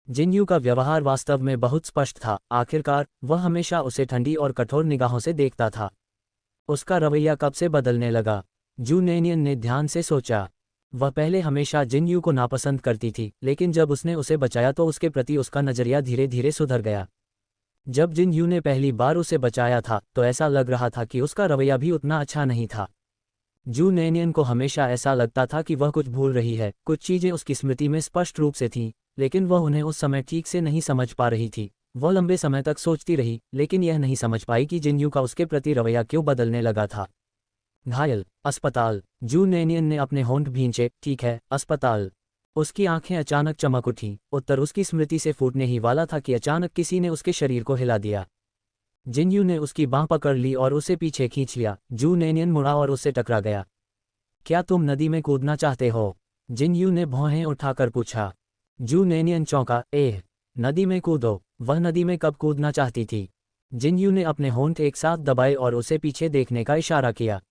जिनयू का व्यवहार वास्तव में बहुत स्पष्ट था। आखिरकार वह हमेशा उसे ठंडी और कठोर निगाहों से देखता था। उसका रवैया कब से बदलने लगा? जू नैनियन ने ध्यान से सोचा। वह पहले हमेशा जिनयू को नापसंद करती थी, लेकिन जब उसने उसे बचाया तो उसके प्रति उसका नजरिया धीरे धीरे सुधर गया। जब जिनयू ने पहली बार उसे बचाया था तो ऐसा लग रहा था कि उसका रवैया भी उतना अच्छा नहीं था। जू नैनियन को हमेशा ऐसा लगता था कि वह कुछ भूल रही है। कुछ चीजें उसकी स्मृति में स्पष्ट रूप से थीं, लेकिन वह उन्हें उस समय ठीक से नहीं समझ पा रही थी। वह लंबे समय तक सोचती रही, लेकिन यह नहीं समझ पाई कि जिनयू का उसके प्रति रवैया क्यों बदलने लगा था। घायल, अस्पताल। जू नैनियन ने अपने होंठ भींचे। ठीक है, अस्पताल। उसकी आंखें अचानक चमक उठीं। उत्तर उसकी स्मृति से फूटने ही वाला था कि अचानक किसी ने उसके शरीर को हिला दिया। जिनयू ने उसकी बांह पकड़ ली और उसे पीछे खींच लिया। जू नैनियन मुड़ा और उससे टकरा गया। क्या तुम नदी में कूदना चाहते हो? जिनयू ने भौहें उठाकर पूछा। जू नैनियन चौंका। एह, नदी में कूदो? वह नदी में कब कूदना चाहती थी? जिनयू ने अपने होंठ एक साथ दबाए और उसे पीछे देखने का इशारा किया।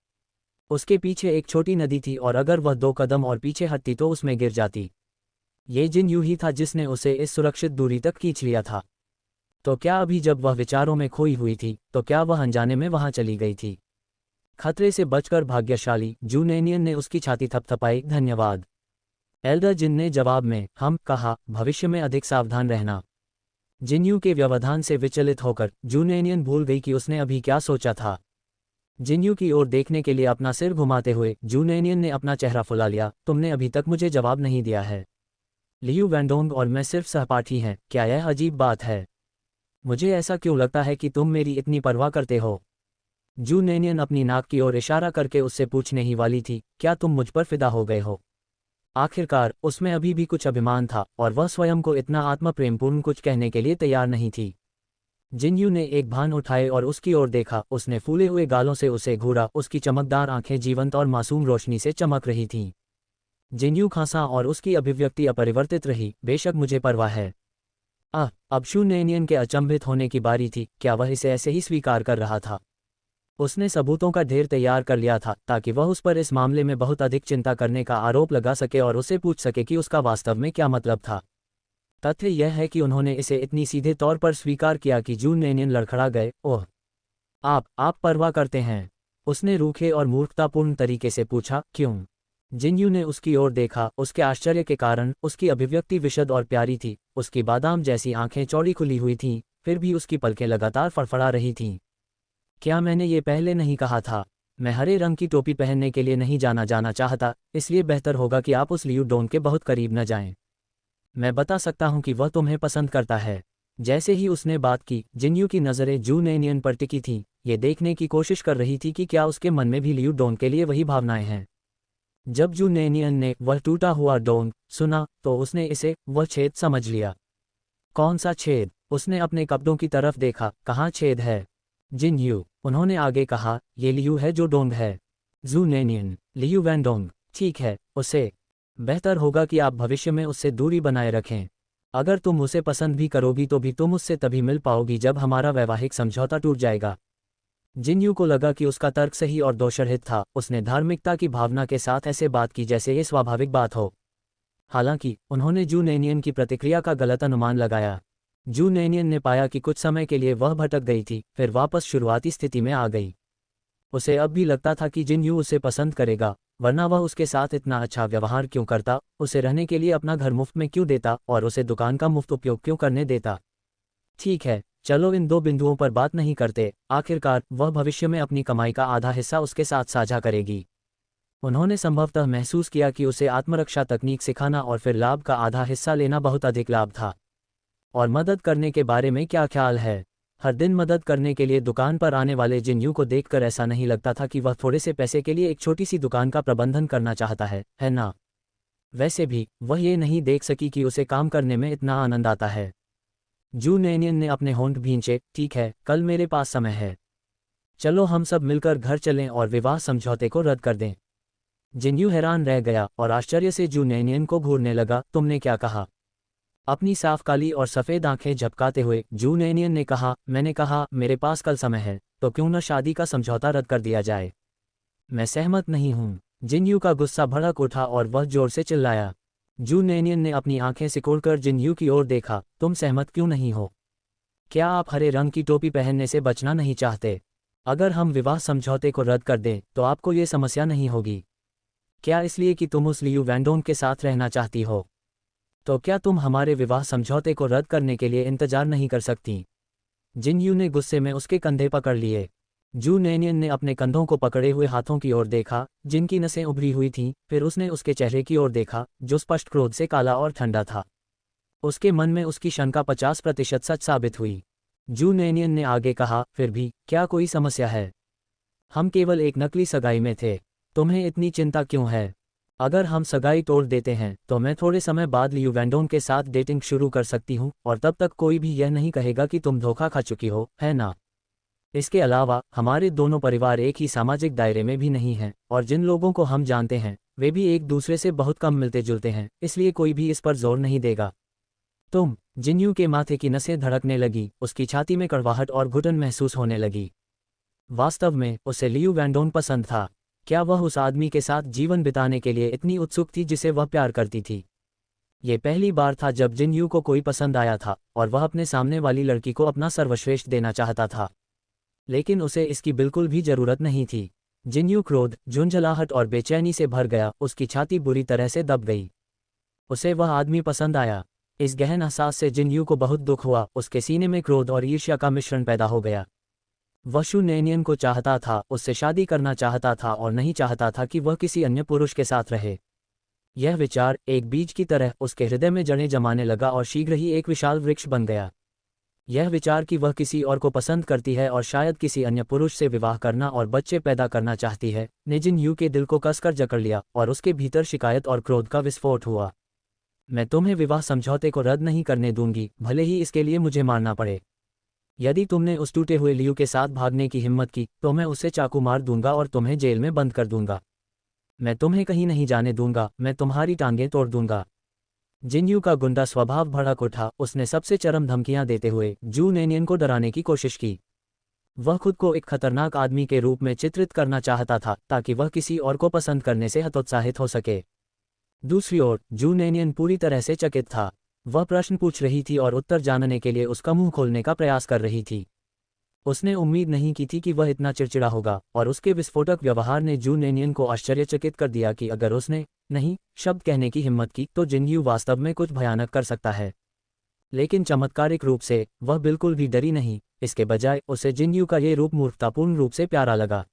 उसके पीछे एक छोटी नदी थी और अगर वह 2 कदम और पीछे हटती तो उसमें गिर जाती। ये जिनयू ही था जिसने उसे इस सुरक्षित दूरी तक खींच लिया था। तो क्या अभी जब वह विचारों में खोई हुई थी, तो क्या वह अनजाने में वहां चली गई थी? खतरे से बचकर भाग्यशाली। जू नैनियन ने उसकी छाती थपथपाई। धन्यवाद। एल्डर जिन ने जवाब में हम कहा, भविष्य में अधिक सावधान रहना। जिनयू के व्यवधान से विचलित होकर जू नैनियन भूल गई कि उसने अभी क्या सोचा था। जिनयू की ओर देखने के लिए अपना सिर घुमाते हुए जू नैनियन ने अपना चेहरा फुला लिया। तुमने अभी तक मुझे जवाब नहीं दिया है। लियू वैंडोंग और मैं सिर्फ सहपाठी हैं। क्या यह अजीब बात है? मुझे ऐसा क्यों लगता है कि तुम मेरी इतनी परवाह करते हो? जू नैनियन अपनी नाक की ओर इशारा करके उससे पूछने ही वाली थी, क्या तुम मुझ पर फिदा हो गए हो? आखिरकार उसमें अभी भी कुछ अभिमान था और वह स्वयं को इतना आत्मप्रेमपूर्ण कुछ कहने के लिए तैयार नहीं थी। जिनयू ने एक भान उठाए और उसकी ओर देखा। उसने फूले हुए गालों से उसे घूरा। उसकी चमकदार आंखें जीवंत और मासूम रोशनी से चमक रही थीं। जिनयू खांसा और उसकी अभिव्यक्ति अपरिवर्तित रही। बेशक मुझे परवाह है। अब शू नैनियन के अचंभित होने की बारी थी। क्या वह इसे ऐसे ही स्वीकार कर रहा था? उसने सबूतों का ढेर तैयार कर लिया था ताकि वह उस पर इस मामले में बहुत अधिक चिंता करने का आरोप लगा सके और उसे पूछ सके कि उसका वास्तव में क्या मतलब था। तथ्य यह है कि उन्होंने इसे इतनी सीधे तौर पर स्वीकार किया कि जू नैनियन लड़खड़ा गए। ओह, आप परवाह करते हैं? उसने रूखे और मूर्खतापूर्ण तरीके से पूछा। क्यों? जिनयू ने उसकी ओर देखा। उसके आश्चर्य के कारण उसकी अभिव्यक्ति विशद और प्यारी थी। उसकी बादाम जैसी आंखें चौड़ी खुली हुई थीं, फिर भी उसकी पलकें लगातार फड़फड़ा रही थीं। क्या मैंने ये पहले नहीं कहा था? मैं हरे रंग की टोपी पहनने के लिए नहीं जाना चाहता, इसलिए बेहतर होगा कि आप उस लियू डोंग के बहुत करीब न जाएं। मैं बता सकता हूं कि वह तुम्हें पसंद करता है। जैसे ही उसने बात की, जिनयू की नज़रें जू नैनियन पर टिकी थीं, ये देखने की कोशिश कर रही थी कि क्या उसके मन में भी लियू डोंग के लिए वही भावनाएं हैं। जब जू नैनियन ने वह टूटा हुआ डोंग सुना तो उसने इसे वह छेद समझ लिया। कौन सा छेद? उसने अपने कपड़ों की तरफ देखा। कहाँ छेद है? जिनयू, उन्होंने आगे कहा, ये लियू है जो डोंग है। जू नैनियन, लियू वैंडोंग। ठीक है, उसे। बेहतर होगा कि आप भविष्य में उससे दूरी बनाए रखें। अगर तुम उसे पसंद भी करोगी तो भी तुम उससे तभी मिल पाओगी जब हमारा वैवाहिक समझौता टूट जाएगा। जिनयू को लगा कि उसका तर्क सही और दोषरहित था। उसने धार्मिकता की भावना के साथ ऐसे बात की जैसे ये स्वाभाविक बात हो। हालांकि उन्होंने जू नैनियन की प्रतिक्रिया का गलत अनुमान लगाया। जू नैनियन ने पाया कि कुछ समय के लिए वह भटक गई थी, फिर वापस शुरुआती स्थिति में आ गई। उसे अब भी लगता था कि जिनयू उसे पसंद करेगा, वरना वह उसके साथ इतना अच्छा व्यवहार क्यों करता, उसे रहने के लिए अपना घर मुफ्त में क्यों देता और उसे दुकान का मुफ्त उपयोग क्यों करने देता। ठीक है, चलो इन 2 बिंदुओं पर बात नहीं करते। आखिरकार वह भविष्य में अपनी कमाई का आधा हिस्सा उसके साथ साझा करेगी। उन्होंने संभवतः महसूस किया कि उसे आत्मरक्षा तकनीक सिखाना और फिर लाभ का आधा हिस्सा लेना बहुत अधिक लाभ था। और मदद करने के बारे में क्या ख्याल है? हर दिन मदद करने के लिए दुकान पर आने वाले जिनयू को देखकर ऐसा नहीं लगता था कि वह थोड़े से पैसे के लिए एक छोटी सी दुकान का प्रबंधन करना चाहता है ना? वैसे भी वह ये नहीं देख सकी कि उसे काम करने में इतना आनंद आता है। जू नैनियन ने अपने होंठ भींचे। ठीक है, कल मेरे पास समय है। चलो हम सब मिलकर घर चलें और विवाह समझौते को रद्द कर दें। जिनयू हैरान रह गया और आश्चर्य से जू नैनियन को घूरने लगा। तुमने क्या कहा? अपनी साफ काली और सफ़ेद आंखें झपकाते हुए जू नैनियन ने कहा, मैंने कहा मेरे पास कल समय है, तो क्यों न शादी का समझौता रद्द कर दिया जाए। मैं सहमत नहीं हूँ। जिनयू का गुस्सा भड़क उठा और वह जोर से चिल्लाया। जू नैनियन ने अपनी आंखें सिकोड़कर जिन यू की ओर देखा। तुम सहमत क्यों नहीं हो? क्या आप हरे रंग की टोपी पहनने से बचना नहीं चाहते? अगर हम विवाह समझौते को रद्द कर दें तो आपको ये समस्या नहीं होगी। क्या इसलिए कि तुम उस लियू वैंडोन के साथ रहना चाहती हो? तो क्या तुम हमारे विवाह समझौते को रद्द करने के लिए इंतजार नहीं कर सकती? जिन यू ने गुस्से में उसके कंधे पकड़ लिए। जू नैनियन ने अपने कंधों को पकड़े हुए हाथों की ओर देखा, जिनकी नसें उभरी हुई थीं, फिर उसने उसके चेहरे की ओर देखा, जो स्पष्ट क्रोध से काला और ठंडा था। उसके मन में उसकी शंका 50% सच साबित हुई। जू नैनियन ने आगे कहा, फिर भी, क्या कोई समस्या है? हम केवल एक नकली सगाई में थे। तुम्हें इतनी चिंता क्यों है? अगर हम सगाई तोड़ देते हैं तो मैं थोड़े समय बाद लियू वैंडोन के साथ डेटिंग शुरू कर सकती हूँ, और तब तक कोई भी यह नहीं कहेगा कि तुम धोखा खा चुकी हो, है ना? इसके अलावा हमारे दोनों परिवार एक ही सामाजिक दायरे में भी नहीं हैं, और जिन लोगों को हम जानते हैं वे भी एक दूसरे से बहुत कम मिलते जुलते हैं, इसलिए कोई भी इस पर जोर नहीं देगा। तुम। जिन्यू के माथे की नसें धड़कने लगी, उसकी छाती में कड़वाहट और घुटन महसूस होने लगी। वास्तव में उसे लियू वैंडोन पसंद था। क्या वह उस आदमी के साथ जीवन बिताने के लिए इतनी उत्सुक थी जिसे वह प्यार करती थी? ये पहली बार था जब जिन्यू को कोई पसंद आया था, और वह अपने सामने वाली लड़की को अपना सर्वश्रेष्ठ देना चाहता था। लेकिन उसे इसकी बिल्कुल भी जरूरत नहीं थी। जिन्यू क्रोध, झुंझलाहट और बेचैनी से भर गया, उसकी छाती बुरी तरह से दब गई। उसे वह आदमी पसंद आया। इस गहन एहसास से जिन्यू को बहुत दुख हुआ, उसके सीने में क्रोध और ईर्ष्या का मिश्रण पैदा हो गया। वह शू नैनियन को चाहता था, उससे शादी करना चाहता था और नहीं चाहता था कि वह किसी अन्य पुरुष के साथ रहे। यह विचार, एक बीज की तरह, उसके हृदय में जड़ें जमाने लगा और शीघ्र ही एक विशाल वृक्ष बन गया। यह विचार कि वह किसी और को पसंद करती है और शायद किसी अन्य पुरुष से विवाह करना और बच्चे पैदा करना चाहती है, ने जिन यू के दिल को कसकर जकड़ लिया, और उसके भीतर शिकायत और क्रोध का विस्फोट हुआ। मैं तुम्हें विवाह समझौते को रद्द नहीं करने दूंगी, भले ही इसके लिए मुझे मारना पड़े। यदि तुमने उस टूटे हुए लियू के साथ भागने की हिम्मत की तो मैं उसे चाकू मार दूंगा और तुम्हें जेल में बंद कर दूंगा। मैं तुम्हें कहीं नहीं जाने दूंगा, मैं तुम्हारी टांगें तोड़ दूंगा। जिन्यू का गुंडा स्वभाव भड़क उठा, उसने सबसे चरम धमकियां देते हुए जू नैनियन को डराने की कोशिश की। वह खुद को एक खतरनाक आदमी के रूप में चित्रित करना चाहता था ताकि वह किसी और को पसंद करने से हतोत्साहित हो सके। दूसरी ओर जू नैनियन पूरी तरह से चकित था। वह प्रश्न पूछ रही थी और उत्तर जानने के लिए उसका मुंह खोलने का प्रयास कर रही थी। उसने उम्मीद नहीं की थी कि वह इतना चिड़चिड़ा होगा, और उसके विस्फोटक व्यवहार ने जू नैनियन को आश्चर्यचकित कर दिया कि अगर उसने नहीं शब्द कहने की हिम्मत की तो जिन्यू वास्तव में कुछ भयानक कर सकता है। लेकिन चमत्कारिक रूप से वह बिल्कुल भी डरी नहीं, इसके बजाय उसे जिन्यू का ये रूप मूर्खतापूर्ण रूप से प्यारा लगा।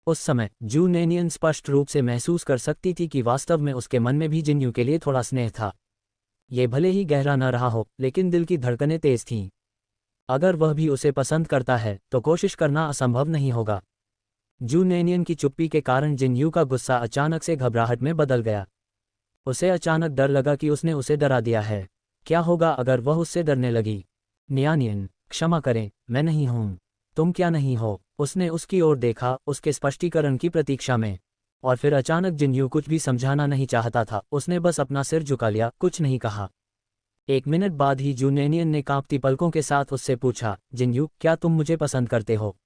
उस समय जू नैनियन स्पष्ट रूप से महसूस कर सकती थी कि वास्तव में उसके मन में भी जिन्यू के लिए थोड़ा स्नेह था। ये भले ही गहरा न रहा हो, लेकिन दिल की धड़कनें तेज थीं। अगर वह भी उसे पसंद करता है तो कोशिश करना असंभव नहीं होगा। जू नैनियन की चुप्पी के कारण जिन्यू का गुस्सा अचानक से घबराहट में बदल गया। उसे अचानक डर लगा कि उसने उसे डरा दिया है। क्या होगा अगर वह उससे डरने लगी? न्यानियन, क्षमा करें, मैं नहीं हूं। तुम क्या नहीं हो? उसने उसकी ओर देखा, उसके स्पष्टीकरण की प्रतीक्षा में। और फिर अचानक जिन्यू कुछ भी समझाना नहीं चाहता था, उसने बस अपना सिर झुका लिया, कुछ नहीं कहा। 1 मिनट बाद ही जू नैनियन ने कांपती पलकों के साथ उससे पूछा, जिन्यू, क्या तुम मुझे पसंद करते हो?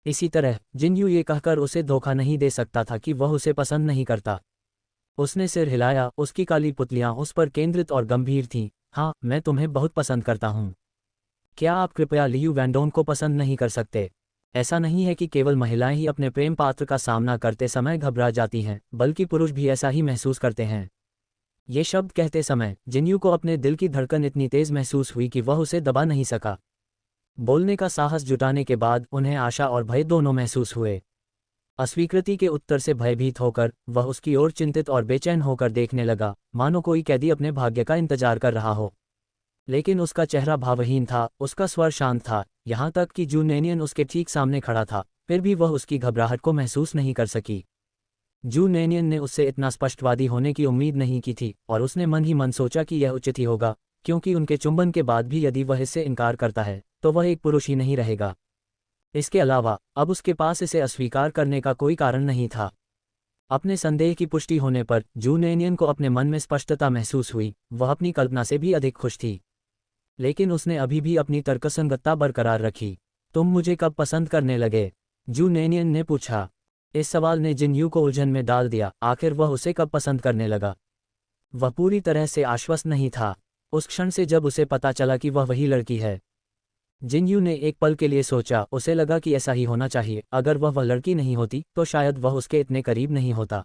इसी तरह जिन्यू ये कहकर उसे धोखा नहीं दे सकता था कि वह उसे पसंद नहीं करता। उसने सिर हिलाया, उसकी काली पुतलियां उस पर केंद्रित और गंभीर थीं। हाँ, मैं तुम्हें बहुत पसंद करता हूँ। क्या आप कृपया लियू वैंडोन को पसंद नहीं कर सकते? ऐसा नहीं है कि केवल महिलाएं ही अपने प्रेम पात्र का सामना करते समय घबरा जाती हैं, बल्कि पुरुष भी ऐसा ही महसूस करते हैं। ये शब्द कहते समय जिन्यू को अपने दिल की धड़कन इतनी तेज महसूस हुई कि वह उसे दबा नहीं सका। बोलने का साहस जुटाने के बाद उन्हें आशा और भय दोनों महसूस हुए। अस्वीकृति के उत्तर से भयभीत होकर वह उसकी ओर चिंतित और बेचैन होकर देखने लगा, मानो कोई कैदी अपने भाग्य का इंतजार कर रहा हो। लेकिन उसका चेहरा भावहीन था, उसका स्वर शांत था, यहाँ तक कि जू नैनियन उसके ठीक सामने खड़ा था, फिर भी वह उसकी घबराहट को महसूस नहीं कर सकी। जू नैनियन ने उससे इतना स्पष्टवादी होने की उम्मीद नहीं की थी, और उसने मन ही मन सोचा कि यह उचित ही होगा, क्योंकि उनके चुंबन के बाद भी यदि वह इससे इनकार करता है तो वह एक पुरुष ही नहीं रहेगा। इसके अलावा अब उसके पास इसे अस्वीकार करने का कोई कारण नहीं था। अपने संदेह की पुष्टि होने पर जू नैनियन को अपने मन में स्पष्टता महसूस हुई, वह अपनी कल्पना से भी अधिक खुश थी। लेकिन उसने अभी भी अपनी तर्कसंगतता बरकरार रखी। तुम मुझे कब पसंद करने लगे? जू नैनियन ने पूछा। इस सवाल ने जिन्यू को उलझन में डाल दिया, आखिर वह उसे कब पसंद करने लगा? वह पूरी तरह से आश्वस्त नहीं था उस क्षण से जब उसे पता चला कि वह वही लड़की है। जिनयू ने एक पल के लिए सोचा, उसे लगा कि ऐसा ही होना चाहिए, अगर वह लड़की नहीं होती तो शायद वह उसके इतने करीब नहीं होता।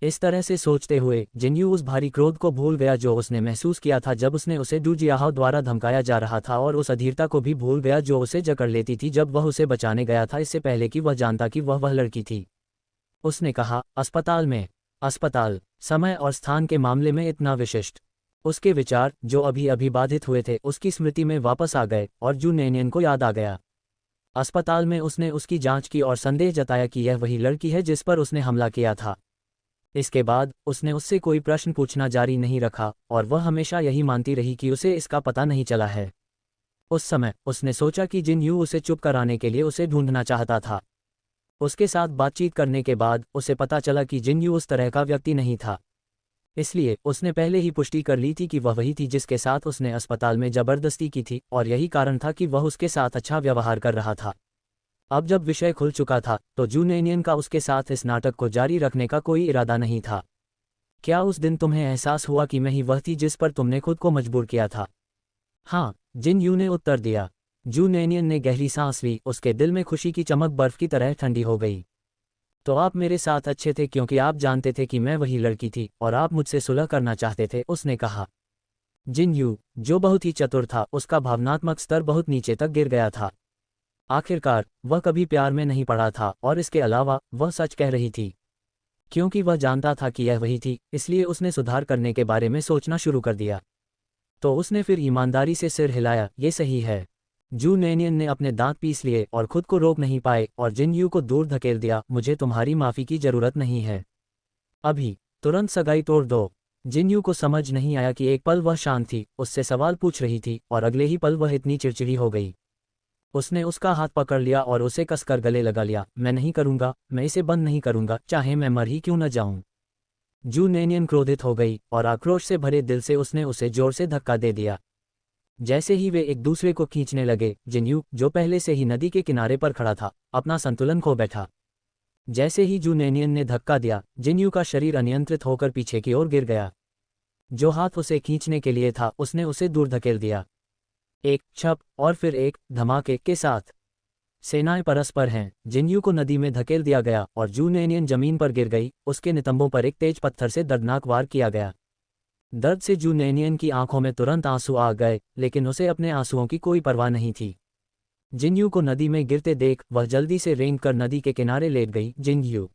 इस तरह से सोचते हुए जिनयू उस भारी क्रोध को भूल गया जो उसने महसूस किया था जब उसने उसे डू जियाओ द्वारा धमकाया जा रहा था, और उस अधीरता को भी भूल गया जो उसे जकड़ लेती थी जब वह उसे बचाने गया था इससे पहले कि वह जानता कि वह लड़की थी। उसने कहा, अस्पताल में। अस्पताल, समय और स्थान के मामले में इतना विशिष्ट। उसके विचार जो अभी अभी बाधित हुए थे उसकी स्मृति में वापस आ गए और जू नेनियन को याद आ गया। अस्पताल में उसने उसकी जांच की और संदेह जताया कि यह वही लड़की है जिस पर उसने हमला किया था। इसके बाद उसने उससे कोई प्रश्न पूछना जारी नहीं रखा और वह हमेशा यही मानती रही कि उसे इसका पता नहीं चला है। उस समय उसने सोचा कि जिनयू उसे चुप कराने के लिए उसे ढूंढना चाहता था। उसके साथ बातचीत करने के बाद उसे पता चला कि जिनयू उस तरह का व्यक्ति नहीं था, इसलिए उसने पहले ही पुष्टि कर ली थी कि वह वही थी जिसके साथ उसने अस्पताल में जबरदस्ती की थी, और यही कारण था कि वह उसके साथ अच्छा व्यवहार कर रहा था। अब जब विषय खुल चुका था तो जू नेनियन का उसके साथ इस नाटक को जारी रखने का कोई इरादा नहीं था। क्या उस दिन तुम्हें एहसास हुआ कि मैं ही वह थी जिस पर तुमने खुद को मजबूर किया था? हाँ, जिनयू ने उत्तर दिया। जू नेनियन ने गहरी सांस ली, उसके दिल में खुशी की चमक बर्फ की तरह ठंडी हो गई। तो आप मेरे साथ अच्छे थे क्योंकि आप जानते थे कि मैं वही लड़की थी और आप मुझसे सुलह करना चाहते थे, उसने कहा। जिनयू, जो बहुत ही चतुर था, उसका भावनात्मक स्तर बहुत नीचे तक गिर गया था। आखिरकार वह कभी प्यार में नहीं पड़ा था और इसके अलावा वह सच कह रही थी। क्योंकि वह जानता था कि यह वही थी, इसलिए उसने सुधार करने के बारे में सोचना शुरू कर दिया। तो उसने फिर ईमानदारी से सिर हिलाया, ये सही है। जू नेनियन ने अपने दांत पीस लिए और खुद को रोक नहीं पाए और जिनयू को दूर धकेल दिया। मुझे तुम्हारी माफ़ी की ज़रूरत नहीं है। अभी तुरंत सगाई तोड़ दो। जिनयू को समझ नहीं आया कि एक पल वह शांत थी, उससे सवाल पूछ रही थी, और अगले ही पल वह इतनी चिड़चिड़ी हो गई। उसने उसका हाथ पकड़ लिया और उसे कसकर गले लगा लिया। मैं नहीं करूंगा, मैं इसे बंद नहीं करूंगा, चाहे मैं मर ही क्यों न जाऊं। जू नेनियन क्रोधित हो गई और आक्रोश से भरे दिल से उसने उसे जोर से धक्का दे दिया। जैसे ही वे एक दूसरे को खींचने लगे, जिनयू, जो पहले से ही नदी के किनारे पर खड़ा था, अपना संतुलन खो बैठा। जैसे ही जू नेनियन ने धक्का दिया, जिनयू का शरीर अनियंत्रित होकर पीछे की ओर गिर गया। जो हाथ उसे खींचने के लिए था उसने उसे दूर धकेल दिया। एक छप और फिर एक धमाके के साथ सेनाएं परस्पर हैं। जिनयू को नदी में धकेल दिया गया और जू नेनियन जमीन पर गिर गई। उसके नितंबों पर एक तेज पत्थर से दर्दनाक वार किया गया। दर्द से जू नेनियन की आंखों में तुरंत आंसू आ गए, लेकिन उसे अपने आंसुओं की कोई परवाह नहीं थी। जिनयू को नदी में गिरते देख वह जल्दी से रेंग कर नदी के किनारे लेट गई। जिनयू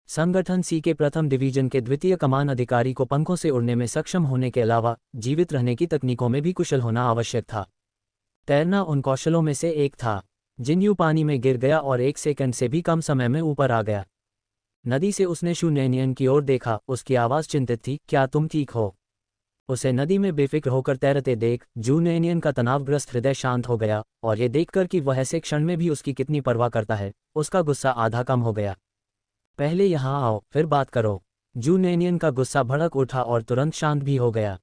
संगठन सी के प्रथम डिवीजन के द्वितीय कमान अधिकारी को पंखों से उड़ने में सक्षम होने के अलावा जीवित रहने की तकनीकों में भी कुशल होना आवश्यक था। तैरना उन कौशलों में से एक था। जिनयू पानी में गिर गया और 1 सेकंड से भी कम समय में ऊपर आ गया। नदी से उसने शू नेनियन की ओर देखा, उसकी आवाज़ चिंतित थी, क्या तुम ठीक हो? उसे नदी में बेफिक्र होकर तैरते देख जू नेनियन का तनावग्रस्त हृदय शांत हो गया, और ये देखकर कि वह ऐसे क्षण में भी उसकी कितनी परवाह करता है, उसका गुस्सा आधा कम हो गया। पहले यहाँ आओ, फिर बात करो। जू नेनियन का गुस्सा भड़क उठा और तुरंत शांत भी हो गया।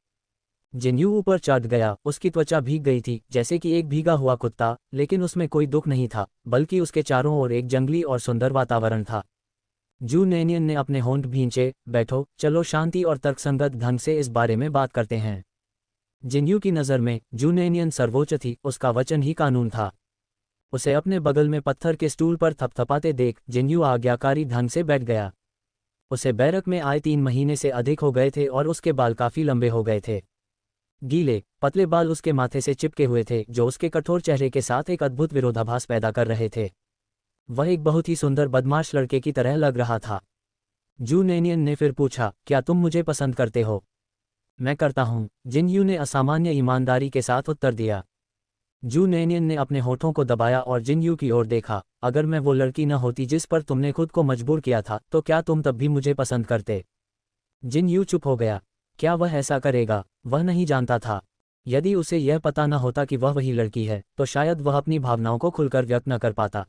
जिनयू ऊपर चढ़ गया। उसकी त्वचा भीग गई थी जैसे कि एक भीगा हुआ कुत्ता, लेकिन उसमें कोई दुख नहीं था, बल्कि उसके चारों ओर एक जंगली और सुंदर वातावरण था। जू नेनियन ने अपने होंठ भींचे, बैठो, चलो शांति और तर्कसंगत ढंग से इस बारे में बात करते हैं। जिनयू की नज़र में जू नेनियन सर्वोच्च थी, उसका वचन ही कानून था। उसे अपने बगल में पत्थर के स्टूल पर थपथपाते देख जिनयू आज्ञाकारी ढंग से बैठ गया। उसे बैरक में आए 3 महीने से अधिक हो गए थे और उसके बाल काफ़ी लंबे हो गए थे। गीले पतले बाल उसके माथे से चिपके हुए थे, जो उसके कठोर चेहरे के साथ एक अद्भुत विरोधाभास पैदा कर रहे थे। वह एक बहुत ही सुंदर बदमाश लड़के की तरह लग रहा था। जू नेनियन ने फिर पूछा, क्या तुम मुझे पसंद करते हो? मैं करता हूँ, जिनयू ने असामान्य ईमानदारी के साथ उत्तर दिया। जू नेनियन ने अपने होठों को दबाया और जिनयू की ओर देखा। अगर मैं वो लड़की न होती जिस पर तुमने खुद को मजबूर किया था, तो क्या तुम तब भी मुझे पसंद करते? जिनयू चुप हो गया। क्या वह ऐसा करेगा? वह नहीं जानता था। यदि उसे यह पता न होता कि वह वही लड़की है, तो शायद वह अपनी भावनाओं को खुलकर व्यक्त न कर पाता।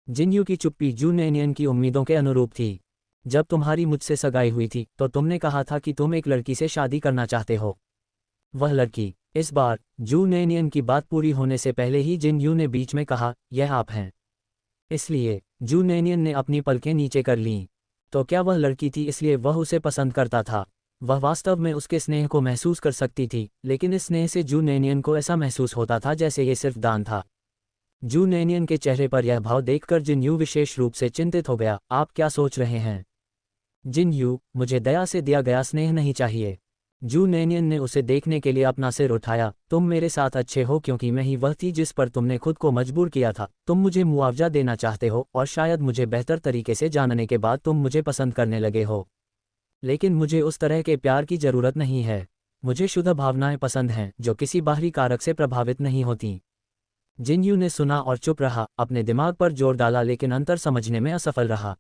जिनयू की चुप्पी जू नेनियन की उम्मीदों के अनुरूप थी। जब तुम्हारी मुझसे सगाई हुई थी तो तुमने कहा था कि तुम एक लड़की से शादी करना चाहते हो। वह लड़की। इस बार जू नेनियन की बात पूरी होने से पहले ही जिनयू ने बीच में कहा, यह आप हैं। इसलिए जू नेनियन ने अपनी पलकें नीचे कर लीं। तो क्या वह लड़की थी इसलिए वह उसे पसंद करता था? वह वास्तव में उसके स्नेह को महसूस कर सकती थी, लेकिन इस स्नेह से जू नैनियन को ऐसा महसूस होता था जैसे ये सिर्फ दान था। जू नैनियन के चेहरे पर यह भाव देखकर जिन यू विशेष रूप से चिंतित हो गया। आप क्या सोच रहे हैं? जिन यू, मुझे दया से दिया गया स्नेह नहीं चाहिए। जू नैनियन ने उसे देखने के लिए अपना सिर उठाया। तुम मेरे साथ अच्छे हो क्योंकि मैं ही वह थी जिस पर तुमने खुद को मजबूर किया था। तुम मुझे मुआवजा देना चाहते हो और शायद मुझे बेहतर तरीके से जानने के बाद तुम मुझे पसंद करने लगे हो। लेकिन मुझे उस तरह के प्यार की जरूरत नहीं है। मुझे शुद्ध भावनाएं पसंद हैं जो किसी बाहरी कारक से प्रभावित नहीं होती। जिनयू ने सुना और चुप रहा, अपने दिमाग पर जोर डाला लेकिन अंतर समझने में असफल रहा।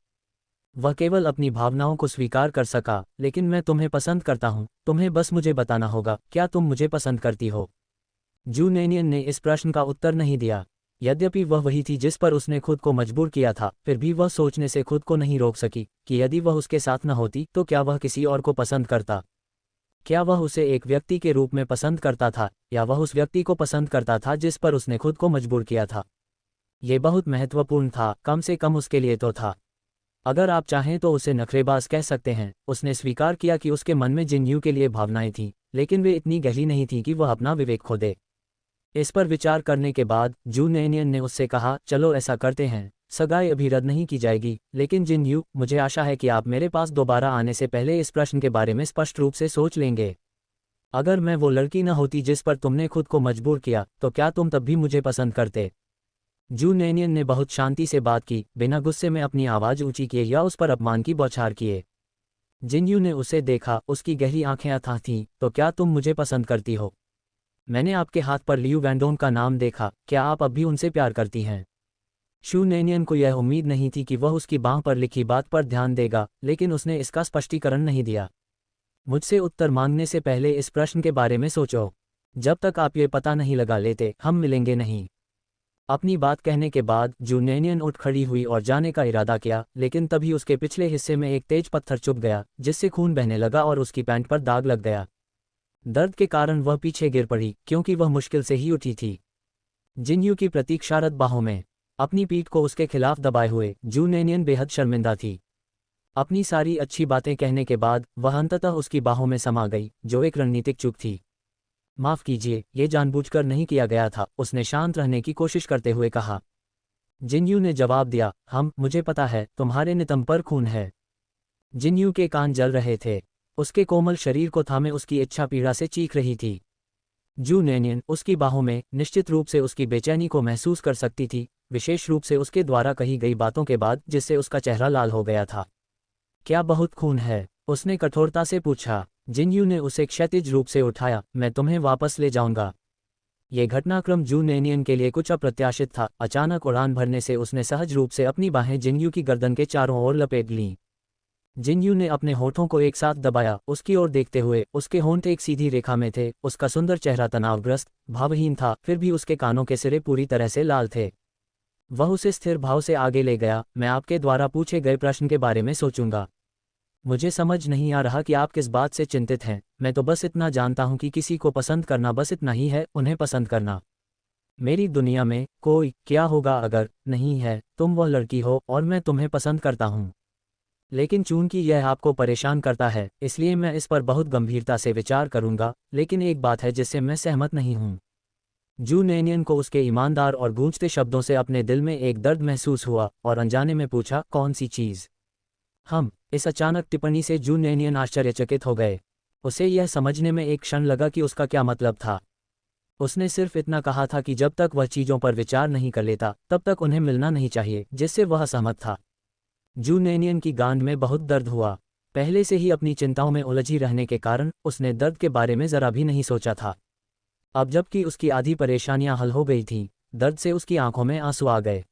वह केवल अपनी भावनाओं को स्वीकार कर सका। लेकिन मैं तुम्हें पसंद करता हूँ, तुम्हें बस मुझे बताना होगा, क्या तुम मुझे पसंद करती हो? जू नैनियन ने इस प्रश्न का उत्तर नहीं दिया। यद्यपि वह वही थी जिस पर उसने खुद को मजबूर किया था, फिर भी वह सोचने से खुद को नहीं रोक सकी कि यदि वह उसके साथ न होती तो क्या वह किसी और को पसंद करता। क्या वह उसे एक व्यक्ति के रूप में पसंद करता था, या वह उस व्यक्ति को पसंद करता था जिस पर उसने खुद को मजबूर किया था? ये बहुत महत्वपूर्ण था, कम से कम उसके लिए तो था। अगर आप चाहें तो उसे नखरेबाज कह सकते हैं। उसने स्वीकार किया कि उसके मन में जिनयू के लिए भावनाएं थीं, लेकिन वे इतनी गहरी नहीं थीं कि वह अपना विवेक खो दे। इस पर विचार करने के बाद जू नैनियन ने उससे कहा, चलो ऐसा करते हैं, सगाई अभी रद्द नहीं की जाएगी, लेकिन जिनयू, मुझे आशा है कि आप मेरे पास दोबारा आने से पहले इस प्रश्न के बारे में स्पष्ट रूप से सोच लेंगे। अगर मैं वो लड़की न होती जिस पर तुमने खुद को मजबूर किया, तो क्या तुम तब भी मुझे पसंद करते? जू नैनियन ने बहुत शांति से बात की, बिना गुस्से में अपनी आवाज़ ऊंची किए या उस पर अपमान की बौछार किए। जिनयू ने उसे देखा, उसकी गहरी आंखें अथाह थीं। तो क्या तुम मुझे पसंद करती हो? मैंने आपके हाथ पर लियू वैंडोन का नाम देखा, क्या आप अब भी उनसे प्यार करती हैं? शू नैनियन को यह उम्मीद नहीं थी कि वह उसकी बांह पर लिखी बात पर ध्यान देगा, लेकिन उसने इसका स्पष्टीकरण नहीं दिया। मुझसे उत्तर मांगने से पहले इस प्रश्न के बारे में सोचो। जब तक आप ये पता नहीं लगा लेते, हम मिलेंगे नहीं। अपनी बात कहने के बाद जू नैनियन उठ खड़ी हुई और जाने का इरादा किया, लेकिन तभी उसके पिछले हिस्से में एक तेज पत्थर चुभ गया, जिससे खून बहने लगा और उसकी पैंट पर दाग लग गया। दर्द के कारण वह पीछे गिर पड़ी, क्योंकि वह मुश्किल से ही उठी थी। जिनयू की प्रतीक्षारत बाहों में अपनी पीठ को उसके खिलाफ दबाए हुए जू नैनियन बेहद शर्मिंदा थी। अपनी सारी अच्छी बातें कहने के बाद वह अंततः उसकी बाहों में समा गई, जो एक रणनीतिक चूक थी। माफ़ कीजिए, ये जानबूझकर नहीं किया गया था, उसने शांत रहने की कोशिश करते हुए कहा। जिनयू ने जवाब दिया, मुझे पता है, तुम्हारे नितंब पर खून है। जिनयू के कान जल रहे थे। उसके कोमल शरीर को थामे उसकी इच्छा पीड़ा से चीख रही थी। जू नैनियन उसकी बाहों में निश्चित रूप से उसकी बेचैनी को महसूस कर सकती थी, विशेष रूप से उसके द्वारा कही गई बातों के बाद, जिससे उसका चेहरा लाल हो गया था। क्या बहुत खून है? उसने कठोरता से पूछा। जिनयू ने उसे क्षैतिज रूप से उठाया। मैं तुम्हें वापस ले जाऊंगा। ये घटनाक्रम जू नैनियन के लिए कुछ अप्रत्याशित था। अचानक उड़ान भरने से उसने सहज रूप से अपनी बाहें जिनयू की गर्दन के चारों ओर लपेट लीं। जिनयू ने अपने होठों को एक साथ दबाया, उसकी ओर देखते हुए। उसके होंठ एक सीधी रेखा में थे, उसका सुंदर चेहरा तनावग्रस्त, भावहीन था, फिर भी उसके कानों के सिरे पूरी तरह से लाल थे। वह उसे स्थिर भाव से आगे ले गया। मैं आपके द्वारा पूछे गए प्रश्न के बारे में सोचूंगा। मुझे समझ नहीं आ रहा कि आप किस बात से चिंतित हैं। मैं तो बस इतना जानता हूं कि किसी को पसंद करना बस इतना ही है, उन्हें पसंद करना। मेरी दुनिया में कोई क्या होगा अगर नहीं है, तुम वह लड़की हो और मैं तुम्हें पसंद करता हूं। लेकिन चूंकि यह आपको परेशान करता है, इसलिए मैं इस पर बहुत गंभीरता से विचार करूंगा। लेकिन एक बात है जिससे मैं सहमत नहीं हूं। जू नैनियन को उसके ईमानदार और गूंजते शब्दों से अपने दिल में एक दर्द महसूस हुआ और अनजाने में पूछा, कौन सी चीज़? इस अचानक टिप्पणी से जू नैनियन आश्चर्यचकित हो गए। उसे यह समझने में एक क्षण लगा कि उसका क्या मतलब था। उसने सिर्फ इतना कहा था कि जब तक वह चीज़ों पर विचार नहीं कर लेता, तब तक उन्हें मिलना नहीं चाहिए, जिससे वह सहमत था। जू नैनियन की गांड में बहुत दर्द हुआ। पहले से ही अपनी चिंताओं में उलझी रहने के कारण उसने दर्द के बारे में ज़रा भी नहीं सोचा था। अब जबकि उसकी आधी परेशानियां हल हो गई थीं, दर्द से उसकी आंखों में आंसू आ गए।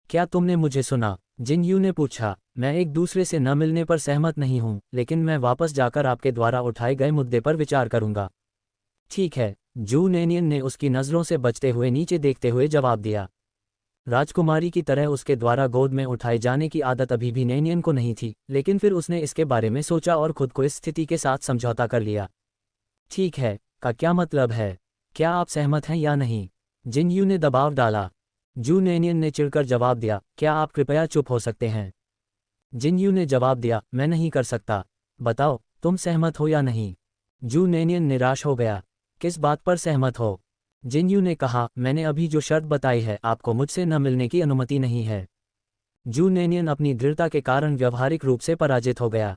क्या तुमने मुझे सुना? जिनयू ने पूछा। मैं एक दूसरे से न मिलने पर सहमत नहीं हूं, लेकिन मैं वापस जाकर आपके द्वारा उठाए गए मुद्दे पर विचार करूंगा। ठीक है, जू नैनियन ने उसकी नज़रों से बचते हुए नीचे देखते हुए जवाब दिया। राजकुमारी की तरह उसके द्वारा गोद में उठाए जाने की आदत अभी भी नैनियन को नहीं थी, लेकिन फिर उसने इसके बारे में सोचा और खुद को इस स्थिति के साथ समझौता कर लिया। ठीक है, का क्या मतलब है? क्या आप सहमत हैं या नहीं? जिनयू ने दबाव डाला। जू नैनियन ने चिढ़कर जवाब दिया, क्या आप कृपया चुप हो सकते हैं? जिनयू ने जवाब दिया, मैं नहीं कर सकता। बताओ, तुम सहमत हो या नहीं? जू नेनियन निराश हो गया। किस बात पर सहमत हो? जिनयू ने कहा, मैंने अभी जो शर्त बताई है, आपको मुझसे न मिलने की अनुमति नहीं है। जू नेनियन अपनी दृढ़ता के कारण व्यवहारिक रूप से पराजित हो गया।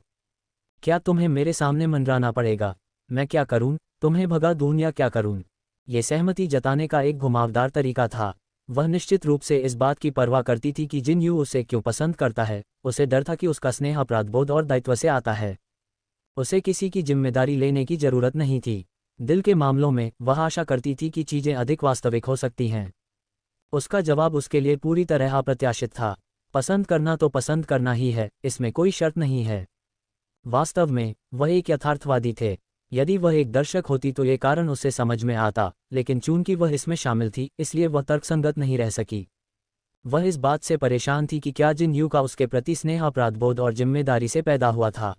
क्या तुम्हें मेरे सामने मनराना पड़ेगा? मैं क्या करूं? तुम्हें भगा दूं या क्या करूं? ये सहमति जताने का एक घुमावदार तरीका था। वह निश्चित रूप से इस बात की परवाह करती थी कि जिनयू उसे क्यों पसंद करता है। उसे डर था कि उसका स्नेह अपराधबोध और दायित्व से आता है। उसे किसी की जिम्मेदारी लेने की जरूरत नहीं थी। दिल के मामलों में वह आशा करती थी कि चीजें अधिक वास्तविक हो सकती हैं। उसका जवाब उसके लिए पूरी तरह अप्रत्याशित था। पसंद करना तो पसंद करना ही है, इसमें कोई शर्त नहीं है। वास्तव में वह एक यथार्थवादी थे। यदि वह एक दर्शक होती तो ये कारण उसे समझ में आता, लेकिन चूंकि वह इसमें शामिल थी, इसलिए वह तर्कसंगत नहीं रह सकी। वह इस बात से परेशान थी कि क्या जिनयू का उसके प्रति स्नेह अपराधबोध और जिम्मेदारी से पैदा हुआ था।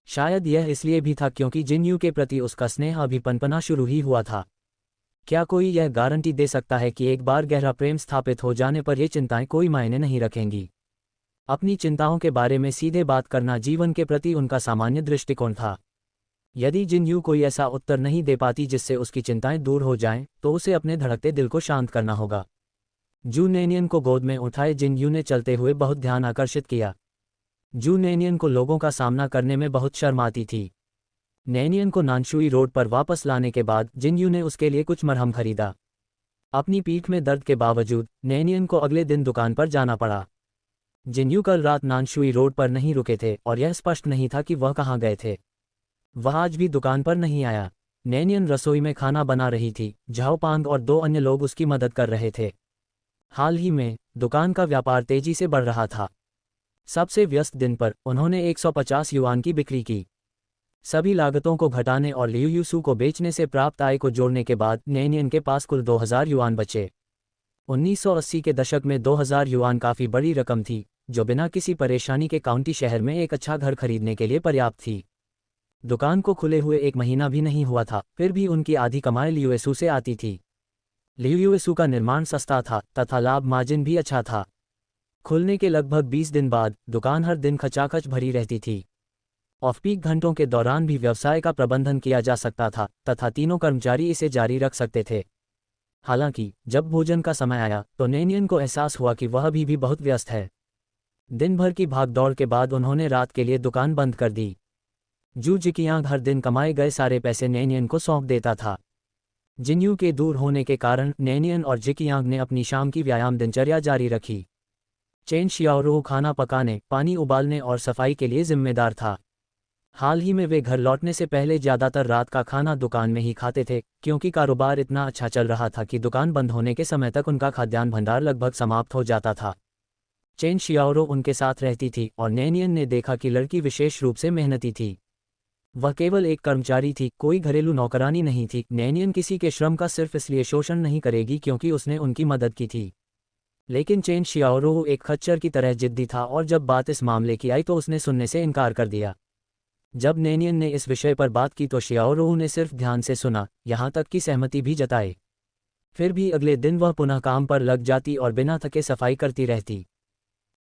शायद यह इसलिए भी था क्योंकि जिनयू के प्रति उसका स्नेह अभी पनपना शुरू ही हुआ था। क्या कोई यह गारंटी दे सकता है कि एक बार गहरा प्रेम स्थापित हो जाने पर ये चिंताएं कोई मायने नहीं रखेंगी? अपनी चिंताओं के बारे में सीधे बात करना जीवन के प्रति उनका सामान्य दृष्टिकोण था। यदि जिनयू कोई ऐसा उत्तर नहीं दे पाती जिससे उसकी चिंताएं दूर हो जाएं, तो उसे अपने धड़कते दिल को शांत करना होगा। जू नेनियन को गोद में उठाए जिनयू ने चलते हुए बहुत ध्यान आकर्षित किया। जू नेनियन को लोगों का सामना करने में बहुत शर्म आती थी। नेनियन को नानशुई रोड पर वापस लाने के बाद जिनयू ने उसके लिए कुछ मरहम खरीदा। अपनी पीठ में दर्द के बावजूद नेनियन को अगले दिन दुकान पर जाना पड़ा। जिनयू कल रात नानशुई रोड पर नहीं रुके थे और यह स्पष्ट नहीं था कि वह कहाँ गए थे। वह आज भी दुकान पर नहीं आया। नेनियन रसोई में खाना बना रही थी। झाओपांग और 2 अन्य लोग उसकी मदद कर रहे थे। हाल ही में दुकान का व्यापार तेजी से बढ़ रहा था। सबसे व्यस्त दिन पर उन्होंने 150 युआन की बिक्री की। सभी लागतों को घटाने और लियूयूसू को बेचने से प्राप्त आय को जोड़ने के बाद नेनियन के पास कुल 2000 युआन बचे। 1980 के दशक में 2000 युआन काफ़ी बड़ी रकम थी, जो बिना किसी परेशानी के काउंटी शहर में एक अच्छा घर खरीदने के लिए पर्याप्त थी। दुकान को खुले हुए 1 महीना भी नहीं हुआ था, फिर भी उनकी आधी कमाई लियूएसू से आती थी। लियूएसू का निर्माण सस्ता था तथा लाभ मार्जिन भी अच्छा था। खुलने के लगभग 20 दिन बाद दुकान हर दिन खचाखच भरी रहती थी। ऑफ पीक घंटों के दौरान भी व्यवसाय का प्रबंधन किया जा सकता था तथा तीनों कर्मचारी इसे जारी रख सकते थे। हालांकि जब भोजन का समय आया तो नेनियन को एहसास हुआ कि वह भी बहुत व्यस्त है। दिन भर की भागदौड़ के बाद उन्होंने रात के लिए दुकान बंद कर दी। जू जिकियांग हर दिन कमाए गए सारे पैसे नेनियन को सौंप देता था। जिनयू के दूर होने के कारण नेनियन और जिकियांग ने अपनी शाम की व्यायाम दिनचर्या जारी रखी। चेन शियाओरो खाना पकाने, पानी उबालने और सफाई के लिए जिम्मेदार था। हाल ही में वे घर लौटने से पहले ज़्यादातर रात का खाना दुकान में ही खाते थे, क्योंकि कारोबार इतना अच्छा चल रहा था कि दुकान बंद होने के समय तक उनका खाद्यान्न भंडार लगभग समाप्त हो जाता था। चेन शियाओरो उनके साथ रहती थी और नेनियन ने देखा कि लड़की विशेष रूप से मेहनती थी। वह केवल एक कर्मचारी थी, कोई घरेलू नौकरानी नहीं थी। नेनियन किसी के श्रम का सिर्फ इसलिए शोषण नहीं करेगी क्योंकि उसने उनकी मदद की थी। लेकिन चेन शियाओरो एक खच्चर की तरह जिद्दी था और जब बात इस मामले की आई तो उसने सुनने से इनकार कर दिया। जब नेनियन ने इस विषय पर बात की तो शियाओरो ने सिर्फ ध्यान से सुना, यहाँ तक कि सहमति भी जताई। फिर भी अगले दिन वह पुनः काम पर लग जाती और बिना थके सफाई करती रहती।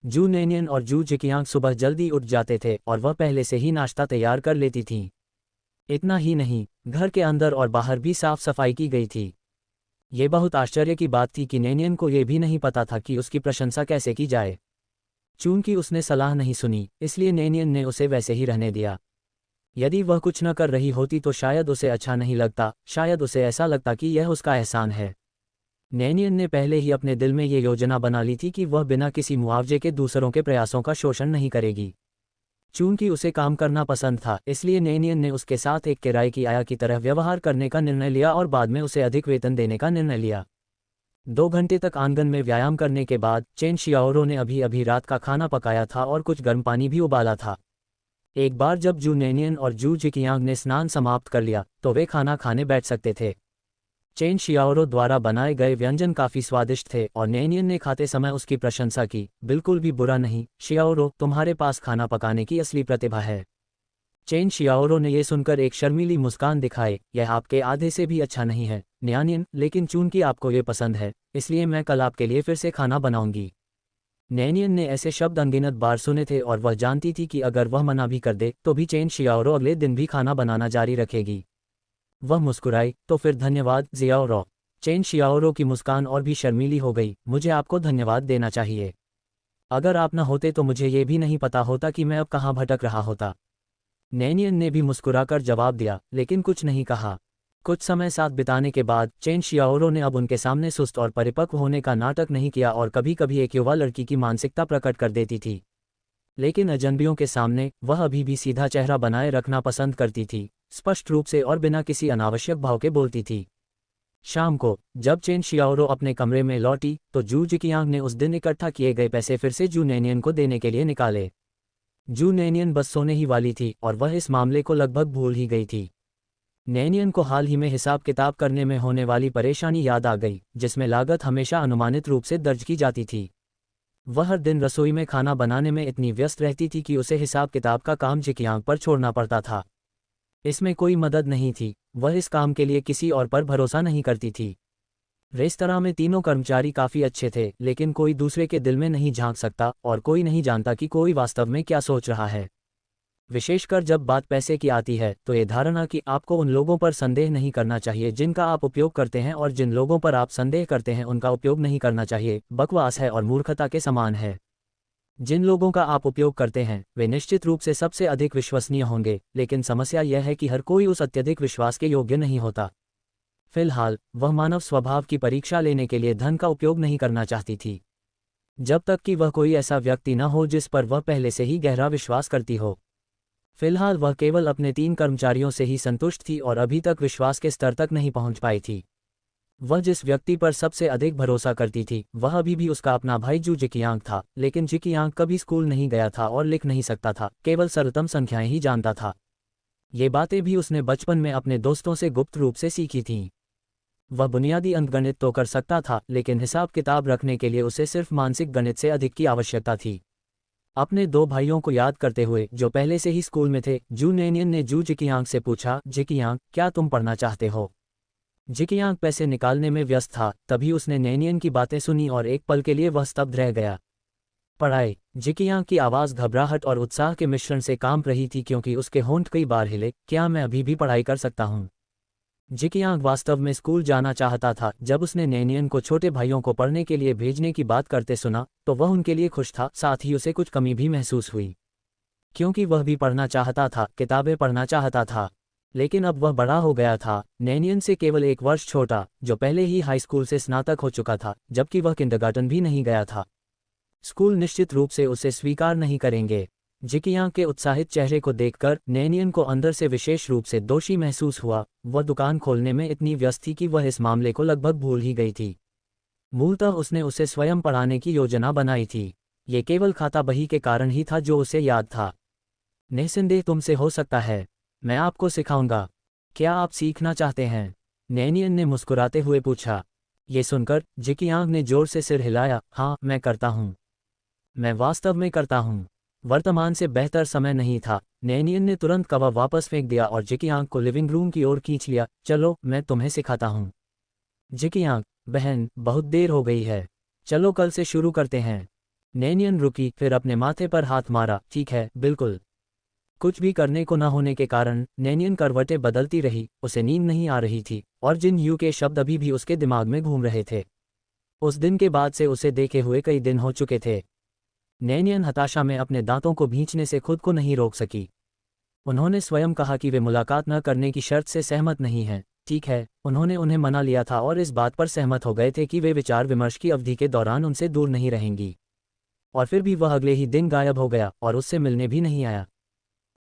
जू नेनियन और जू जिकियांग सुबह जल्दी उठ जाते थे और वह पहले से ही नाश्ता तैयार कर लेती थीं। इतना ही नहीं, घर के अंदर और बाहर भी साफ सफाई की गई थी। ये बहुत आश्चर्य की बात थी कि नेनियन को यह भी नहीं पता था कि उसकी प्रशंसा कैसे की जाए। चूंकि उसने सलाह नहीं सुनी, इसलिए नेनियन ने उसे वैसे ही रहने दिया। यदि वह कुछ न कर रही होती तो शायद उसे अच्छा नहीं लगता, शायद उसे ऐसा लगता कि यह उसका एहसान है। नेनियन ने पहले ही अपने दिल में ये योजना बना ली थी कि वह बिना किसी मुआवजे के दूसरों के प्रयासों का शोषण नहीं करेगी। चूंकि उसे काम करना पसंद था, इसलिए नेनियन ने उसके साथ एक किराए की आया की तरह व्यवहार करने का निर्णय लिया और बाद में उसे अधिक वेतन देने का निर्णय लिया। 2 घंटे तक आंगन में व्यायाम करने के बाद चेन शियाओरो ने अभी अभी रात का खाना पकाया था और कुछ गर्म पानी भी उबाला था। एक बार जब जू नेनियन और जू जिकियांग ने स्नान समाप्त कर लिया तो वे खाना खाने बैठ सकते थे। चेन शियाओरो द्वारा बनाए गए व्यंजन काफ़ी स्वादिष्ट थे और नेनियन ने खाते समय उसकी प्रशंसा की। बिल्कुल भी बुरा नहीं, शियाओरो, तुम्हारे पास खाना पकाने की असली प्रतिभा है। चेन शियाओरो ने यह सुनकर एक शर्मीली मुस्कान दिखाई, यह आपके आधे से भी अच्छा नहीं है नेनियन, लेकिन चूंकि आपको ये पसंद है, इसलिए मैं कल आपके लिए फिर से खाना बनाऊंगी। नैनियन ने ऐसे शब्द अनगिनत बार सुने थे और वह जानती थी कि अगर वह मना भी कर दे तो भी चेन शियाओरो अगले दिन भी खाना बनाना जारी रखेगी। वह मुस्कुराई, तो फिर धन्यवाद जियाओरो। चेन शियाओरो की मुस्कान और भी शर्मीली हो गई। मुझे आपको धन्यवाद देना चाहिए। अगर आप न होते तो मुझे ये भी नहीं पता होता कि मैं अब कहाँ भटक रहा होता। नैनियन ने भी मुस्कुराकर जवाब दिया, लेकिन कुछ नहीं कहा। कुछ समय साथ बिताने के बाद चेन शियाओरो ने अब उनके सामने सुस्त और परिपक्व होने का नाटक नहीं किया और कभी कभी एक युवा लड़की की मानसिकता प्रकट कर देती थी। लेकिन अजनबियों के सामने वह अभी भी सीधा चेहरा बनाए रखना पसंद करती थी, स्पष्ट रूप से और बिना किसी अनावश्यक भाव के बोलती थी। शाम को जब चेन शियाओरो अपने कमरे में लौटी तो जू जिकियांग ने उस दिन इकट्ठा किए गए पैसे फिर से जू नैनियन को देने के लिए निकाले। जू नैनियन बस सोने ही वाली थी और वह इस मामले को लगभग भूल ही गई थी। नैनियन को हाल ही में हिसाब किताब करने में होने वाली परेशानी याद आ गई, जिसमें लागत हमेशा अनुमानित रूप से दर्ज की जाती थी। वह हर दिन रसोई में खाना बनाने में इतनी व्यस्त रहती थी कि उसे हिसाब किताब का काम जिकियांग पर छोड़ना पड़ता था। इसमें कोई मदद नहीं थी, वह इस काम के लिए किसी और पर भरोसा नहीं करती थी। रेस्तरां में तीनों कर्मचारी काफ़ी अच्छे थे, लेकिन कोई दूसरे के दिल में नहीं झांक सकता और कोई नहीं जानता कि कोई वास्तव में क्या सोच रहा है। विशेषकर जब बात पैसे की आती है तो ये धारणा कि आपको उन लोगों पर संदेह नहीं करना चाहिए जिनका आप उपयोग करते हैं और जिन लोगों पर आप संदेह करते हैं उनका उपयोग नहीं करना चाहिए, बकवास है और मूर्खता के समान है। जिन लोगों का आप उपयोग करते हैं वे निश्चित रूप से सबसे अधिक विश्वसनीय होंगे, लेकिन समस्या यह है कि हर कोई उस अत्यधिक विश्वास के योग्य नहीं होता। फिलहाल वह मानव स्वभाव की परीक्षा लेने के लिए धन का उपयोग नहीं करना चाहती थी, जब तक कि वह कोई ऐसा व्यक्ति न हो जिस पर वह पहले से ही गहरा विश्वास करती हो। फिलहाल वह केवल अपने 3 कर्मचारियों से ही संतुष्ट थी और अभी तक विश्वास के स्तर तक नहीं पहुंच पाई थी। वह जिस व्यक्ति पर सबसे अधिक भरोसा करती थी वह अभी भी उसका अपना भाई जू जिकियांग था, लेकिन जिकियांग कभी स्कूल नहीं गया था और लिख नहीं सकता था, केवल सरलतम संख्याएं ही जानता था। ये बातें भी उसने बचपन में अपने दोस्तों से गुप्त रूप से सीखी थीं। वह बुनियादी अंकगणित तो कर सकता था, लेकिन हिसाब किताब रखने के लिए उसे सिर्फ मानसिक गणित से अधिक की आवश्यकता थी। अपने 2 भाइयों को याद करते हुए जो पहले से ही स्कूल में थे, जू नैनियन ने जू जिकियांग से पूछा, जिकियांग, क्या तुम पढ़ना चाहते हो? जिकियांग पैसे निकालने में व्यस्त था, तभी उसने नैनियन की बातें सुनी और एक पल के लिए वह स्तब्ध रह गया। पढ़ाई। जिकियांग की आवाज़ घबराहट और उत्साह के मिश्रण से कांप रही थी क्योंकि उसके होंठ कई बार हिले। क्या मैं अभी भी पढ़ाई कर सकता हूँ? जिकियांग वास्तव में स्कूल जाना चाहता था। जब उसने नैनियन को छोटे भाइयों को पढ़ने के लिए भेजने की बात करते सुना तो वह उनके लिए खुश था, साथ ही उसे कुछ कमी भी महसूस हुई, क्योंकि वह भी पढ़ना चाहता था, किताबें पढ़ना चाहता था। लेकिन अब वह बड़ा हो गया था, नैनियन से केवल 1 वर्ष छोटा, जो पहले ही हाई स्कूल से स्नातक हो चुका था, जबकि वह किंडरगार्टन भी नहीं गया था। स्कूल निश्चित रूप से उसे स्वीकार नहीं करेंगे। जिकियांग के उत्साहित चेहरे को देखकर नैनियन को अंदर से विशेष रूप से दोषी महसूस हुआ। वह दुकान खोलने में इतनी व्यस्त थी कि वह इस मामले को लगभग भूल ही गई थी। मूलतः उसने उसे स्वयं पढ़ाने की योजना बनाई थी। ये केवल खाता बही के कारण ही था जो उसे याद था। निस्संदेह तुमसे हो सकता है, मैं आपको सिखाऊंगा। क्या आप सीखना चाहते हैं? नैनियन ने मुस्कुराते हुए पूछा। ये सुनकर जिकियांग ने जोर से सिर हिलाया। हाँ, मैं करता हूँ, मैं वास्तव में करता हूँ। वर्तमान से बेहतर समय नहीं था। नैनियन ने तुरंत कवा वापस फेंक दिया और जिकियांग को लिविंग रूम की ओर खींच लिया। चलो, मैं तुम्हें सिखाता हूँ। जिकियांग, बहन, बहुत देर हो गई है, चलो कल से शुरू करते हैं। नैनियन रुकी, फिर अपने माथे पर हाथ मारा। ठीक है, बिल्कुल। कुछ भी करने को न होने के कारण नैनियन करवटें बदलती रही। उसे नींद नहीं आ रही थी और जिन यू के शब्द अभी भी उसके दिमाग में घूम रहे थे। उस दिन के बाद से उसे देखे हुए कई दिन हो चुके थे। नैनियन हताशा में अपने दांतों को भींचने से खुद को नहीं रोक सकी। उन्होंने स्वयं कहा कि वे मुलाकात न करने की शर्त से सहमत नहीं हैं। ठीक है, उन्होंने उन्हें मना लिया था और इस बात पर सहमत हो गए थे कि वे विचार विमर्श की अवधि के दौरान उनसे दूर नहीं रहेंगी। और फिर भी वह अगले ही दिन गायब हो गया और उससे मिलने भी नहीं आया।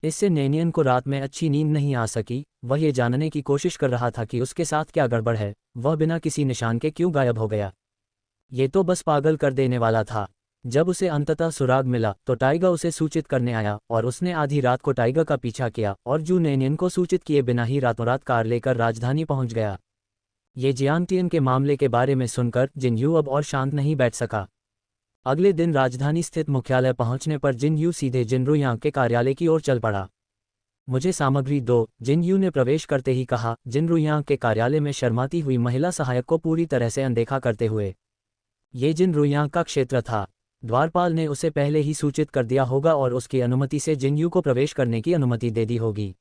इससे नैनियन को रात में अच्छी नींद नहीं आ सकी। वह ये जानने की कोशिश कर रहा था कि उसके साथ क्या गड़बड़ है। वह बिना किसी निशान के क्यों गायब हो गया? ये तो बस पागल कर देने वाला था। जब उसे अंततः सुराग मिला तो टाइगर उसे सूचित करने आया और उसने आधी रात को टाइगर का पीछा किया और जू नैनियन को सूचित किए बिना ही रातों रात कार लेकर राजधानी पहुंच गया। ये जियांगटियन के मामले के बारे में सुनकर जिन यू अब और शांत नहीं बैठ सका। अगले दिन राजधानी स्थित मुख्यालय पहुंचने पर जिन यू सीधे जिनरुयांग के कार्यालय की ओर चल पड़ा। मुझे सामग्री दो, जिन यू ने प्रवेश करते ही कहा, जिनरुयांग के कार्यालय में शर्माती हुई महिला सहायक को पूरी तरह से अनदेखा करते हुए। ये जिनरुयांग का क्षेत्र था। द्वारपाल ने उसे पहले ही सूचित कर दिया होगा और उसकी अनुमति से जिनयू को प्रवेश करने की अनुमति दे दी होगी।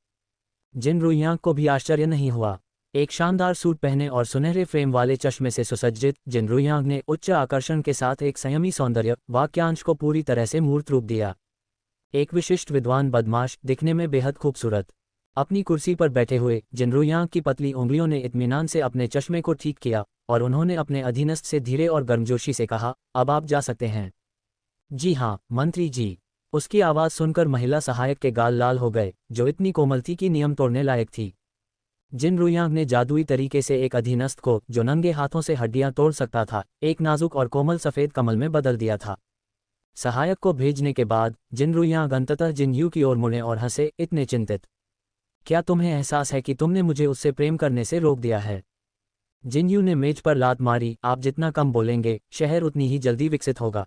जिन रुइयांग को भी आश्चर्य नहीं हुआ। एक शानदार सूट पहने और सुनहरे फ्रेम वाले चश्मे से सुसज्जित जिन रुइयांग ने उच्च आकर्षण के साथ एक संयमी सौंदर्य वाक्यांश को पूरी तरह से मूर्त रूप दिया। एक विशिष्ट विद्वान बदमाश, दिखने में बेहद खूबसूरत। अपनी कुर्सी पर बैठे हुए जिन रुइयांग की पतली उंगलियों ने इत्मीनान से अपने चश्मे को ठीक किया और उन्होंने अपने अधीनस्थ से धीरे और गर्मजोशी से कहा, अब आप जा सकते हैं। जी हाँ मंत्री जी। उसकी आवाज़ सुनकर महिला सहायक के गाल लाल हो गए, जो इतनी कोमल थी कि नियम तोड़ने लायक थी। जिन रुइयांग ने जादुई तरीके से एक अधीनस्थ को, जो नंगे हाथों से हड्डियां तोड़ सकता था, एक नाजुक और कोमल सफ़ेद कमल में बदल दिया था। सहायक को भेजने के बाद जिन रुइयांग अंततः जिनयू की ओर मुड़े और हंसे, इतने चिंतित। क्या तुम्हें एहसास है कि तुमने मुझे उससे प्रेम करने से रोक दिया है? जिनयू ने मेज पर लात मारी, आप जितना कम बोलेंगे, शहर उतनी ही जल्दी विकसित होगा।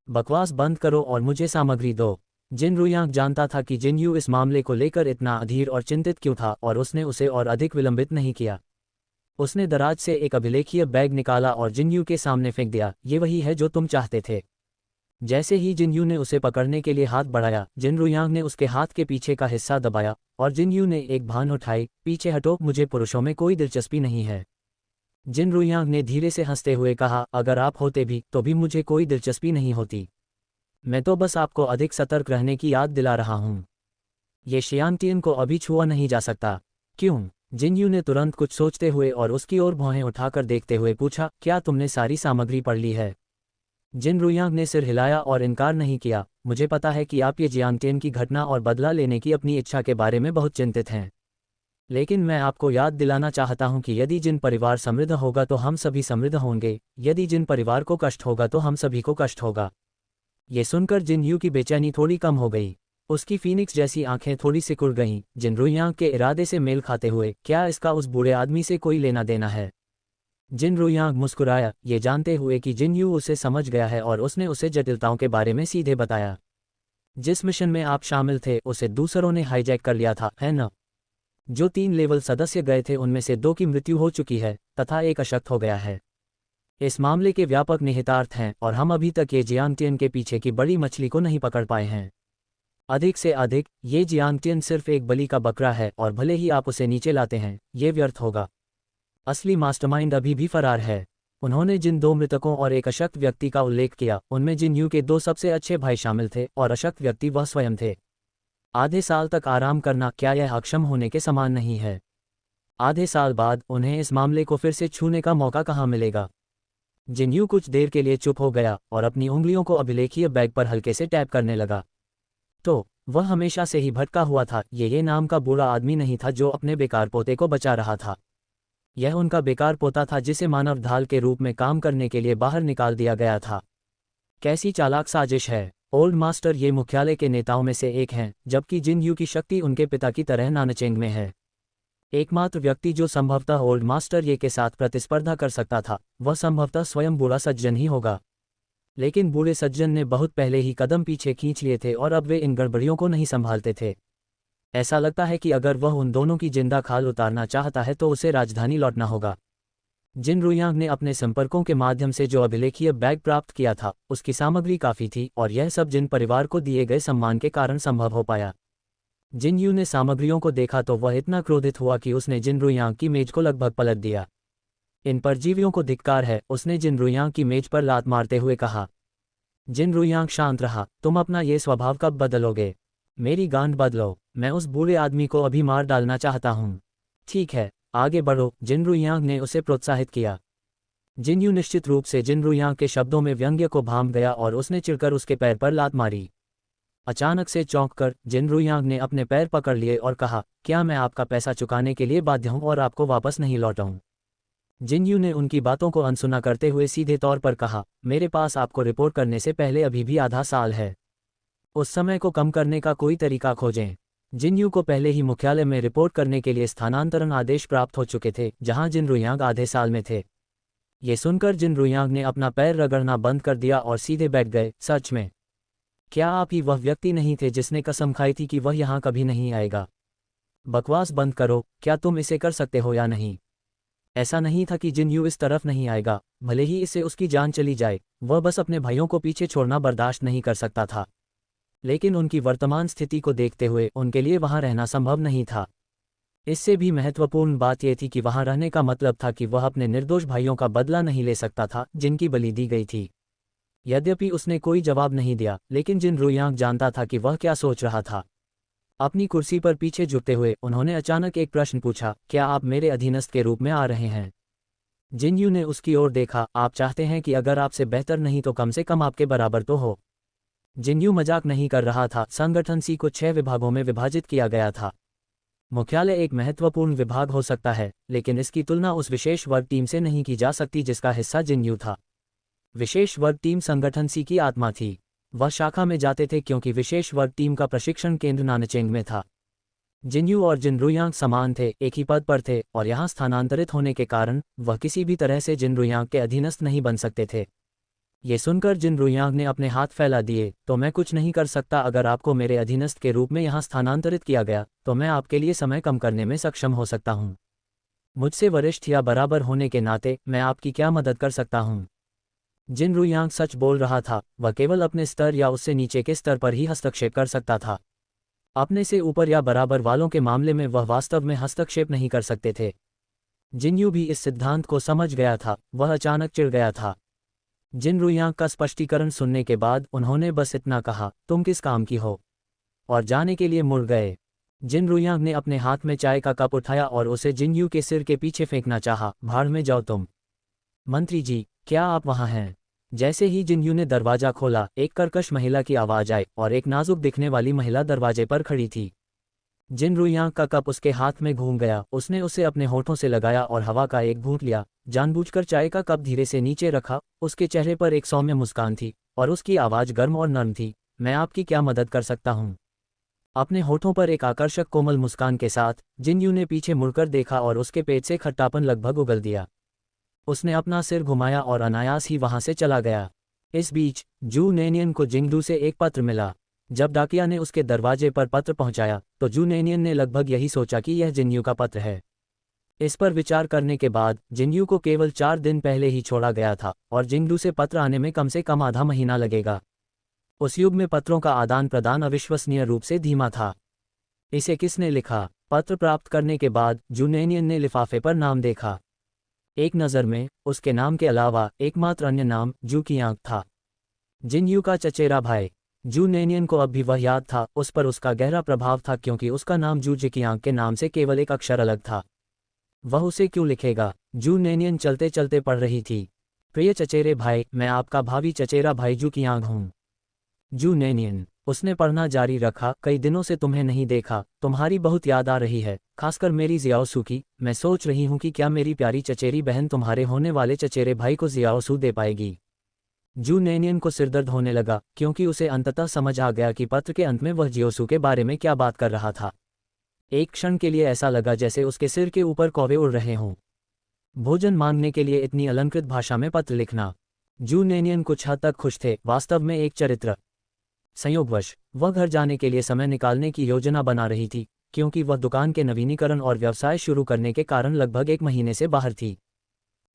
बकवास बंद करो और मुझे सामग्री दो। जिन रुइयांग जानता था कि जिनयू इस मामले को लेकर इतना अधीर और चिंतित क्यों था और उसने उसे और अधिक विलंबित नहीं किया। उसने दराज से एक अभिलेखीय बैग निकाला और जिनयू के सामने फेंक दिया। ये वही है जो तुम चाहते थे। जैसे ही जिनयू ने उसे पकड़ने के लिए हाथ बढ़ाया, जिन रुइयांग ने उसके हाथ के पीछे का हिस्सा दबाया और जिनयू ने एक भान उठाई, पीछे हटो, मुझे पुरुषों में कोई दिलचस्पी नहीं है। जिन रुइयांग ने धीरे से हंसते हुए कहा, अगर आप होते भी तो भी मुझे कोई दिलचस्पी नहीं होती। मैं तो बस आपको अधिक सतर्क रहने की याद दिला रहा हूँ। ये शियांटियन को अभी छुआ नहीं जा सकता। क्यों? जिनयू ने तुरंत कुछ सोचते हुए और उसकी ओर भौहें उठाकर देखते हुए पूछा, क्या तुमने सारी सामग्री पढ़ ली है? जिन रुइयांग ने सिर हिलाया और इनकार नहीं किया। मुझे पता है कि आप ये जियांटियन की घटना और बदला लेने की अपनी इच्छा के बारे में बहुत चिंतित हैं, लेकिन मैं आपको याद दिलाना चाहता हूं कि यदि जिन परिवार समृद्ध होगा तो हम सभी समृद्ध होंगे, यदि जिन परिवार को कष्ट होगा तो हम सभी को कष्ट होगा। ये सुनकर जिनयू की बेचैनी थोड़ी कम हो गई। उसकी फीनिक्स जैसी आंखें थोड़ी सिकुड़ गईं। जिन रुइयांग के इरादे से मेल खाते हुए, क्या इसका उस बूढ़े आदमी से कोई लेना देना है? जिन रुइयांग मुस्कुराया, ये जानते हुए कि जिनयू उसे समझ गया है और उसने उसे जटिलताओं के बारे में सीधे बताया। जिस मिशन में आप शामिल थे उसे दूसरों ने हाईजैक कर लिया था, है न? जो 3 लेवल सदस्य गए थे उनमें से 2 की मृत्यु हो चुकी है तथा एक अशक्त हो गया है। इस मामले के व्यापक निहितार्थ हैं और हम अभी तक ये जियांटियन के पीछे की बड़ी मछली को नहीं पकड़ पाए हैं। अधिक से अधिक, ये जियांटियन सिर्फ एक बलि का बकरा है और भले ही आप उसे नीचे लाते हैं, ये व्यर्थ होगा। असली मास्टरमाइंड अभी भी फरार है। उन्होंने जिन 2 मृतकों और एक अशक्त व्यक्ति का उल्लेख किया, उनमें जिनयू के 2 सबसे अच्छे भाई शामिल थे और अशक्त व्यक्ति वह स्वयं थे। आधे साल तक आराम करना, क्या यह अक्षम होने के समान नहीं है? आधे साल बाद उन्हें इस मामले को फिर से छूने का मौका कहाँ मिलेगा? जिनयू कुछ देर के लिए चुप हो गया और अपनी उंगलियों को अभिलेखीय बैग पर हल्के से टैप करने लगा। तो वह हमेशा से ही भटका हुआ था। ये नाम का बूढ़ा आदमी नहीं था जो अपने बेकार पोते को बचा रहा था। यह उनका बेकार पोता था जिसे मानव ढाल के रूप में काम करने के लिए बाहर निकाल दिया गया था। कैसी चालाक साजिश है। ओल्ड मास्टर ये मुख्यालय के नेताओं में से एक हैं, जबकि जिनयू की शक्ति उनके पिता की तरह नानचेंग में है। एकमात्र व्यक्ति जो संभवतः ओल्ड मास्टर ये के साथ प्रतिस्पर्धा कर सकता था, वह संभवतः स्वयं बूढ़ा सज्जन ही होगा। लेकिन बूढ़े सज्जन ने बहुत पहले ही कदम पीछे खींच लिए थे और अब वे इन गड़बड़ियों को नहीं संभालते थे। ऐसा लगता है कि अगर वह उन दोनों की जिंदा खाल उतारना चाहता है तो उसे राजधानी लौटना होगा। जिन रुइयांग ने अपने संपर्कों के माध्यम से जो अभिलेखीय बैग प्राप्त किया था, उसकी सामग्री काफ़ी थी और यह सब जिन परिवार को दिए गए सम्मान के कारण संभव हो पाया। जिनयू ने सामग्रियों को देखा तो वह इतना क्रोधित हुआ कि उसने जिन रुइयांग की मेज को लगभग पलट दिया। इन परजीवियों को धिक्कार है, उसने जिन रुइयांग की मेज पर लात मारते हुए कहा। जिन रुइयांग शांत रहा। तुम अपना ये स्वभाव कब बदलोगे? मेरी गांड बदलो। मैं उस बूढ़े आदमी को अभी मार डालना चाहता हूँ। ठीक है, आगे बढ़ो, जिन रुइयांग ने उसे प्रोत्साहित किया। जिनयू निश्चित रूप से जिन रुइयांग के शब्दों में व्यंग्य को भांप गया और उसने चिढ़कर उसके पैर पर लात मारी। अचानक से चौंककर जिन रुइयांग ने अपने पैर पकड़ लिए और कहा, क्या मैं आपका पैसा चुकाने के लिए बाध्य हूं और आपको वापस नहीं लौटाऊं? जिनयू ने उनकी बातों को अनसुना करते हुए सीधे तौर पर कहा, मेरे पास आपको रिपोर्ट करने से पहले अभी भी आधा साल है। उस समय को कम करने का कोई तरीका खोजें। जिनयू को पहले ही मुख्यालय में रिपोर्ट करने के लिए स्थानांतरण आदेश प्राप्त हो चुके थे, जहां जिन रुइयांग आधे साल में थे। ये सुनकर जिन रुइयांग ने अपना पैर रगड़ना बंद कर दिया और सीधे बैठ गए। सच में, क्या आप ही वह व्यक्ति नहीं थे जिसने कसम खाई थी कि वह यहाँ कभी नहीं आएगा? बकवास बंद करो। क्या तुम इसे कर सकते हो या नहीं? ऐसा नहीं था कि जिनयू इस तरफ नहीं आएगा, भले ही इससे उसकी जान चली जाए, वह बस अपने भाइयों को पीछे छोड़ना बर्दाश्त नहीं कर सकता था। लेकिन उनकी वर्तमान स्थिति को देखते हुए उनके लिए वहां रहना संभव नहीं था। इससे भी महत्वपूर्ण बात यह थी कि वहां रहने का मतलब था कि वह अपने निर्दोष भाइयों का बदला नहीं ले सकता था जिनकी बलि दी गई थी। यद्यपि उसने कोई जवाब नहीं दिया, लेकिन जिन रुयांग जानता था कि वह क्या सोच रहा था। अपनी कुर्सी पर पीछे झुकते हुए उन्होंने अचानक एक प्रश्न पूछा, क्या आप मेरे अधीनस्थ के रूप में आ रहे हैं? जिनयू ने उसकी ओर देखा, आप चाहते हैं कि अगर आपसे बेहतर नहीं तो कम से कम आपके बराबर तो हो। जिनयू मजाक नहीं कर रहा था। संगठन सी को 6 विभागों में विभाजित किया गया था। मुख्यालय एक महत्वपूर्ण विभाग हो सकता है, लेकिन इसकी तुलना उस विशेष वर्ग टीम से नहीं की जा सकती जिसका हिस्सा जिनयू था। विशेष वर्ग टीम संगठन सी की आत्मा थी। वह शाखा में जाते थे क्योंकि विशेष वर्ग टीम का प्रशिक्षण केंद्र नानचेंग में था। जिनयू और जिन रुयांग समान थे, एक ही पद पर थे, और यहाँ स्थानांतरित होने के कारण वह किसी भी तरह से जिन रुयांग के अधीनस्थ नहीं बन सकते थे। ये सुनकर जिन रुयांग ने अपने हाथ फैला दिए, तो मैं कुछ नहीं कर सकता। अगर आपको मेरे अधीनस्थ के रूप में यहाँ स्थानांतरित किया गया तो मैं आपके लिए समय कम करने में सक्षम हो सकता हूँ। मुझसे वरिष्ठ या बराबर होने के नाते मैं आपकी क्या मदद कर सकता हूँ? जिन रुयांग सच बोल रहा था। वह केवल अपने स्तर या उससे नीचे के स्तर पर ही हस्तक्षेप कर सकता था। अपने से ऊपर या बराबर वालों के मामले में वह वास्तव में हस्तक्षेप नहीं कर सकते थे। जिनयू भी इस सिद्धांत को समझ गया था। वह अचानक चिढ़ गया था। जिन रुयांग का स्पष्टीकरण सुनने के बाद उन्होंने बस इतना कहा, तुम किस काम की हो, और जाने के लिए मुड़ गए। जिन रुयांग ने अपने हाथ में चाय का कप उठाया और उसे जिनयू के सिर के पीछे फेंकना चाहा। भाड़ में जाओ तुम। मंत्री जी, क्या आप वहां हैं? जैसे ही जिनयू ने दरवाजा खोला, एक कर्कश महिला की आवाज आई और एक नाजुक दिखने वाली महिला दरवाजे पर खड़ी थी। जिन रुयांग का कप उसके हाथ में घूम गया। उसने उसे अपने होठों से लगाया और हवा का एक घूंट लिया। जानबूझकर चाय का कप धीरे से नीचे रखा। उसके चेहरे पर एक सौम्य मुस्कान थी और उसकी आवाज गर्म और नर्म थी। मैं आपकी क्या मदद कर सकता हूँ? अपने होठों पर एक आकर्षक कोमल मुस्कान के साथ जिनयू ने पीछे मुड़कर देखा और उसके पेट से खट्टापन लगभग उगल दिया। उसने अपना सिर घुमाया और अनायास ही वहां से चला गया। इस बीच जू नेनियन को जिंगडू से एक पत्र मिला। जब डाकिया ने उसके दरवाजे पर पत्र पहुंचाया तो जू नेनियन ने लगभग यही सोचा कि यह जिनयू का पत्र है। इस पर विचार करने के बाद जिनयू को केवल 4 दिन पहले ही छोड़ा गया था और जिंगडू से पत्र आने में कम से कम आधा महीना लगेगा। उस युग में पत्रों का आदान प्रदान अविश्वसनीय रूप से धीमा था। इसे किसने लिखा? पत्र प्राप्त करने के बाद जू नेनियन ने लिफाफे पर नाम देखा। एक नज़र में उसके नाम के अलावा एकमात्र अन्य नाम जू कियांग था। जिनयू का चचेरा भाई। जू नेनियन को अब भी वह याद था। उस पर उसका गहरा प्रभाव था क्योंकि उसका नाम जू जिकियांग के नाम से केवल एक अक्षर अलग था। वह उसे क्यों लिखेगा? जू नेनियन चलते चलते पढ़ रही थी, प्रिय चचेरे भाई, मैं आपका भावी चचेरा भाई जू कियांग हूँ। जू नेनियन। उसने पढ़ना जारी रखा, कई दिनों से तुम्हें नहीं देखा, तुम्हारी बहुत याद आ रही है, खासकर मेरी जियाओसू की। मैं सोच रही हूँ कि क्या मेरी प्यारी चचेरी बहन तुम्हारे होने वाले चचेरे भाई को जियाओसू दे पाएगी। जू नेनियन को सिरदर्द होने लगा क्योंकि उसे अंततः समझ आ गया कि पत्र के अंत में वह जियोसू के बारे में क्या बात कर रहा था। एक क्षण के लिए ऐसा लगा जैसे उसके सिर के ऊपर कौवे उड़ रहे हों। भोजन मांगने के लिए इतनी अलंकृत भाषा में पत्र लिखना। जू नेनियन कुछ हद तक खुश थे। वास्तव में एक चरित्र। संयोगवश वह घर जाने के लिए समय निकालने की योजना बना रही थी क्योंकि वह दुकान के नवीनीकरण और व्यवसाय शुरू करने के कारण लगभग 1 महीने से बाहर थी।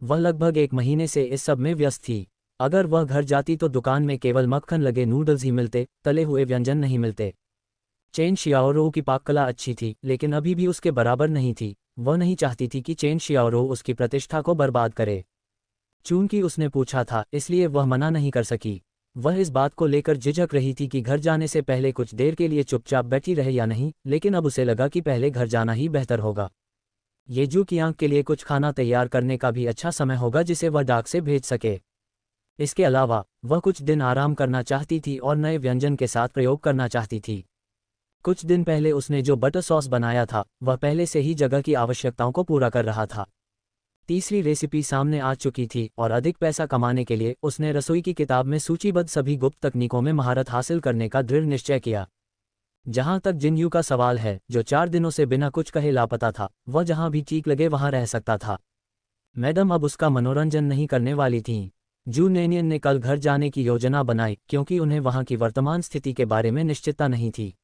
वह लगभग 1 महीने से इस सब में व्यस्त थी। अगर वह घर जाती तो दुकान में केवल मक्खन लगे नूडल्स ही मिलते, तले हुए व्यंजन नहीं मिलते। चेन शियाओरो की पाककला अच्छी थी, लेकिन अभी भी उसके बराबर नहीं थी। वह नहीं चाहती थी कि चेन शियाओरो उसकी प्रतिष्ठा को बर्बाद करे। चूंकि उसने पूछा था, इसलिए वह मना नहीं कर सकी। वह इस बात को लेकर झिझक रही थी कि घर जाने से पहले कुछ देर के लिए चुपचाप बैठी रहे या नहीं, लेकिन अब उसे लगा कि पहले घर जाना ही बेहतर होगा। ये जू कियांग के लिए कुछ खाना तैयार करने का भी अच्छा समय होगा जिसे वह डाक से भेज सके। इसके अलावा वह कुछ दिन आराम करना चाहती थी और नए व्यंजन के साथ प्रयोग करना चाहती थी। कुछ दिन पहले उसने जो बटर सॉस बनाया था वह पहले से ही जगह की आवश्यकताओं को पूरा कर रहा था। तीसरी रेसिपी सामने आ चुकी थी और अधिक पैसा कमाने के लिए उसने रसोई की किताब में सूचीबद्ध सभी गुप्त तकनीकों में महारत हासिल करने का दृढ़ निश्चय किया। जहां तक जिनयू का सवाल है, जो 4 दिनों से बिना कुछ कहे लापता था, वह जहां भी ठीक लगे वहां रह सकता था। मैडम अब उसका मनोरंजन नहीं करने वाली थीं। जू नेनियन ने कल घर जाने की योजना बनाई क्योंकि उन्हें वहां की वर्तमान स्थिति के बारे में निश्चितता नहीं थी।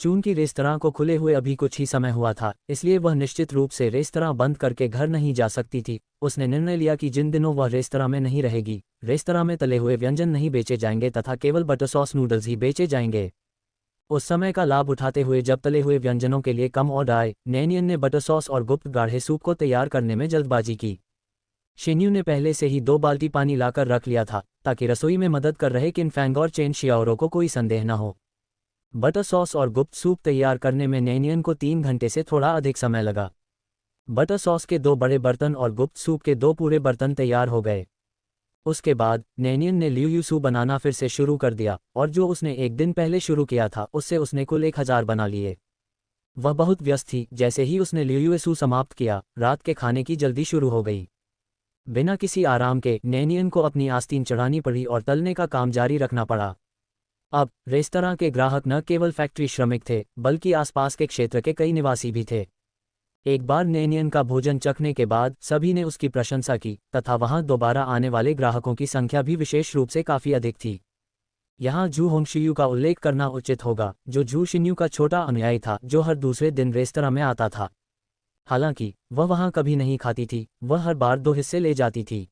चून की रेस्तरां को खुले हुए अभी कुछ ही समय हुआ था, इसलिए वह निश्चित रूप से रेस्तरां बंद करके घर नहीं जा सकती थी। उसने निर्णय लिया कि जिन दिनों वह रेस्तरां में नहीं रहेगी, रेस्तरां में तले हुए व्यंजन नहीं बेचे जाएंगे तथा केवल बटर सॉस नूडल्स ही बेचे जाएंगे। उस समय का लाभ उठाते हुए जब तले हुए व्यंजनों के लिए कम ऑर्डर आए, नैनियन ने बटर सॉस और गुप्त गाढ़े सूप को तैयार करने में जल्दबाजी की। शिन्यू ने पहले से ही 2 बाल्टी पानी लाकर रख लिया था ताकि रसोई में मदद कर रहे किन फैंग और चेन शियाओरो को कोई संदेह न हो। बटर सॉस और गुप्त सूप तैयार करने में नैनियन को 3 घंटे से थोड़ा अधिक समय लगा। बटर सॉस के 2 बड़े बर्तन और गुप्त सूप के 2 पूरे बर्तन तैयार हो गए। उसके बाद नैनियन ने लियू सू बनाना फिर से शुरू कर दिया और जो उसने एक दिन पहले शुरू किया था उससे उसने कुल 1000 बना लिए। वह बहुत व्यस्त थी। जैसे ही उसने लियू सू समाप्त किया, रात के खाने की जल्दी शुरू हो गई। बिना किसी आराम के नैनियन को अपनी आस्तीन चढ़ानी पड़ी और तलने का काम जारी रखना पड़ा। अब रेस्तरां के ग्राहक न केवल फैक्ट्री श्रमिक थे, बल्कि आसपास के क्षेत्र के कई निवासी भी थे। एक बार नैनियन का भोजन चखने के बाद सभी ने उसकी प्रशंसा की तथा वहां दोबारा आने वाले ग्राहकों की संख्या भी विशेष रूप से काफी अधिक थी। यहाँ जू होंगशियू का उल्लेख करना उचित होगा, जो जू शिन्यू का छोटा अनुयायी था जो हर दूसरे दिन रेस्तरां में आता था। हालांकि वह वहां कभी नहीं खाती थी, वह हर बार 2 हिस्से ले जाती थी।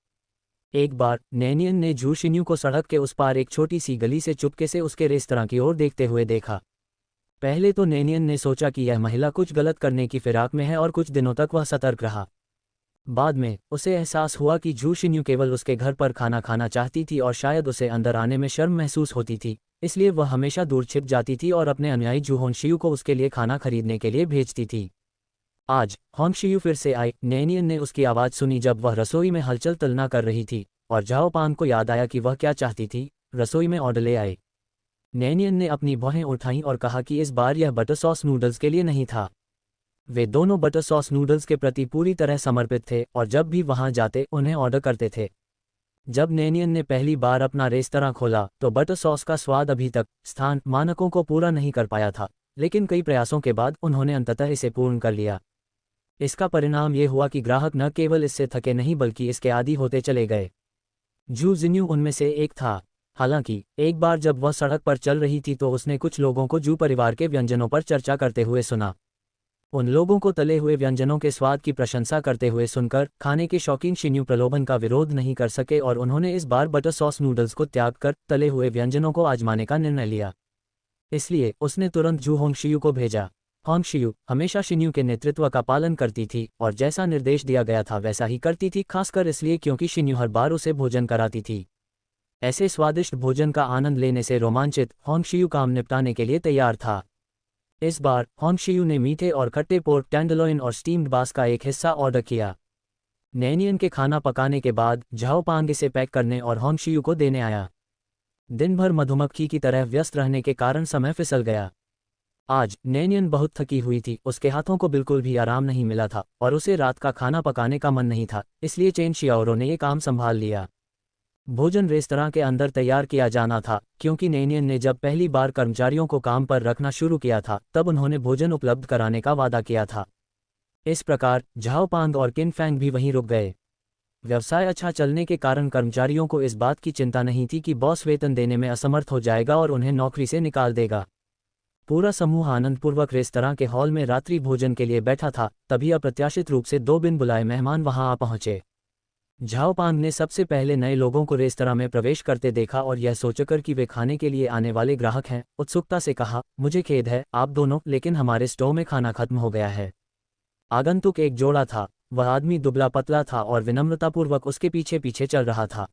एक बार नैनियन ने जू शिन्यू को सड़क के उस पार एक छोटी सी गली से चुपके से उसके रेस्तरां की ओर देखते हुए देखा। पहले तो नैनियन ने सोचा कि यह महिला कुछ गलत करने की फिराक में है और कुछ दिनों तक वह सतर्क रहा। बाद में उसे एहसास हुआ कि जू शिन्यू केवल उसके घर पर खाना खाना चाहती थी और शायद उसे अंदर आने में शर्म महसूस होती थी, इसलिए वह हमेशा दूर छिप जाती थी और अपने अनुयायी जू होंगशियू को उसके लिए खाना खरीदने के लिए भेजती थी। आज होंगशियू फिर से आई। नैनियन ने उसकी आवाज़ सुनी जब वह रसोई में हलचल तलना कर रही थी और झाओ पांग को याद आया कि वह क्या चाहती थी। रसोई में ऑर्डर ले आए। नैनियन ने अपनी भौहें उठाईं और कहा कि इस बार यह बटर सॉस नूडल्स के लिए नहीं था। वे दोनों बटर सॉस नूडल्स के प्रति पूरी तरह समर्पित थे और जब भी वहां जाते उन्हें ऑर्डर करते थे। जब नैनियन ने पहली बार अपना रेस्तरां खोला तो बटर सॉस का स्वाद अभी तक स्थान मानकों को पूरा नहीं कर पाया था, लेकिन कई प्रयासों के बाद उन्होंने अंततः इसे पूर्ण कर लिया। इसका परिणाम ये हुआ कि ग्राहक न केवल इससे थके नहीं बल्कि इसके आदी होते चले गए। जू जिन्यू उनमें से एक था। हालांकि एक बार जब वह सड़क पर चल रही थी तो उसने कुछ लोगों को जू परिवार के व्यंजनों पर चर्चा करते हुए सुना। उन लोगों को तले हुए व्यंजनों के स्वाद की प्रशंसा करते हुए सुनकर खाने के शौकीन शिन्यू प्रलोभन का विरोध नहीं कर सके और उन्होंने इस बार बटर सॉस नूडल्स को त्याग कर तले हुए व्यंजनों को आजमाने का निर्णय लिया। इसलिए उसने तुरंत जू होंगशियू को भेजा। होंगशियू हमेशा शिन्यू के नेतृत्व का पालन करती थी और जैसा निर्देश दिया गया था वैसा ही करती थी, खासकर इसलिए क्योंकि शिन्यू हर बार उसे भोजन कराती थी। ऐसे स्वादिष्ट भोजन का आनंद लेने से रोमांचित होंगशियू काम निपटाने के लिए तैयार था। इस बार होंगशियू ने मीठे और खट्टे पोर्क टेंडरलॉइन और स्टीम्ड बास का एक हिस्सा ऑर्डर किया। नैनियन के खाना पकाने के बाद झाओ पांग इसे पैक करने और होंगशियू को देने आया। दिन भर मधुमक्खी की तरह व्यस्त रहने के कारण समय फिसल गया। आज नैनियन बहुत थकी हुई थी, उसके हाथों को बिल्कुल भी आराम नहीं मिला था और उसे रात का खाना पकाने का मन नहीं था, इसलिए चेन शियाओरो ने ये काम संभाल लिया। भोजन रेस्तरां के अंदर तैयार किया जाना था, क्योंकि नैनियन ने जब पहली बार कर्मचारियों को काम पर रखना शुरू किया था तब उन्होंने भोजन उपलब्ध कराने का वादा किया था। इस प्रकार झाओ पांग और किन फैंग भी वहीं रुक गए। व्यवसाय अच्छा चलने के कारण कर्मचारियों को इस बात की चिंता नहीं थी कि बॉस वेतन देने में असमर्थ हो जाएगा और उन्हें नौकरी से निकाल देगा। पूरा समूह आनंदपूर्वक रेस्तरां के हॉल में रात्रि भोजन के लिए बैठा था, तभी अप्रत्याशित रूप से 2 बिन बुलाए मेहमान वहां आ पहुंचे। झाओ पांग ने सबसे पहले नए लोगों को रेस्तरां में प्रवेश करते देखा और यह सोचकर कि वे खाने के लिए आने वाले ग्राहक हैं, उत्सुकता से कहा, मुझे खेद है आप दोनों, लेकिन हमारे स्टोव में खाना खत्म हो गया है। आगंतुक एक जोड़ा था। वह आदमी दुबला पतला था और विनम्रतापूर्वक उसके पीछे पीछे चल रहा था।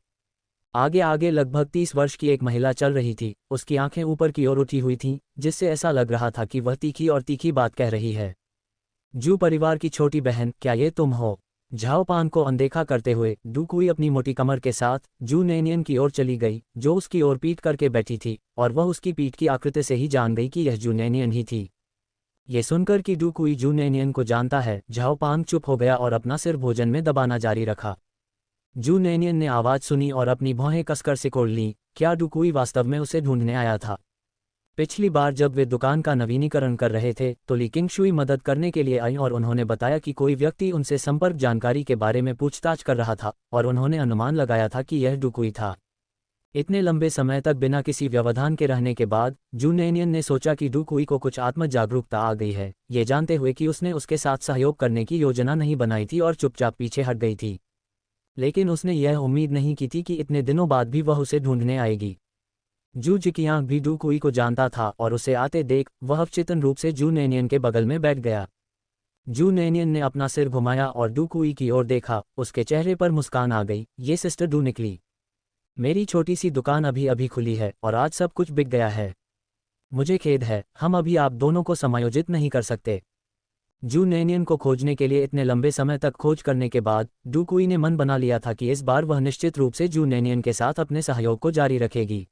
आगे आगे लगभग 30 वर्ष की एक महिला चल रही थी। उसकी आंखें ऊपर की ओर उठी हुई थीं, जिससे ऐसा लग रहा था कि वह तीखी और तीखी बात कह रही है। जू परिवार की छोटी बहन, क्या ये तुम हो? झाओ पांग को अनदेखा करते हुए डुकुई अपनी मोटी कमर के साथ जू नैनियन की ओर चली गई, जो उसकी ओर पीठ करके बैठी थी, और वह उसकी पीठ की आकृति से ही जान गई कि यह जू नैनियन ही थी। ये सुनकर कि डुकुई जू नैनियन को जानता है, झाओ पांग चुप हो गया और अपना सिर भोजन में दबाना जारी रखा। जू नैनियन ने आवाज़ सुनी और अपनी भौहें कसकर सिकोड़ लीं। क्या डुकुई वास्तव में उसे ढूंढने आया था? पिछली बार जब वे दुकान का नवीनीकरण कर रहे थे तो ली किंगशुई मदद करने के लिए आई और उन्होंने बताया कि कोई व्यक्ति उनसे संपर्क जानकारी के बारे में पूछताछ कर रहा था और उन्होंने अनुमान लगाया था कि यह डुकुई था। इतने लंबे समय तक बिना किसी व्यवधान के रहने के बाद जू नेनियन ने सोचा कि डू कुई को कुछ आत्म जागरूकता आ गई है, ये जानते हुए कि उसने उसके साथ सहयोग करने की योजना नहीं बनाई थी और चुपचाप पीछे हट गई थी। लेकिन उसने यह उम्मीद नहीं की थी कि इतने दिनों बाद भी वह उसे ढूंढने आएगी। जू जिकियांग भी डू कुई को जानता था और उसे आते देख वह अवचेतन रूप से जू नेनियन के बगल में बैठ गया। जू नेनियन ने अपना सिर घुमाया और डू कुई की ओर देखा, उसके चेहरे पर मुस्कान आ गई। ये सिस्टर डू निकली। मेरी छोटी सी दुकान अभी अभी खुली है और आज सब कुछ बिक गया है। मुझे खेद है, हम अभी आप दोनों को समायोजित नहीं कर सकते। जू नेनियन को खोजने के लिए इतने लंबे समय तक खोज करने के बाद डू कुई ने मन बना लिया था कि इस बार वह निश्चित रूप से जू नेनियन के साथ अपने सहयोग को जारी रखेगी।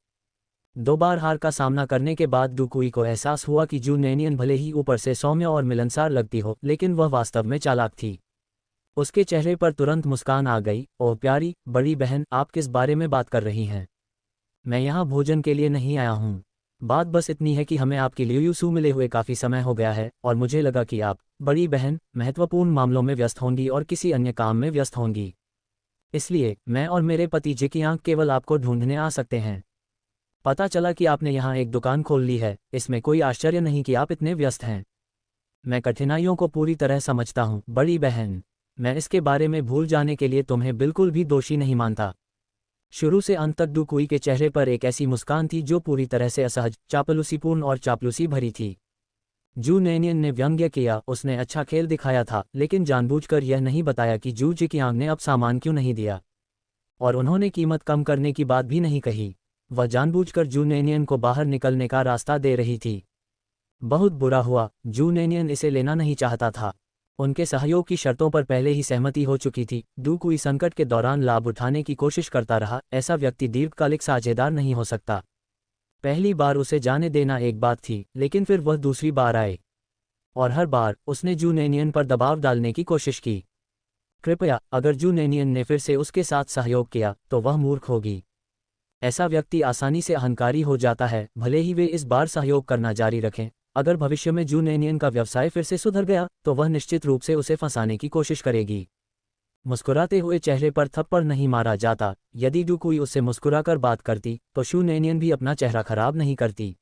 2 बार हार का सामना करने के बाद डू कुई को एहसास हुआ कि जू नेनियन भले ही ऊपर से सौम्य और मिलनसार लगती हो, लेकिन वह वास्तव में चालाक थी। उसके चेहरे पर तुरंत मुस्कान आ गई। ओह प्यारी बड़ी बहन, आप किस बारे में बात कर रही हैं? मैं यहाँ भोजन के लिए नहीं आया हूँ। बात बस इतनी है कि हमें आपकी लियूसू मिले हुए काफ़ी समय हो गया है और मुझे लगा कि आप, बड़ी बहन, महत्वपूर्ण मामलों में व्यस्त होंगी और किसी अन्य काम में व्यस्त होंगी। इसलिए मैं और मेरे पति जिकियांग केवल आपको ढूंढने आ सकते हैं। पता चला कि आपने यहाँ एक दुकान खोल ली है, इसमें कोई आश्चर्य नहीं कि आप इतने व्यस्त हैं। मैं कठिनाइयों को पूरी तरह समझता हूँ बड़ी बहन। मैं इसके बारे में भूल जाने के लिए तुम्हें बिल्कुल भी दोषी नहीं मानता। शुरू से अंत तक डू कुई के चेहरे पर एक ऐसी मुस्कान थी जो पूरी तरह से असहज, चापलूसीपूर्ण और चापलूसी भरी थी। जू नेनियन ने व्यंग्य किया, उसने अच्छा खेल दिखाया था, लेकिन जानबूझकर यह नहीं बताया कि जू जिकियांग ने अब सामान क्यों नहीं दिया। और उन्होंने कीमत कम करने की बात भी नहीं कही। वह जानबूझकर जू नेनियन को बाहर निकलने का रास्ता दे रही थी। बहुत बुरा हुआ, जू नेनियन इसे लेना नहीं चाहता था। उनके सहयोग की शर्तों पर पहले ही सहमति हो चुकी थी। डू कुई संकट के दौरान लाभ उठाने की कोशिश करता रहा। ऐसा व्यक्ति दीर्घकालिक साझेदार नहीं हो सकता। पहली बार उसे जाने देना एक बात थी, लेकिन फिर वह दूसरी बार आए और हर बार उसने जू नेनियन पर दबाव डालने की कोशिश की। कृपया, अगर जू नेनियन ने फिर से उसके साथ सहयोग किया तो वह मूर्ख होगी। ऐसा व्यक्ति आसानी से अहंकारी हो जाता है, भले ही वे इस बार सहयोग करना जारी रखें। अगर भविष्य में जू नेनियन का व्यवसाय फिर से सुधर गया तो वह निश्चित रूप से उसे फंसाने की कोशिश करेगी। मुस्कुराते हुए चेहरे पर थप्पड़ नहीं मारा जाता। यदि डू कुई उससे मुस्कुराकर बात करती तो शू नेनियन भी अपना चेहरा खराब नहीं करती।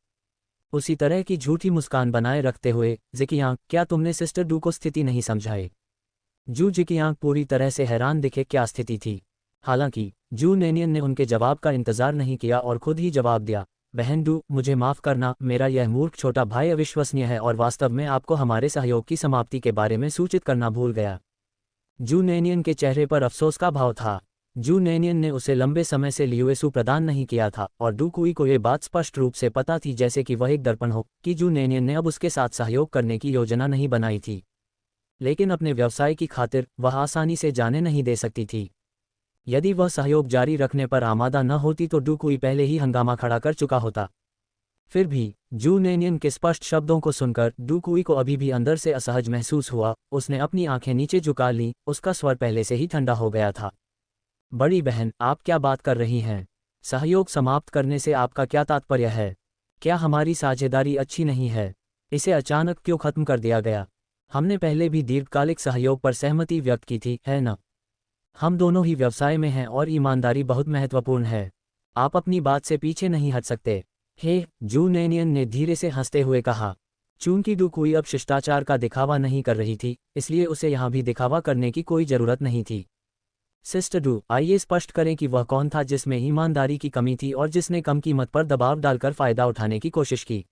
उसी तरह की झूठी मुस्कान बनाए रखते हुए, जिकियांग, क्या तुमने सिस्टर डू को स्थिति नहीं समझाई? जू जिकियांग पूरी तरह से हैरान दिखे क्या स्थिति थी। हालांकि जू नेनियन ने उनके जवाब का इंतजार नहीं किया और खुद ही जवाब दिया, बहन डू, मुझे माफ़ करना, मेरा यह मूर्ख छोटा भाई अविश्वसनीय है और वास्तव में आपको हमारे सहयोग की समाप्ति के बारे में सूचित करना भूल गया। जू नेनियन के चेहरे पर अफसोस का भाव था। जू नेनियन ने उसे लंबे समय से लियूएसू प्रदान नहीं किया था और डू कुई को ये बात स्पष्ट रूप से पता थी, जैसे कि वह एक दर्पण हो, कि जू नेनियन ने अब उसके साथ सहयोग करने की योजना नहीं बनाई थी। लेकिन अपने व्यवसाय की खातिर वह आसानी से जाने नहीं दे सकती थी। यदि वह सहयोग जारी रखने पर आमादा न होती तो डू कुई पहले ही हंगामा खड़ा कर चुका होता। फिर भी जू नेनियन के स्पष्ट शब्दों को सुनकर डू कुई को अभी भी अंदर से असहज महसूस हुआ। उसने अपनी आंखें नीचे झुका लीं, उसका स्वर पहले से ही ठंडा हो गया था। बड़ी बहन, आप क्या बात कर रही हैं? सहयोग समाप्त करने से आपका क्या तात्पर्य है? क्या हमारी साझेदारी अच्छी नहीं है? इसे अचानक क्यों खत्म कर दिया गया? हमने पहले भी दीर्घकालिक सहयोग पर सहमति व्यक्त की थी, है न? हम दोनों ही व्यवसाय में हैं और ईमानदारी बहुत महत्वपूर्ण है। आप अपनी बात से पीछे नहीं हट सकते। हे, जू नेनियन ने धीरे से हंसते हुए कहा। चूंकि डू कुई अब शिष्टाचार का दिखावा नहीं कर रही थी, इसलिए उसे यहाँ भी दिखावा करने की कोई जरूरत नहीं थी। सिस्टर डू, आइए स्पष्ट करें कि वह कौन था जिसमें ईमानदारी की कमी थी और जिसने कम कीमत पर दबाव डालकर फायदा उठाने की कोशिश की।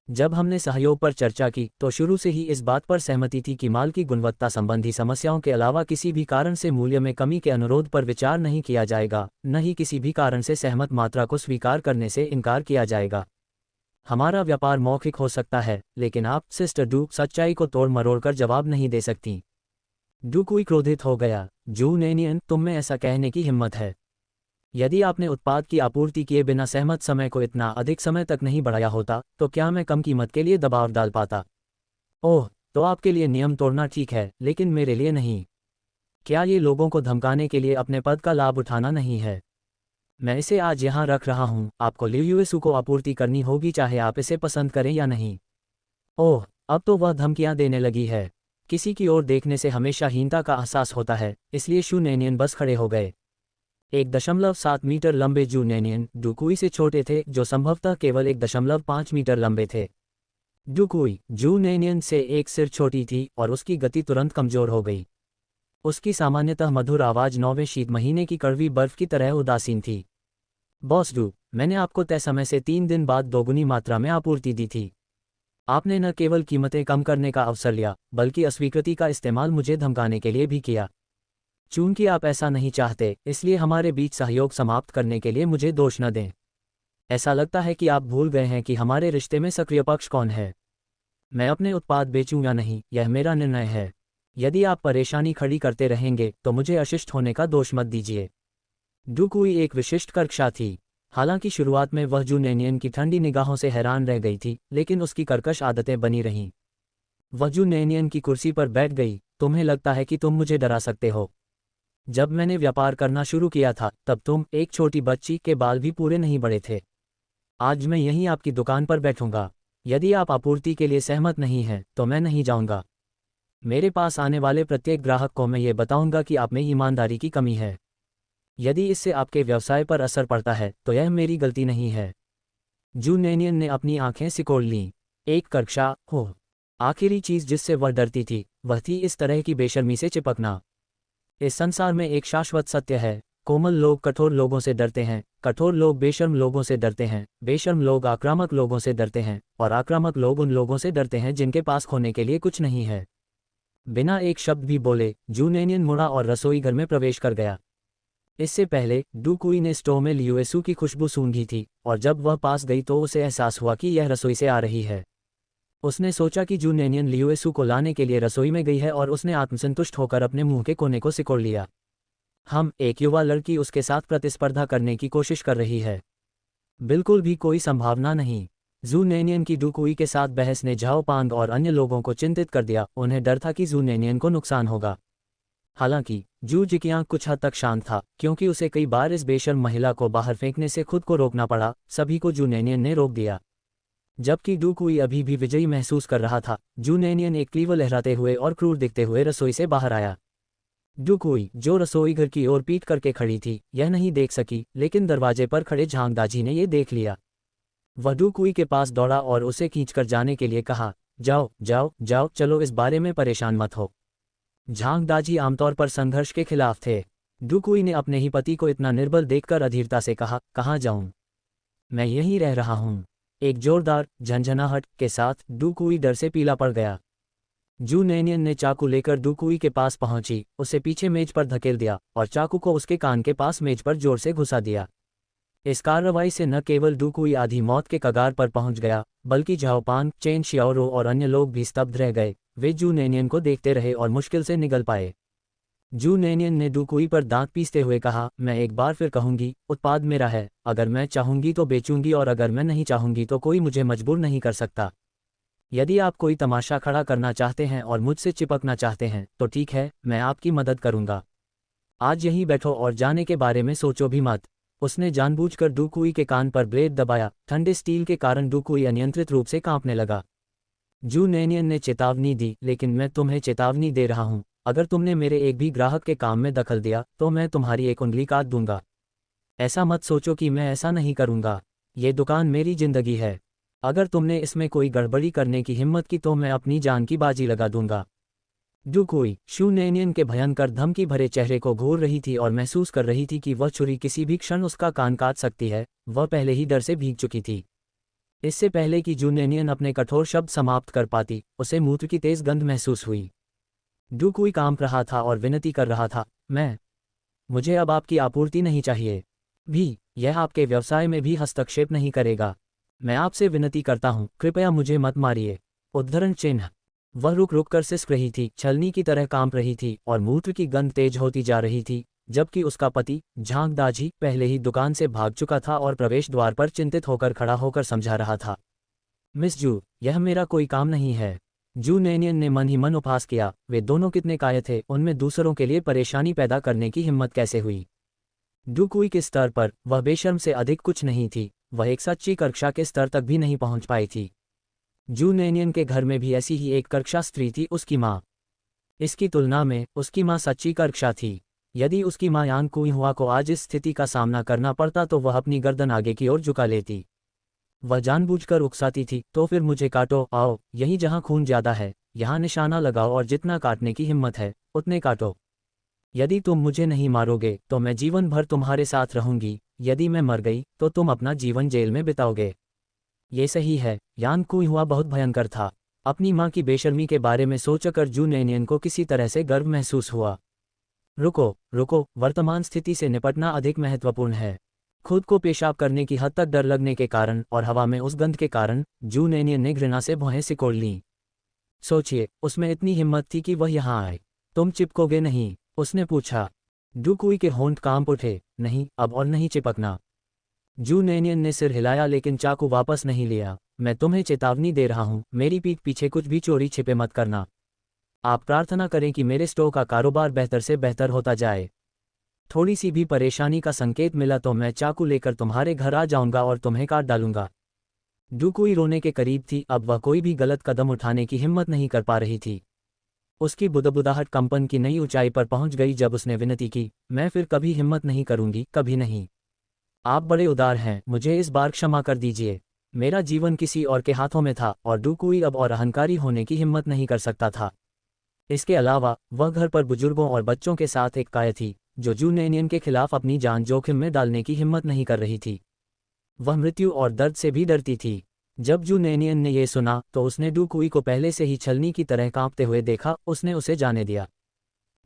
जब हमने सहयोग पर चर्चा की तो शुरू से ही इस बात पर सहमति थी कि माल की गुणवत्ता संबंधी समस्याओं के अलावा किसी भी कारण से मूल्य में कमी के अनुरोध पर विचार नहीं किया जाएगा, न ही किसी भी कारण से सहमत मात्रा को स्वीकार करने से इनकार किया जाएगा। हमारा व्यापार मौखिक हो सकता है, लेकिन आप, सिस्टर डू, सच्चाई को तोड़ मरोड़ कर जवाब नहीं दे सकती। डू कुई क्रोधित हो गया। जू नेनियन, तुम में ऐसा कहने की हिम्मत है? यदि आपने उत्पाद की आपूर्ति किए बिना सहमत समय को इतना अधिक समय तक नहीं बढ़ाया होता तो क्या मैं कम कीमत के लिए दबाव डाल पाता? ओह, तो आपके लिए नियम तोड़ना ठीक है, लेकिन मेरे लिए नहीं। क्या ये लोगों को धमकाने के लिए अपने पद का लाभ उठाना नहीं है? मैं इसे आज यहाँ रख रहा हूँ। आपको लियूएसू को आपूर्ति करनी होगी, चाहे आप इसे पसंद करें या नहीं। ओह, अब तो वह धमकियाँ देने लगी है। किसी की ओर देखने से हमेशा हीनता का एहसास होता है, इसलिए शू नेनियन बस खड़े हो गए। 1.7 मीटर लंबे जू नेनियन डुकुई से छोटे थे, जो संभवतः केवल 1.5 मीटर लंबे थे। डुकुई जू नेनियन से एक सिर छोटी थी और उसकी गति तुरंत कमजोर हो गई। उसकी सामान्यतः मधुर आवाज 9वें शीत महीने की कड़वी बर्फ की तरह उदासीन थी। बॉस डू, मैंने आपको तय समय से 3 दिन बाद दोगुनी मात्रा में आपूर्ति दी थी। आपने न केवल कीमतें कम करने का अवसर लिया, बल्कि अस्वीकृति का इस्तेमाल मुझे धमकाने के लिए भी किया। चूंकि आप ऐसा नहीं चाहते, इसलिए हमारे बीच सहयोग समाप्त करने के लिए मुझे दोष न दें। ऐसा लगता है कि आप भूल गए हैं कि हमारे रिश्ते में सक्रिय पक्ष कौन है। मैं अपने उत्पाद बेचूं या नहीं, यह मेरा निर्णय है। यदि आप परेशानी खड़ी करते रहेंगे तो मुझे अशिष्ट होने का दोष मत दीजिए। डुकुई एक विशिष्ट कक्षा थी। हालांकि शुरुआत में वह जू नेनियन की ठंडी निगाहों से हैरान रह गई थी, लेकिन उसकी कर्कश आदतें बनी रहीं। वह जू नेनियन की कुर्सी पर बैठ गई। तुम्हें लगता है कि तुम मुझे डरा सकते हो? जब मैंने व्यापार करना शुरू किया था, तब तुम एक छोटी बच्ची के बाल भी पूरे नहीं बढ़े थे। आज मैं यहीं आपकी दुकान पर बैठूंगा। यदि आप आपूर्ति के लिए सहमत नहीं हैं, तो मैं नहीं जाऊंगा। मेरे पास आने वाले प्रत्येक ग्राहक को मैं ये बताऊंगा कि आप में ईमानदारी की कमी है। यदि इससे आपके व्यवसाय पर असर पड़ता है, तो यह मेरी गलती नहीं है। जू नेनियन ने अपनी आंखें सिकोड़ लीं। एक कक्षा हो। आखिरी चीज जिससे वह डरती थी, वह थी इस तरह की बेशर्मी से चिपकना। इस संसार में एक शाश्वत सत्य है, कोमल लोग कठोर लोगों से डरते हैं, कठोर लोग बेशर्म लोगों से डरते हैं, बेशर्म लोग आक्रामक लोगों से डरते हैं, और आक्रामक लोग उन लोगों से डरते हैं जिनके पास खोने के लिए कुछ नहीं है। बिना एक शब्द भी बोले जू नेनियन मुड़ा और रसोई घर में प्रवेश कर गया। इससे पहले डुकुई ने स्टोव में लियुएसू की खुशबू सूंघी थी, और जब वह पास गई तो उसे एहसास हुआ कि यह रसोई से आ रही है। उसने सोचा कि जू नेनियन लियुएसू को लाने के लिए रसोई में गई है, और उसने आत्मसंतुष्ट होकर अपने मुंह के कोने को सिकोड़ लिया। एक युवा लड़की उसके साथ प्रतिस्पर्धा करने की कोशिश कर रही है। बिल्कुल भी कोई संभावना नहीं। जू नेनियन की डुकुई के साथ बहस ने झाओ पांग और अन्य लोगों को चिंतित कर दिया। उन्हें डर था कि जू नेनियन को नुकसान होगा। हालांकि जू जिकियांग कुछ हद तक शांत था, क्योंकि उसे कई बार इस बेशर्म महिला को बाहर फेंकने से खुद को रोकना पड़ा। सभी को जू नेनियन ने रोक दिया। जबकि डुकुई अभी भी विजयी महसूस कर रहा था, जू नेनियन एक क्लीव लहराते हुए और क्रूर दिखते हुए रसोई से बाहर आया। डुकुई, जो रसोई घर की ओर पीट करके खड़ी थी, यह नहीं देख सकी, लेकिन दरवाजे पर खड़े झांगदाजी ने यह देख लिया। वह डुकुई के पास दौड़ा और उसे खींचकर जाने के लिए कहा, जाओ जाओ जाओ, चलो, इस बारे में परेशान मत हो। झांगदाजी आमतौर पर संघर्ष के खिलाफ थे। डुकुई ने अपने ही पति को इतना निर्बल देखकर अधीरता से कहा, कहाँ जाऊं? मैं यहीं रह रहा हूं। एक जोरदार झंझनाहट के साथ डुकुई डर से पीला पड़ गया। जू नेनियन ने चाकू लेकर डुकुई के पास पहुंची, उसे पीछे मेज पर धकेल दिया और चाकू को उसके कान के पास मेज पर जोर से घुसा दिया। इस कार्रवाई से न केवल डुकुई आधी मौत के कगार पर पहुंच गया, बल्कि झाओपान, चेन शियाओरो और अन्य लोग भी स्तब्ध रह गए। वे जू नेनियन को देखते रहे और मुश्किल से निगल पाए। जू नेनियन ने डुकुई पर दांत पीसते हुए कहा, मैं एक बार फिर कहूंगी, उत्पाद मेरा है। अगर मैं चाहूंगी तो बेचूंगी, और अगर मैं नहीं चाहूंगी तो कोई मुझे मजबूर नहीं कर सकता। यदि आप कोई तमाशा खड़ा करना चाहते हैं और मुझसे चिपकना चाहते हैं, तो ठीक है, मैं आपकी मदद करूंगा। आज यहीं बैठो और जाने के बारे में सोचो भी मत। उसने जानबूझकर डुकुई के कान पर ब्लेड दबाया। ठंडे स्टील के कारण डुकुई अनियंत्रित रूप से कांपने लगा। जू नेनियन ने चेतावनी दी, लेकिन मैं तुम्हें चेतावनी दे रहा हूं, अगर तुमने मेरे एक भी ग्राहक के काम में दखल दिया तो मैं तुम्हारी एक उंगली काट दूंगा। ऐसा मत सोचो कि मैं ऐसा नहीं करूंगा। ये दुकान मेरी जिंदगी है। अगर तुमने इसमें कोई गड़बड़ी करने की हिम्मत की तो मैं अपनी जान की बाजी लगा दूंगा। डुकुई शू नेनियन के भयंकर धमकी भरे चेहरे को घूर रही थी और महसूस कर रही थी कि वह छुरी किसी भी क्षण उसका कान काट सकती है। वह पहले ही डर से भीग चुकी थी। इससे पहले कि जू नेनियन अपने कठोर शब्द समाप्त कर पाती, उसे मूत्र की तेज गंध महसूस हुई। डुकुई कांप रहा था और विनती कर रहा था, मुझे अब आपकी आपूर्ति नहीं चाहिए। यह आपके व्यवसाय में भी हस्तक्षेप नहीं करेगा। मैं आपसे विनती करता हूं, कृपया मुझे मत मारिए। उद्धरण चिन्ह। वह रुक रुक कर सिसक रही थी, छलनी की तरह कांप रही थी और मूत्र की गंध तेज होती जा रही थी, जबकि उसका पति झांगदाजी पहले ही दुकान से भाग चुका था और प्रवेश द्वार पर चिंतित होकर खड़ा होकर समझा रहा था। मिस जू, यह मेरा कोई काम नहीं है। जू नेनियन ने मन ही मन उपहास किया। वे दोनों कितने कायर थे, उनमें दूसरों के लिए परेशानी पैदा करने की हिम्मत कैसे हुई? डुकुई के स्तर पर वह बेशर्म से अधिक कुछ नहीं थी। वह एक सच्ची कक्षा के स्तर तक भी नहीं पहुंच पाई थी। जू नेनियन के घर में भी ऐसी ही एक कक्षा स्त्री थी, उसकी माँ। इसकी तुलना में उसकी माँ सच्ची कक्षा थी। यदि उसकी माँ यान कुइहुआ को आज इस स्थिति का सामना करना पड़ता तो वह अपनी गर्दन आगे की ओर झुका लेती। वह जानबूझकर उकसाती थी, तो फिर मुझे काटो, आओ, यही जहाँ खून ज्यादा है, यहाँ निशाना लगाओ और जितना काटने की हिम्मत है उतने काटो। यदि तुम मुझे नहीं मारोगे तो मैं जीवन भर तुम्हारे साथ रहूंगी, यदि मैं मर गई तो तुम अपना जीवन जेल में बिताओगे। ये सही है। यान कुइहुआ बहुत भयंकर था। अपनी माँ की बेशर्मी के बारे में सोचकर जू नैनियन को किसी तरह से गर्व महसूस हुआ। रुको रुको, वर्तमान स्थिति से निपटना अधिक महत्वपूर्ण है। खुद को पेशाब करने की हद तक डर लगने के कारण और हवा में उस गंध के कारण जू नैनियन ने घृणा से भौहें सिकोड़ लीं। सोचिए, उसमें इतनी हिम्मत थी कि वह यहाँ आए। तुम चिपकोगे नहीं? उसने पूछा। डुकुई के होंठ कांप उठे। नहीं, अब और नहीं चिपकना। जू नैनियन ने सिर हिलाया लेकिन चाकू वापस नहीं लिया। मैं तुम्हें चेतावनी दे रहा हूँ, मेरी पीठ पीछे कुछ भी चोरी छिपे मत करना। आप प्रार्थना करें कि मेरे स्टोव का कारोबार बेहतर से बेहतर होता जाए। थोड़ी सी भी परेशानी का संकेत मिला तो मैं चाकू लेकर तुम्हारे घर आ जाऊंगा और तुम्हें काट डालूंगा। डुकुई रोने के करीब थी, अब वह कोई भी गलत कदम उठाने की हिम्मत नहीं कर पा रही थी। उसकी बुदबुदाहट कंपन की नई ऊंचाई पर पहुंच गई जब उसने विनती की, मैं फिर कभी हिम्मत नहीं करूंगी, कभी नहीं। आप बड़े उदार हैं, मुझे इस बार क्षमा कर दीजिए। मेरा जीवन किसी और के हाथों में था और डुकुई अब और अहंकारी होने की हिम्मत नहीं कर सकता था। इसके अलावा वह घर पर बुजुर्गों और बच्चों के साथ एक काय थी जो जू नैनियन के खिलाफ अपनी जान जोखिम में डालने की हिम्मत नहीं कर रही थी। वह मृत्यु और दर्द से भी डरती थी। जब जू नैनियन ने यह सुना तो उसने डुकुई को पहले से ही छलनी की तरह कांपते हुए देखा। उसने उसे जाने दिया।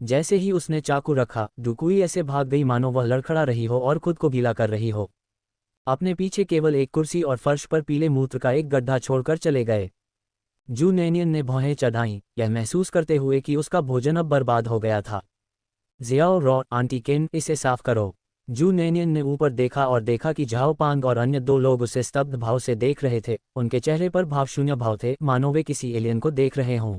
जैसे ही उसने चाकू रखा, डुकुई ऐसे भाग गई मानो वह लड़खड़ा रही हो और खुद को गीला कर रही हो। अपने पीछे केवल एक कुर्सी और फर्श पर पीले मूत्र का एक गड्ढा छोड़कर चले गए। जू नैनियन ने भौहें चढ़ाईं, यह महसूस करते हुए कि उसका भोजन अब बर्बाद हो गया था। जियाओ रॉ, आंटी केन, इसे साफ करो। जू नैनियन ने ऊपर देखा और देखा कि झाओ पांग और अन्य दो लोग उसे स्तब्ध भाव से देख रहे थे। उनके चेहरे पर भावशून्य भाव थे, मानो वे किसी एलियन को देख रहे हों।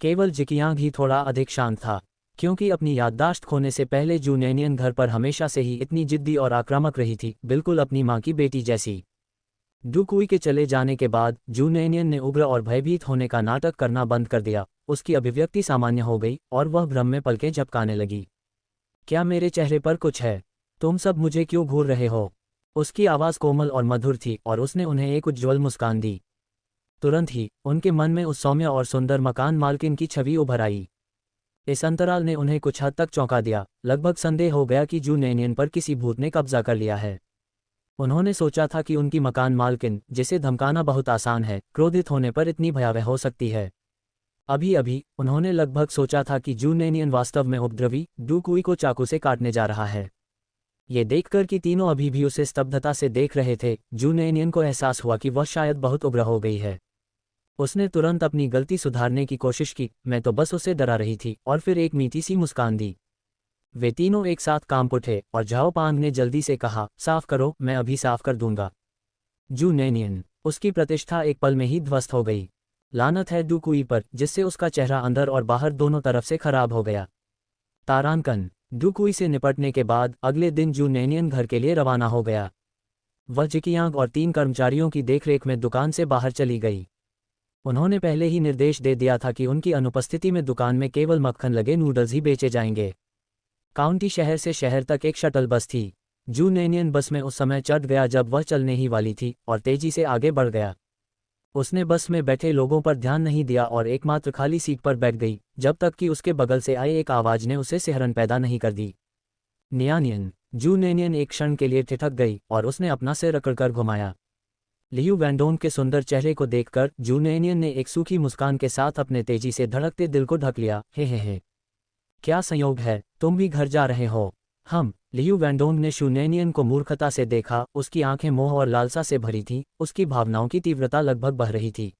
केवल जिकियांग ही थोड़ा अधिक शांत था, क्योंकि अपनी याददाश्त खोने से पहले जू नैनियन घर पर हमेशा से ही इतनी जिद्दी और आक्रामक रही थी, बिल्कुल अपनी माँ की बेटी जैसी। डुकुई के चले जाने के बाद जू नैनियन ने उग्र और भयभीत होने का नाटक करना बंद कर दिया। उसकी अभिव्यक्ति सामान्य हो गई और वह भ्रम में पलकें झपकाने लगी। क्या मेरे चेहरे पर कुछ है? तुम सब मुझे क्यों घूर रहे हो? उसकी आवाज़ कोमल और मधुर थी और उसने उन्हें एक उज्ज्वल मुस्कान दी। तुरंत ही उनके मन में उस सौम्य और सुंदर मकान मालकिन की छवि उभर आई। इस अंतराल ने उन्हें कुछ हद तक चौंका दिया। लगभग संदेह हो गया कि जू नैनियन पर किसी भूत ने कब्जा कर लिया है। उन्होंने सोचा था कि उनकी मकान मालकिन, जिसे धमकाना बहुत आसान है, क्रोधित होने पर इतनी भयावह हो सकती है। अभी अभी उन्होंने लगभग सोचा था कि जू नैनियन वास्तव में उपद्रवी डुकुई को चाकू से काटने जा रहा है। ये देखकर कि तीनों अभी भी उसे स्तब्धता से देख रहे थे, जू नैनियन को एहसास हुआ कि वह शायद बहुत उग्र हो गई है। उसने तुरंत अपनी गलती सुधारने की कोशिश की। मैं तो बस उसे डरा रही थी, और फिर एक मीठी सी मुस्कान दी। वे तीनों एक साथ कांप उठे और झाओ पांग ने जल्दी से कहा, साफ करो, मैं अभी साफ कर दूंगा। जू नैनियन, उसकी प्रतिष्ठा एक पल में ही ध्वस्त हो गई। लानत है डुकुई पर, जिससे उसका चेहरा अंदर और बाहर दोनों तरफ से खराब हो गया। तारांकन, डुकुई से निपटने के बाद अगले दिन जू नैनियन घर के लिए रवाना हो गया। वह जिकियांग और 3 कर्मचारियों की देखरेख में दुकान से बाहर चली गई। उन्होंने पहले ही निर्देश दे दिया था कि उनकी अनुपस्थिति में दुकान में केवल मक्खन लगे नूडल्स ही बेचे जाएंगे। काउंटी शहर से शहर तक एक शटल बस थी। जू नैनियन बस में उस समय चढ़ गया जब वह चलने ही वाली थी और तेजी से आगे बढ़ गया। उसने बस में बैठे लोगों पर ध्यान नहीं दिया और एकमात्र खाली सीट पर बैठ गई, जब तक कि उसके बगल से आए एक आवाज ने उसे सिहरन पैदा नहीं कर दी। नियानियन। जू नैनियन एक क्षण के लिए ठिठक गई और उसने अपना सिर अकड़कर घुमाया। लियू वैंडोंग के सुंदर चेहरे को देखकर जू नैनियन ने एक सूखी मुस्कान के साथ अपने तेजी से धड़कते दिल को ढक लिया। हे, क्या संयोग है, तुम भी घर जा रहे हो? हम। लियू वैंडोंग ने शू नैनियन को मूर्खता से देखा। उसकी आंखें मोह और लालसा से भरी थीं, उसकी भावनाओं की तीव्रता लगभग बह रही थी।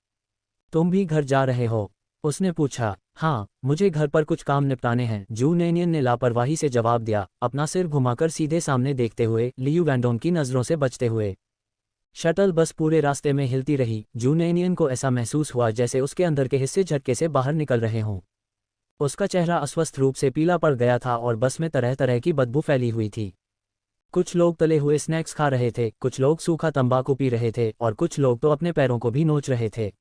तुम भी घर जा रहे हो? उसने पूछा। हाँ, मुझे घर पर कुछ काम निपटाने हैं, जू नैनियन ने लापरवाही से जवाब दिया, अपना सिर घुमाकर सीधे सामने देखते हुए, लियू वैंडोंग की नज़रों से बचते हुए। शटल बस पूरे रास्ते में हिलती रही। जू नैनियन को ऐसा महसूस हुआ जैसे उसके अंदर के हिस्से झटके से बाहर निकल रहे हों। उसका चेहरा अस्वस्थ रूप से पीला पड़ गया था और बस में तरह तरह की बदबू फैली हुई थी। कुछ लोग तले हुए स्नैक्स खा रहे थे, कुछ लोग सूखा तंबाकू पी रहे थे और कुछ लोग तो अपने पैरों को भी नोच रहे थे।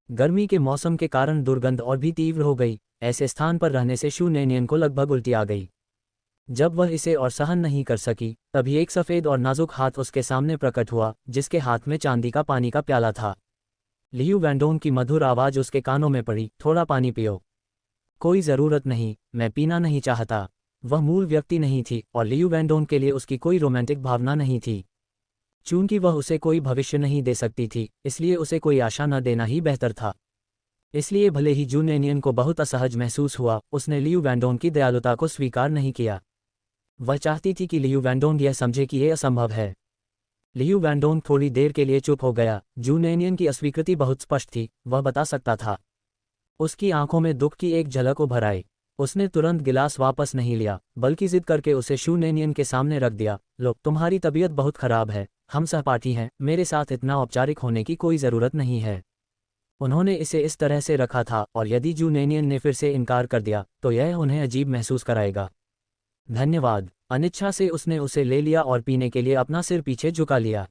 गर्मी के मौसम के कारण दुर्गंध और भी तीव्र हो गई। ऐसे स्थान पर रहने से शू नैनियन को लगभग उल्टी आ गई। जब वह इसे और सहन नहीं कर सकी, तभी एक सफ़ेद और नाजुक हाथ उसके सामने प्रकट हुआ, जिसके हाथ में चांदी का पानी का प्याला था। लियू वैंडोंग की मधुर आवाज़ उसके कानों में पड़ी, थोड़ा पानी पियो। कोई ज़रूरत नहीं, मैं पीना नहीं चाहता। वह मूल व्यक्ति नहीं थी और लियू वैंडोंग के लिए उसकी कोई रोमांटिक भावना नहीं थी। चूंकि वह उसे कोई भविष्य नहीं दे सकती थी, इसलिए उसे कोई आशा न देना ही बेहतर था। इसलिए भले ही जू नेनियन को बहुत असहज महसूस हुआ, उसने लियू वैंडोंग की दयालुता को स्वीकार नहीं किया। वह चाहती थी कि लियू वैंडोंग यह समझे कि यह असंभव है। लियू वैंडोंग थोड़ी देर के लिए चुप हो गया। जू नेनियन की अस्वीकृति बहुत स्पष्ट थी, वह बता सकता था। उसकी आंखों में दुख की एक झलक उभर आई। उसने तुरंत गिलास वापस नहीं लिया, बल्कि जिद करके उसे शू नेनियन के सामने रख दिया। लो, तुम्हारी तबीयत बहुत खराब है, हम सहपाठी हैं, मेरे साथ इतना औपचारिक होने की कोई ज़रूरत नहीं है। उन्होंने इसे इस तरह से रखा था, और यदि जू नेनियन ने फिर से इनकार कर दिया तो यह उन्हें अजीब महसूस कराएगा। धन्यवाद। अनिच्छा से उसने उसे ले लिया और पीने के लिए अपना सिर पीछे झुका लिया।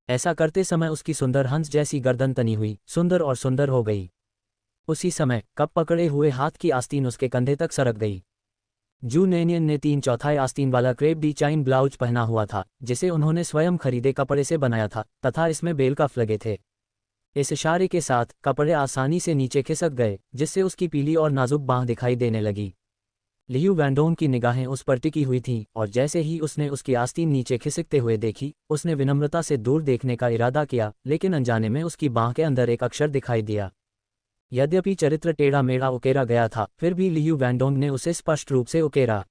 ऐसा करते समय उसकी सुंदर हंस जैसी गर्दन तनी हुई, सुंदर और सुंदर हो गई। उसी समय कप पकड़े हुए हाथ की आस्तीन उसके कंधे तक सरक गई। जू नेनियन ने 3/4 आस्तीन वाला क्रेप डी चाइन ब्लाउज पहना हुआ था, जिसे उन्होंने स्वयं खरीदे कपड़े से बनाया था, तथा इसमें बेल कफ लगे थे। इस इशारे के साथ कपड़े आसानी से नीचे खिसक गए, जिससे उसकी पीली और नाजुक बांह दिखाई देने लगी। लियू वैंडोंग की निगाहें उस पर टिकी हुई थीं, और जैसे ही उसने उसकी आस्तीन नीचे खिसकते हुए देखी, उसने विनम्रता से दूर देखने का इरादा किया, लेकिन अनजाने में उसकी बांह के अंदर एक अक्षर दिखाई दिया। यद्यपि चरित्र टेढ़ा मेढ़ा उकेरा गया था, फिर भी लियू वैंडोंग ने उसे स्पष्ट रूप से उकेरा।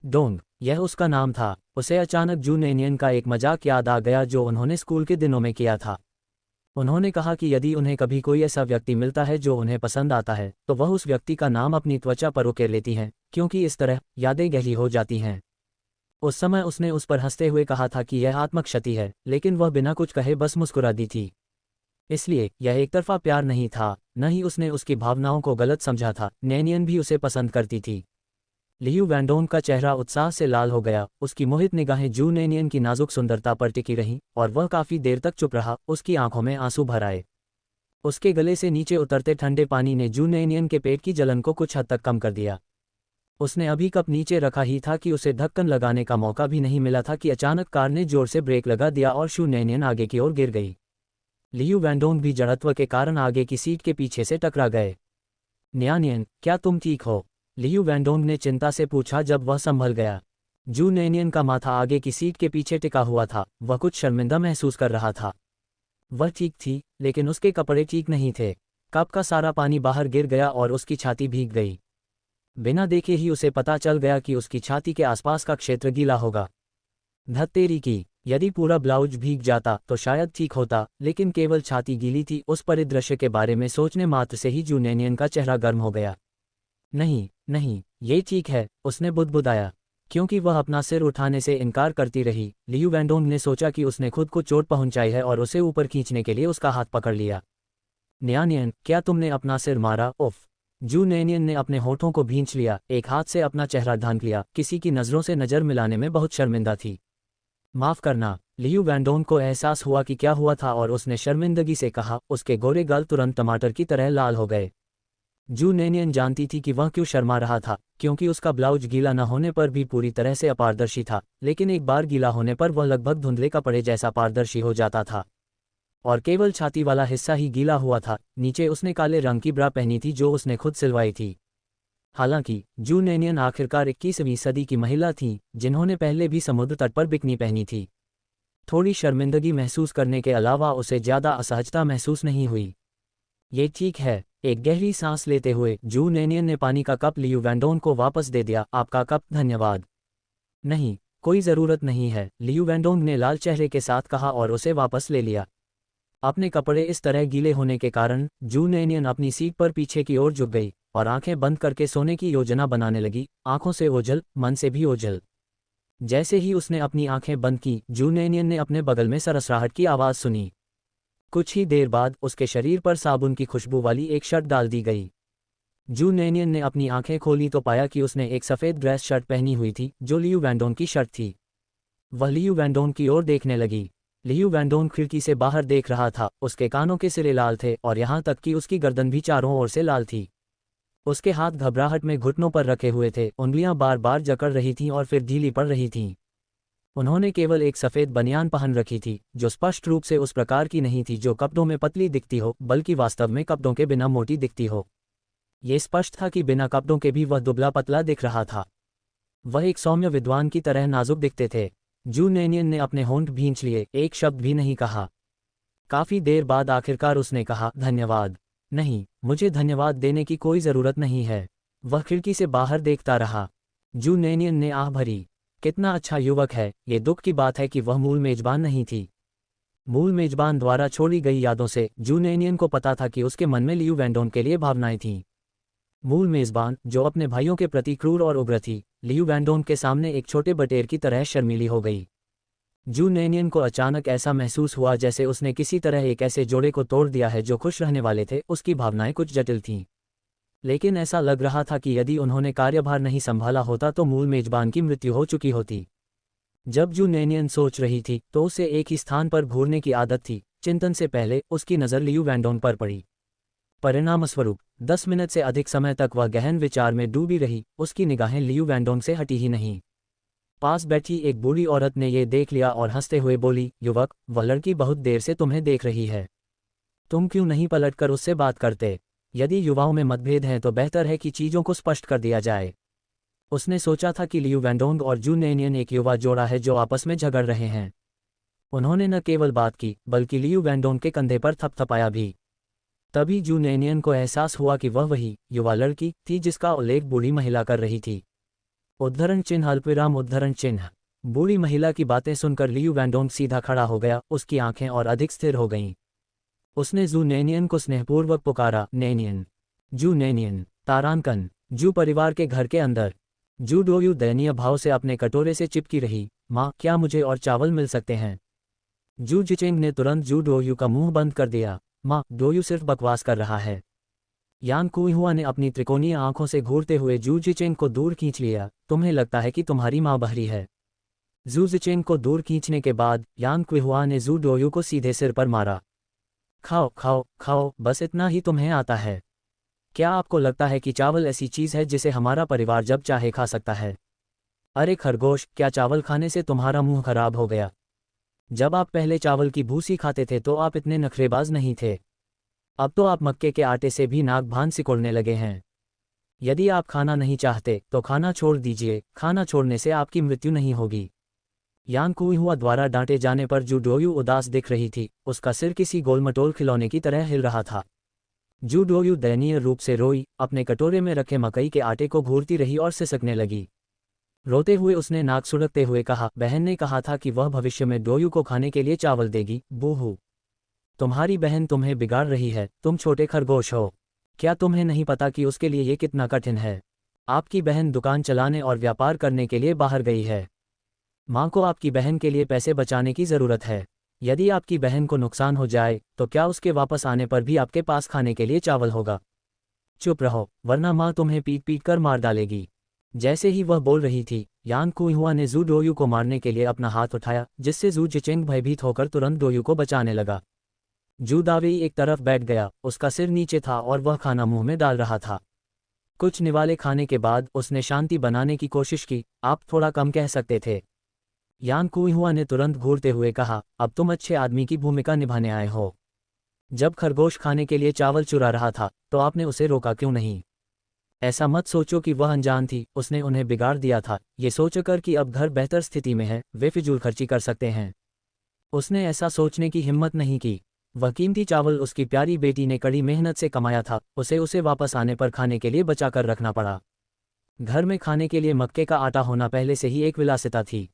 डोंग, यह उसका नाम था। उसे अचानक जू नेनियन का एक मजाक याद आ गया जो उन्होंने स्कूल के दिनों में किया था। उन्होंने कहा कि यदि उन्हें कभी कोई ऐसा व्यक्ति मिलता है जो उन्हें पसंद आता है, तो वह उस व्यक्ति का नाम अपनी त्वचा पर उकेर लेती हैं, क्योंकि इस तरह यादें गहरी हो जाती हैं। उस समय उसने उस पर हंसते हुए कहा था कि यह आत्मक्षति है, लेकिन वह बिना कुछ कहे बस मुस्कुरा दी थी। इसलिए यह एकतरफा प्यार नहीं था, न ही उसने उसकी भावनाओं को गलत समझा था। नेनियन भी उसे पसंद करती थी। लियू वैंडोंग का चेहरा उत्साह से लाल हो गया, उसकी मोहित निगाहें जू नेनियन की नाजुक सुंदरता पर टिकी रहीं, और वह काफी देर तक चुप रहा। उसकी आंखों में आंसू भर आए। उसके गले से नीचे उतरते ठंडे पानी ने जू नेनियन के पेट की जलन को कुछ हद तक कम कर दिया। उसने अभी कप नीचे रखा ही था कि उसे ढक्कन लगाने का मौका भी नहीं मिला था कि अचानक कार ने जोर से ब्रेक लगा दिया और शू नेनियन आगे की ओर गिर गई। लियू वैंडोंग भी जड़त्व के कारण आगे की सीट के पीछे से टकरा गए। न्यानियन, क्या तुम ठीक हो? लियू वैंडोंग ने चिंता से पूछा जब वह संभल गया। जू नेनियन का माथा आगे की सीट के पीछे टिका हुआ था, वह कुछ शर्मिंदा महसूस कर रहा था। वह ठीक थी, लेकिन उसके कपड़े ठीक नहीं थे। कप का सारा पानी बाहर गिर गया और उसकी छाती भीग गई। बिना देखे ही उसे पता चल गया कि उसकी छाती के आसपास का क्षेत्र गीला होगा। धत्तेरी की, यदि पूरा ब्लाउज भीग जाता तो शायद ठीक होता, लेकिन केवल छाती गीली थी। उस परिदृश्य के बारे में सोचने मात्र से ही जू नेनियन का चेहरा गर्म हो गया। नहीं नहीं, ये ठीक है, उसने बुदबुदाया। क्योंकि वह अपना सिर उठाने से इनकार करती रही, लियू वैंडोंग ने सोचा कि उसने खुद को चोट पहुंचाई है और उसे ऊपर खींचने के लिए उसका हाथ पकड़ लिया। न्यानियन, क्या तुमने अपना सिर मारा? उफ! जू नेनियन ने अपने होठों को भींच लिया, एक हाथ से अपना चेहरा ढांक लिया। किसी की नज़रों से नज़र मिलाने में बहुत शर्मिंदा थी। माफ़ करना। लियू वैंडोंग को एहसास हुआ कि क्या हुआ था और उसने शर्मिंदगी से कहा। उसके गोरे गाल तुरंत टमाटर की तरह लाल हो गए। जू नेनियन जानती थी कि वह क्यों शर्मा रहा था, क्योंकि उसका ब्लाउज गीला न होने पर भी पूरी तरह से अपारदर्शी था, लेकिन एक बार गीला होने पर वह लगभग धुंधले कपड़े जैसा पारदर्शी हो जाता था। और केवल छाती वाला हिस्सा ही गीला हुआ था। नीचे उसने काले रंग की ब्रा पहनी थी जो उसने खुद सिलवाई थी। हालांकि जू नेनियन आखिरकार 21वीं सदी की महिला थीं, जिन्होंने पहले भी समुद्र तट पर बिकनी पहनी थी। थोड़ी शर्मिंदगी महसूस करने के अलावा उसे ज़्यादा असहजता महसूस नहीं हुई। ये ठीक है। एक गहरी सांस लेते हुए जू नेनियन ने पानी का कप लियू वैंडोंग को वापस दे दिया। आपका कप, धन्यवाद। नहीं, कोई ज़रूरत नहीं है, लियू वैंडोंग ने लाल चेहरे के साथ कहा और उसे वापस ले लिया। अपने कपड़े इस तरह गीले होने के कारण जू नेनियन अपनी सीट पर पीछे की ओर झुक गई और आंखें बंद करके सोने की योजना बनाने लगी, आंखों से ओझल, मन से भी ओझल। जैसे ही उसने अपनी आंखें बंद की, जू नेनियन ने अपने बगल में सरसराहट की आवाज़ सुनी। कुछ ही देर बाद उसके शरीर पर साबुन की खुशबू वाली एक शर्ट डाल दी गई। जू नेनियन ने अपनी आंखें खोली तो पाया कि उसने एक सफ़ेद ड्रेस शर्ट पहनी हुई थी जो लियू वैंडोंग की शर्ट थी। वह लियू वैंडोंग की ओर देखने लगी। लियू वैंडोंग खिड़की से बाहर देख रहा था। उसके कानों के सिरे लाल थे और यहाँ तक कि उसकी गर्दन भी चारों ओर से लाल थी। उसके हाथ घबराहट में घुटनों पर रखे हुए थे, उंगलियां बार बार जकड़ रही थीं और फिर ढीली पड़ रही थीं। उन्होंने केवल एक सफ़ेद बनियान पहन रखी थी, जो स्पष्ट रूप से उस प्रकार की नहीं थी जो कपड़ों में पतली दिखती हो, बल्कि वास्तव में कपड़ों के बिना मोटी दिखती हो। ये स्पष्ट था कि बिना कपड़ों के भी वह दुबला पतला दिख रहा था। वह एक सौम्य विद्वान की तरह नाजुक दिखते थे। जू नैनियन ने अपने होंठ भींच लिए, एक शब्द भी नहीं कहा। काफी देर बाद आखिरकार उसने कहा, धन्यवाद। नहीं, मुझे धन्यवाद देने की कोई ज़रूरत नहीं है। वह खिड़की से बाहर देखता रहा। जू नैनियन ने आह भरी। कितना अच्छा युवक है। ये दुख की बात है कि वह मूल मेजबान नहीं थी। मूल मेजबान द्वारा छोड़ी गई यादों से जू नैनियन को पता था कि उसके मन में लियू वैंडोन के लिए भावनाएं थीं। मूल मेजबान, जो अपने भाइयों के प्रति क्रूर और उग्र थी, लियू वैंडोन के सामने एक छोटे बटेर की तरह शर्मीली हो गई। जू नैनियन को अचानक ऐसा महसूस हुआ जैसे उसने किसी तरह एक ऐसे जोड़े को तोड़ दिया है जो खुश रहने वाले थे। उसकी भावनाएं कुछ जटिल थीं, लेकिन ऐसा लग रहा था कि यदि उन्होंने कार्यभार नहीं संभाला होता तो मूल मेजबान की मृत्यु हो चुकी होती। जब जू नैनियन सोच रही थी तो उसे एक ही स्थान पर घूरने की आदत थी। चिंतन से पहले उसकी नज़र लियू वैंडोन पर पड़ी। परिणामस्वरूप 10 मिनट से अधिक समय तक वह गहन विचार में डूबी रही। उसकी निगाहें लियू वैंडोन से हटी ही नहीं। पास बैठी एक बूढ़ी औरत ने यह देख लिया और हंसते हुए बोली, युवक, वह लड़की बहुत देर से तुम्हें देख रही है। तुम क्यों नहीं पलटकर उससे बात करते? यदि युवाओं में मतभेद हैं तो बेहतर है कि चीज़ों को स्पष्ट कर दिया जाए। उसने सोचा था कि लियू वैंडोंग और जू नैनियन एक युवा जोड़ा है जो आपस में झगड़ रहे हैं। उन्होंने न केवल बात की, बल्कि लियू वैंडोंग के कंधे पर थपथपाया भी। तभी जू नैनियन को एहसास हुआ कि वह वही युवा लड़की थी जिसका उल्लेख बूढ़ी महिला कर रही थी। उद्धरण चिन्ह अल्पविराम उद्धरण चिन्ह। बूढ़ी महिला की बातें सुनकर लियू वैंडोंग सीधा खड़ा हो गया। उसकी आंखें और अधिक स्थिर हो गईं। उसने जू नैनियन को स्नेहपूर्वक पुकारा, नैनियन। जू नैनियन। तारांकन। जू परिवार के घर के अंदर। जू डोयू दयनीय भाव से अपने कटोरे से चिपकी रही। माँ, क्या मुझे और चावल मिल सकते हैं? जू जिचेंग ने तुरंत जू डोयू का मुंह बंद कर दिया। माँ, डोयू सिर्फ बकवास कर रहा है। यान कुईहुआ ने अपनी त्रिकोणीय आंखों से घूरते हुए जू जिचेंग को दूर खींच लिया। तुम्हें लगता है कि तुम्हारी माँ बहरी है? जू जिचेंग को दूर खींचने के बाद यान कुईहुआ ने जू डोयू को सीधे सिर पर मारा। खाओ खाओ खाओ, बस इतना ही तुम्हें आता है। क्या आपको लगता है कि चावल ऐसी चीज़ है जिसे हमारा परिवार जब चाहे खा सकता है? अरे खरगोश, क्या चावल खाने से तुम्हारा मुंह खराब हो गया? जब आप पहले चावल की भूसी खाते थे तो आप इतने नखरेबाज नहीं थे। अब तो आप मक्के के आटे से भी नाक भान सिकोड़ने लगे हैं। यदि आप खाना नहीं चाहते तो खाना छोड़ दीजिए। खाना छोड़ने से आपकी मृत्यु नहीं होगी। यान कुईहुआ द्वारा डांटे जाने पर जू डोयू उदास दिख रही थी। उसका सिर किसी गोलमटोल खिलौने की तरह हिल रहा था। जू डोयू दयनीय रूप से रोई, अपने कटोरे में रखे मकई के आटे को घूरती रही और सिसकने लगी। रोते हुए उसने नाक सुड़कते हुए कहा, बहन ने कहा था कि वह भविष्य में डोयू को खाने के लिए चावल देगी। बूहू, तुम्हारी बहन तुम्हें बिगाड़ रही है। तुम छोटे खरगोश हो। क्या तुम्हें नहीं पता कि उसके लिए ये कितना कठिन है? आपकी बहन दुकान चलाने और व्यापार करने के लिए बाहर गई है। माँ को आपकी बहन के लिए पैसे बचाने की ज़रूरत है। यदि आपकी बहन को नुकसान हो जाए तो क्या उसके वापस आने पर भी आपके पास खाने के लिए चावल होगा? चुप रहो, वरना माँ तुम्हें पीट पीट कर मार डालेगी। जैसे ही वह बोल रही थी, यान कुईहुआ ने जू डोयू को मारने के लिए अपना हाथ उठाया, जिससे जू जिचेंग भयभीत होकर तुरंत डोयू को बचाने लगा। जू दावेई एक तरफ बैठ गया, उसका सिर नीचे था और वह खाना मुंह में डाल रहा था। कुछ निवाले खाने के बाद उसने शांति बनाने की कोशिश की। आप थोड़ा कम कह सकते थे। यान कुईहुआ ने तुरंत घूरते हुए कहा, अब तुम अच्छे आदमी की भूमिका निभाने आए हो। जब खरगोश खाने के लिए चावल चुरा रहा था तो आपने उसे रोका क्यों नहीं? ऐसा मत सोचो कि वह अनजान थी, उसने उन्हें बिगाड़ दिया था। ये सोचकर कि अब घर बेहतर स्थिति में है, वे फिजूल खर्ची कर सकते हैं। उसने ऐसा सोचने की हिम्मत नहीं की। वह कीमती चावल उसकी प्यारी बेटी ने कड़ी मेहनत से कमाया था, उसे वापस आने पर खाने के लिए बचा कर रखना पड़ा। घर में खाने के लिए मक्के का आटा होना पहले से ही एक विलासिता थी।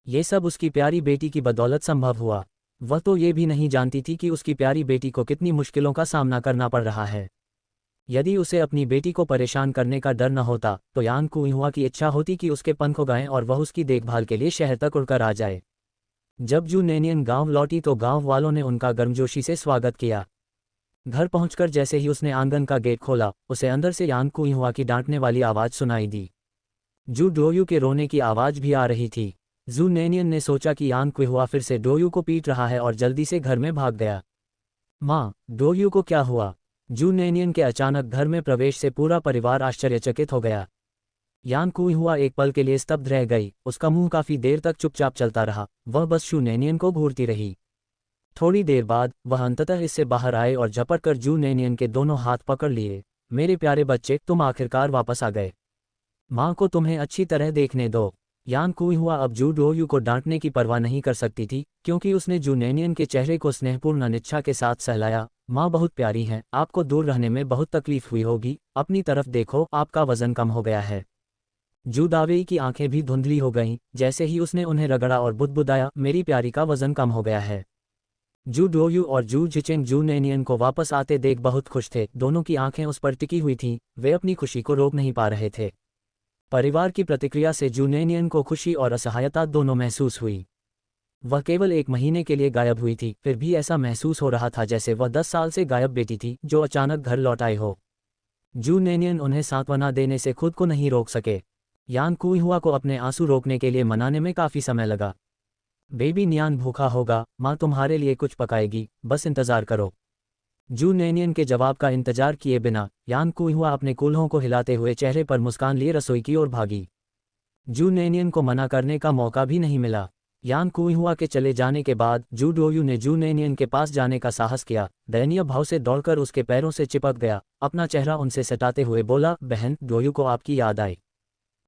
ये सब उसकी प्यारी बेटी की बदौलत संभव हुआ। वह तो ये भी नहीं जानती थी कि उसकी प्यारी बेटी को कितनी मुश्किलों का सामना करना पड़ रहा है। यदि उसे अपनी बेटी को परेशान करने का डर न होता तो यान कुईहुआ की इच्छा होती कि उसके पंख उगाएं और वह उसकी देखभाल के लिए शहर तक उड़कर आ जाए। जब जू नैनियन गांव लौटी तो गांव वालों ने उनका गर्मजोशी से स्वागत किया। घर पहुंचकर जैसे ही उसने आंगन का गेट खोला, उसे अंदर से यान कुईहुआ की डांटने वाली आवाज़ सुनाई दी। जू डोयू के रोने की आवाज़ भी आ रही थी। जू नैनियन ने सोचा कि यान कुईहुआ फिर से डोयू को पीट रहा है और जल्दी से घर में भाग गया। माँ, डोयू को क्या हुआ? जू नैनियन के अचानक घर में प्रवेश से पूरा परिवार आश्चर्यचकित हो गया। यान कुई हुआ एक पल के लिए स्तब्ध रह गई, उसका मुंह काफी देर तक चुपचाप चलता रहा, वह बस जू नैनियन को घूरती रही। थोड़ी देर बाद वह अंततः इससे बाहर आए और झपट कर जू नैनियन के दोनों हाथ पकड़ लिए। मेरे प्यारे बच्चे, तुम आखिरकार वापस आ गए। माँ को तुम्हें अच्छी तरह देखने दो। यान कुई हुआ अब जू डोयू को डांटने की परवाह नहीं कर सकती थी, क्योंकि उसने जू नैनियन के चेहरे को स्नेहपूर्ण अनिच्छा के साथ सहलाया। माँ बहुत प्यारी हैं, आपको दूर रहने में बहुत तकलीफ हुई होगी, अपनी तरफ देखो, आपका वजन कम हो गया है। जू दावेई की आंखें भी धुंधली हो गईं, जैसे ही उसने उन्हें रगड़ा और बुदबुदाया, मेरी प्यारी का वजन कम हो गया है। जू डोयू और जू जिचेंग जू नैनियन को वापस आते देख बहुत खुश थे, दोनों की आंखें उस पर टिकी हुई थीं, वे अपनी खुशी को रोक नहीं पा रहे थे। परिवार की प्रतिक्रिया से जू नैनियन को खुशी और असहायता दोनों महसूस हुई। वह केवल 1 महीने के लिए गायब हुई थी, फिर भी ऐसा महसूस हो रहा था जैसे वह 10 साल से गायब बेटी थी जो अचानक घर लौट आई हो। जू नैनियन उन्हें सांत्वना देने से खुद को नहीं रोक सके। यान कुई हुआ को अपने आंसू रोकने के लिए मनाने में काफी समय लगा। बेबी नियान भूखा होगा, माँ तुम्हारे लिए कुछ पकाएगी, बस इंतजार करो। जू नैनियन के जवाब का इंतजार किए बिना यान कुई हुआ अपने कूल्हों को हिलाते हुए चेहरे पर मुस्कान लिए रसोई की ओर भागी। जू नैनियन को मना करने का मौका भी नहीं मिला। यान कुई हुआ के चले जाने के बाद जू डोयू ने जू नैनियन के पास जाने का साहस किया, दयनीय भाव से दौड़कर उसके पैरों से चिपक गया, अपना चेहरा उनसे सटाते हुए बोला, बहन, डोयू को आपकी याद आई।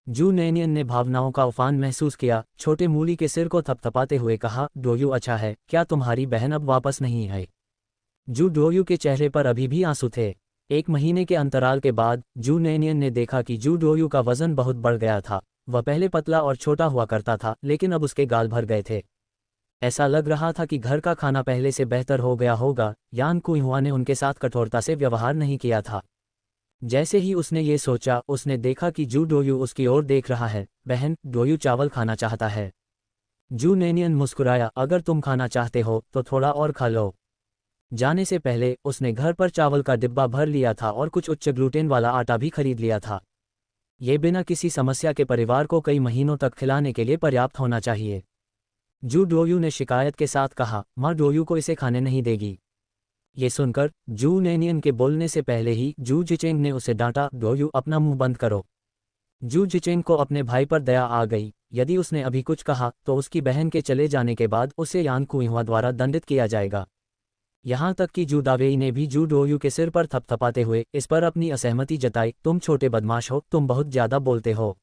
जू नैनियन ने भावनाओं का उफान महसूस किया, छोटे मूली के सिर को थपथपाते हुए कहा, डोयू अच्छा है, क्या तुम्हारी बहन अब वापस नहीं आई? जू डोयू के चेहरे पर अभी भी आंसू थे। 1 महीने के अंतराल के बाद जू नैनियन ने देखा कि जू डोयू का वजन बहुत बढ़ गया था। वह पहले पतला और छोटा हुआ करता था, लेकिन अब उसके गाल भर गए थे। ऐसा लग रहा था कि घर का खाना पहले से बेहतर हो गया होगा। यान कुई हुआ ने उनके साथ कठोरता से व्यवहार नहीं किया था। जैसे ही उसने ये सोचा, उसने देखा कि जू डोयू उसकी ओर देख रहा है। बहन, डोयू चावल खाना चाहता है। जू नैनियन मुस्कुराया, अगर तुम खाना चाहते हो तो थोड़ा और खा लो। जाने से पहले उसने घर पर चावल का डिब्बा भर लिया था और कुछ उच्च ग्लूटेन वाला आटा भी खरीद लिया था। ये बिना किसी समस्या के परिवार को कई महीनों तक खिलाने के लिए पर्याप्त होना चाहिए। जू डोयू ने शिकायत के साथ कहा, माँ डोयू को इसे खाने नहीं देगी। ये सुनकर जू नैनियन के बोलने से पहले ही जू जिचेंग ने उसे डांटा, डोयू अपना मुंह बंद करो। जू जिचेंग को अपने भाई पर दया आ गई, यदि उसने अभी कुछ कहा तो उसकी बहन के चले जाने के बाद उसे यान कुई हुआ द्वारा दंडित किया जाएगा। यहाँ तक कि जू दावेई ने भी जू डोयू के सिर पर थपथपाते हुए इस पर अपनी असहमति जताई, तुम छोटे बदमाश हो, तुम बहुत ज्यादा बोलते हो।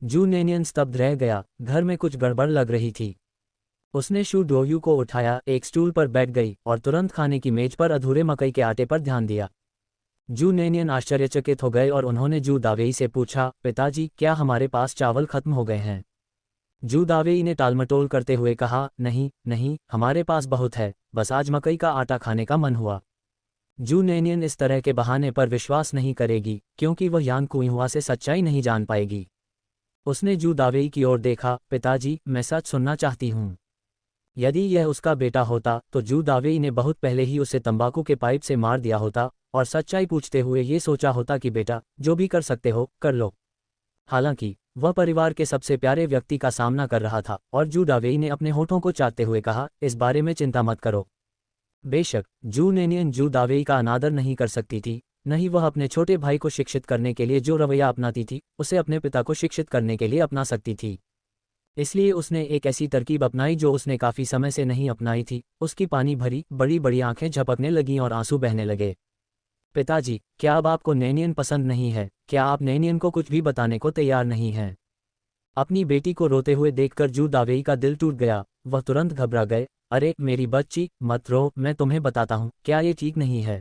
जू नैनियन स्तब्ध रह गया, घर में कुछ गड़बड़ लग रही थी। उसने शू डोयू को उठाया, एक स्टूल पर बैठ गई और तुरंत खाने की मेज पर अधूरे मकई के आटे पर ध्यान दिया। जू नैनियन आश्चर्यचकित हो गए और उन्होंने जू दावेई से पूछा, पिताजी, क्या हमारे पास चावल खत्म हो गए हैं? जू दावेई ने टालमटोल करते हुए कहा, नहीं नहीं, हमारे पास बहुत है, बस आज मकई का आटा खाने का मन हुआ। जू नैनियन इस तरह के बहाने पर विश्वास नहीं करेगी, क्योंकि वह यान कुई हुआ से सच्चाई नहीं जान पाएगी। उसने जू दावेई की ओर देखा, पिताजी, मैं सच सुनना चाहती हूँ। यदि यह उसका बेटा होता तो जू दावेई ने बहुत पहले ही उसे तंबाकू के पाइप से मार दिया होता और सच्चाई पूछते हुए ये सोचा होता कि बेटा, जो भी कर सकते हो कर लो। हालांकि वह परिवार के सबसे प्यारे व्यक्ति का सामना कर रहा था और जू दावेई ने अपने होठों को चाटते हुए कहा, इस बारे में चिंता मत करो। बेशक जू नैनियन जू दावेई का अनादर नहीं कर सकती थी, न ही वह अपने छोटे भाई को शिक्षित करने के लिए जो रवैया अपनाती थी उसे अपने पिता को शिक्षित करने के लिए अपना सकती थी। इसलिए उसने एक ऐसी तरकीब अपनाई जो उसने काफी समय से नहीं अपनाई थी। उसकी पानी भरी बड़ी बड़ी आंखें झपकने लगीं और आंसू बहने लगे। पिताजी, क्या अब आपको नैनियन पसंद नहीं है? क्या आप नैनियन को कुछ भी बताने को तैयार नहीं हैं? अपनी बेटी को रोते हुए देखकर जू दावेई का दिल टूट गया। वह तुरंत घबरा गए। अरे मेरी बच्ची, मत रो, मैं तुम्हें बताता हूँ, क्या ये ठीक नहीं है?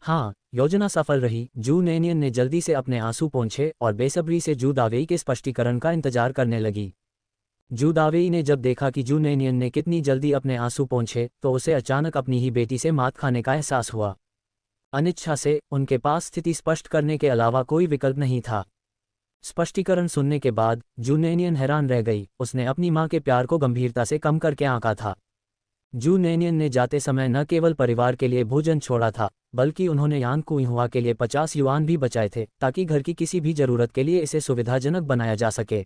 हाँ, योजना सफल रही। जू नैनियन ने जल्दी से अपने आंसू पोंछे और बेसब्री से जू दावेई के स्पष्टीकरण का इंतजार करने लगी। जू दावेई ने जब देखा कि जू नैनियन ने कितनी जल्दी अपने आंसू पोंछे तो उसे अचानक अपनी ही बेटी से मात खाने का एहसास हुआ। अनिच्छा से उनके पास स्थिति स्पष्ट करने के अलावा कोई विकल्प नहीं था। स्पष्टीकरण सुनने के बाद जू नैनियन हैरान रह गई। उसने अपनी मां के प्यार को गंभीरता से कम करके आंका था। जू नैनियन ने जाते समय न केवल परिवार के लिए भोजन छोड़ा था, बल्कि उन्होंने यान कुई हुआ के लिए 50 युआन भी बचाए थे ताकि घर की किसी भी जरूरत के लिए इसे सुविधाजनक बनाया जा सके।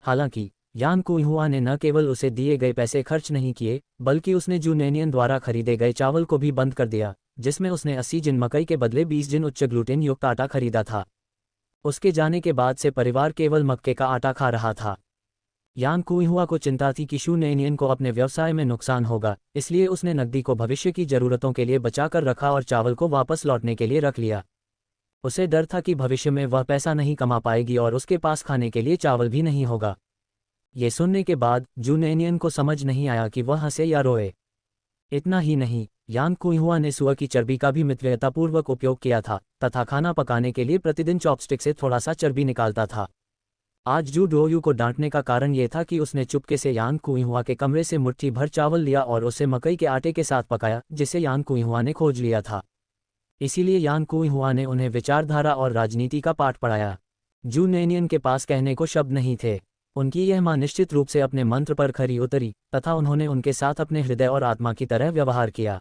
हालांकि यान कुई हुआ ने न केवल उसे दिए गए पैसे खर्च नहीं किए, बल्कि उसने जू नैनियन द्वारा खरीदे गए चावल को भी बंद कर दिया, जिसमें उसने 80 जिन मकई के बदले 20 जिन उच्च ग्लूटेन युक्त आटा खरीदा था। उसके जाने के बाद से परिवार केवल मक्के का आटा खा रहा था। यान कुइहुआ को चिंता थी कि शू नेनियन को अपने व्यवसाय में नुकसान होगा, इसलिए उसने नकदी को भविष्य की जरूरतों के लिए बचाकर रखा और चावल को वापस लौटने के लिए रख लिया। उसे डर था कि भविष्य में वह पैसा नहीं कमा पाएगी और उसके पास खाने के लिए चावल भी नहीं होगा। ये सुनने के बाद जू नेनियन को समझ नहीं आया कि वह हंसे या रोए। इतना ही नहीं, यान कुइहुआ ने सुअर की चर्बी का भी मितव्ययतापूर्वक उपयोग किया था तथा खाना पकाने के लिए प्रतिदिन चॉपस्टिक से थोड़ा सा चर्बी निकालता था। आज जू डोयू को डांटने का कारण यह था कि उसने चुपके से यान कुइहुआ के कमरे से मुट्ठी भर चावल लिया और उसे मकई के आटे के साथ पकाया, जिसे यान कुइहुआ ने खोज लिया था। इसीलिए यान कुइहुआ ने उन्हें विचारधारा और राजनीति का पाठ पढ़ाया। जू नेनियन के पास कहने को शब्द नहीं थे। उनकी यह मां निश्चित रूप से अपने मंत्र पर खरी उतरी तथा उन्होंने उनके साथ अपने हृदय और आत्मा की तरह व्यवहार किया।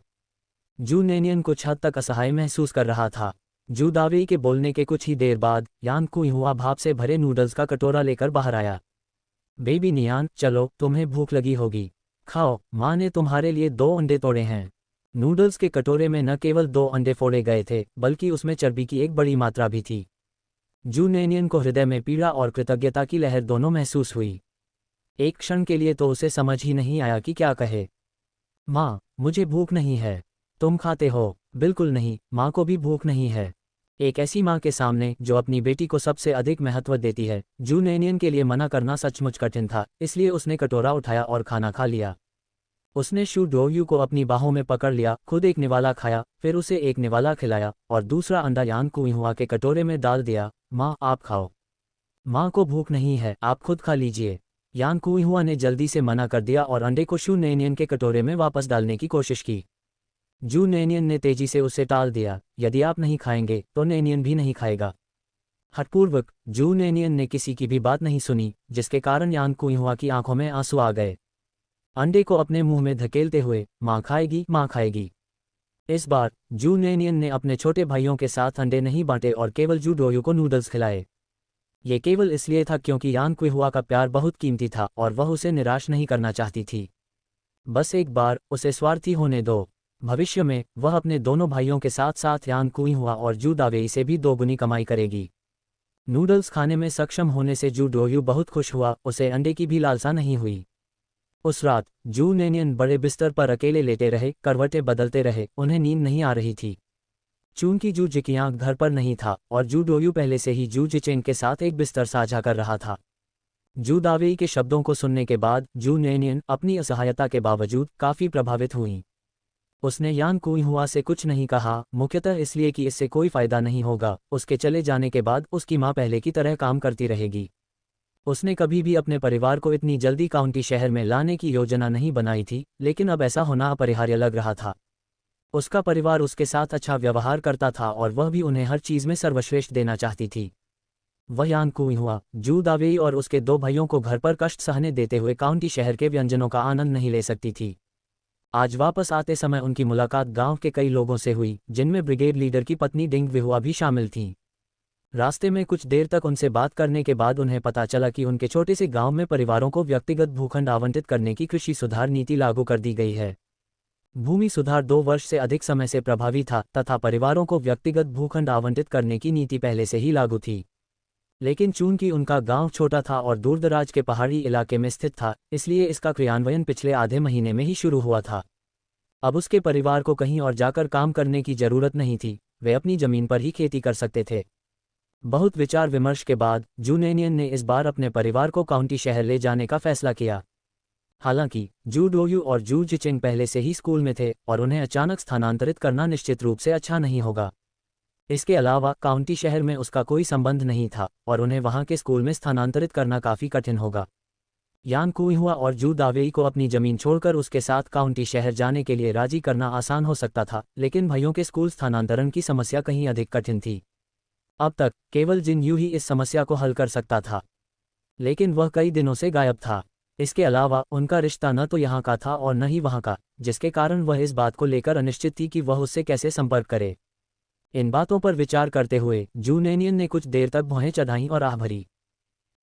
जू नेनियन कुछ हद तक असहाय महसूस कर रहा था। जू दावेई के बोलने के कुछ ही देर बाद यान कुइहुआ भाप से भरे नूडल्स का कटोरा लेकर बाहर आया। बेबी नियान, चलो, तुम्हें भूख लगी होगी, खाओ, माँ ने तुम्हारे लिए 2 अंडे तोड़े हैं। नूडल्स के कटोरे में न केवल 2 अंडे फोड़े गए थे, बल्कि उसमें चर्बी की एक बड़ी मात्रा भी थी। जू नेनियन को हृदय में पीड़ा और कृतज्ञता की लहर दोनों महसूस हुई। एक क्षण के लिए तो उसे समझ ही नहीं आया कि क्या कहे। माँ, मुझे भूख नहीं है। तुम खाते हो? बिल्कुल नहीं, माँ को भी भूख नहीं है। एक ऐसी माँ के सामने जो अपनी बेटी को सबसे अधिक महत्व देती है, जू नेनियन के लिए मना करना सचमुच कठिन था, इसलिए उसने कटोरा उठाया और खाना खा लिया। उसने शू डोयू को अपनी बाहों में पकड़ लिया, खुद एक निवाला खाया, फिर उसे एक निवाला खिलाया और दूसरा अंडा यान कुइहुआ के कटोरे में डाल दिया। माँ, आप खाओ। माँ को भूख नहीं है, आप खुद खा लीजिए। यान कुइहुआ ने जल्दी से मना कर दिया और अंडे को शू नेनियन के कटोरे में वापस डालने की कोशिश की। जू नेनियन ने तेजी से उसे टाल दिया। यदि आप नहीं खाएंगे तो नेनियन भी नहीं खाएगा। हठपूर्वक जू नेनियन ने किसी की भी बात नहीं सुनी, जिसके कारण यान कुइहुआ की आंखों में आंसू आ गए। अंडे को अपने मुंह में धकेलते हुए, माँ खाएगी, माँ खाएगी। इस बार जू नेनियन ने अपने छोटे भाइयों के साथ अंडे नहीं बांटे और केवल जू डोयू को नूडल्स खिलाए। ये केवल इसलिए था क्योंकि यान कुइहुआ का प्यार बहुत कीमती था और वह उसे निराश नहीं करना चाहती थी। बस एक बार उसे स्वार्थी होने दो। भविष्य में वह अपने दोनों भाइयों के साथ साथ यान कुइहुआ और जू दावेई से भी दोगुनी कमाई करेगी। नूडल्स खाने में सक्षम होने से जू डोयू बहुत खुश हुआ, उसे अंडे की भी लालसा नहीं हुई। उस रात जू नेनियन बड़े बिस्तर पर अकेले लेटे रहे, करवटें बदलते रहे, उन्हें नींद नहीं आ रही थी। चूंकि जू जिकियांग घर पर नहीं था और जू डोयू पहले से ही जू जिचेंग के साथ एक बिस्तर साझा कर रहा था। जू दावेई के शब्दों को सुनने के बाद जू नेनियन अपनी असहायता के बावजूद काफी प्रभावित हुई। उसने यान कुइहुआ से कुछ नहीं कहा, मुख्यतः इसलिए कि इससे कोई फायदा नहीं होगा। उसके चले जाने के बाद उसकी माँ पहले की तरह काम करती रहेगी। उसने कभी भी अपने परिवार को इतनी जल्दी काउंटी शहर में लाने की योजना नहीं बनाई थी, लेकिन अब ऐसा होना अपरिहार्य लग रहा था। उसका परिवार उसके साथ अच्छा व्यवहार करता था और वह भी उन्हें हर चीज़ में सर्वश्रेष्ठ देना चाहती थी। वह यान कुइहुआ, जू दावेई और उसके 2 भाइयों को घर पर कष्ट सहने देते हुए काउंटी शहर के व्यंजनों का आनंद नहीं ले सकती थी। आज वापस आते समय उनकी मुलाकात गांव के कई लोगों से हुई, जिनमें ब्रिगेड लीडर की पत्नी डिंग विहुआ भी शामिल थीं। रास्ते में कुछ देर तक उनसे बात करने के बाद उन्हें पता चला कि उनके छोटे से गांव में परिवारों को व्यक्तिगत भूखंड आवंटित करने की कृषि सुधार नीति लागू कर दी गई है। भूमि सुधार 2 वर्ष से अधिक समय से प्रभावी था तथा परिवारों को व्यक्तिगत भूखंड आवंटित करने की नीति पहले से ही लागू थी। लेकिन चूंकि उनका गांव छोटा था और दूरदराज के पहाड़ी इलाके में स्थित था, इसलिए इसका क्रियान्वयन पिछले आधे महीने में ही शुरू हुआ था। अब उसके परिवार को कहीं और जाकर काम करने की जरूरत नहीं थी, वे अपनी जमीन पर ही खेती कर सकते थे। बहुत विचार विमर्श के बाद जू नेनियन ने इस बार अपने परिवार को काउंटी शहर ले जाने का फैसला किया। हालांकि जू डोयू और जू जिचेंग पहले से ही स्कूल में थे और उन्हें अचानक स्थानांतरित करना निश्चित रूप से अच्छा नहीं होगा। इसके अलावा काउंटी शहर में उसका कोई संबंध नहीं था और उन्हें वहां के स्कूल में स्थानांतरित करना काफी कठिन होगा। यान कुइहुआ और जू दावेई को अपनी जमीन छोड़कर उसके साथ काउंटी शहर जाने के लिए राजी करना आसान हो सकता था, लेकिन भाइयों के स्कूल स्थानांतरण की समस्या कहीं अधिक कठिन थी। अब तक केवल जिन यू ही इस समस्या को हल कर सकता था, लेकिन वह कई दिनों से गायब था। इसके अलावा उनका रिश्ता न तो यहाँ का था और न ही वहाँ का, जिसके कारण वह इस बात को लेकर अनिश्चित थी कि वह उससे कैसे संपर्क करे। इन बातों पर विचार करते हुए जू नेनियन ने कुछ देर तक भौहें चढ़ाईं और आह भरी।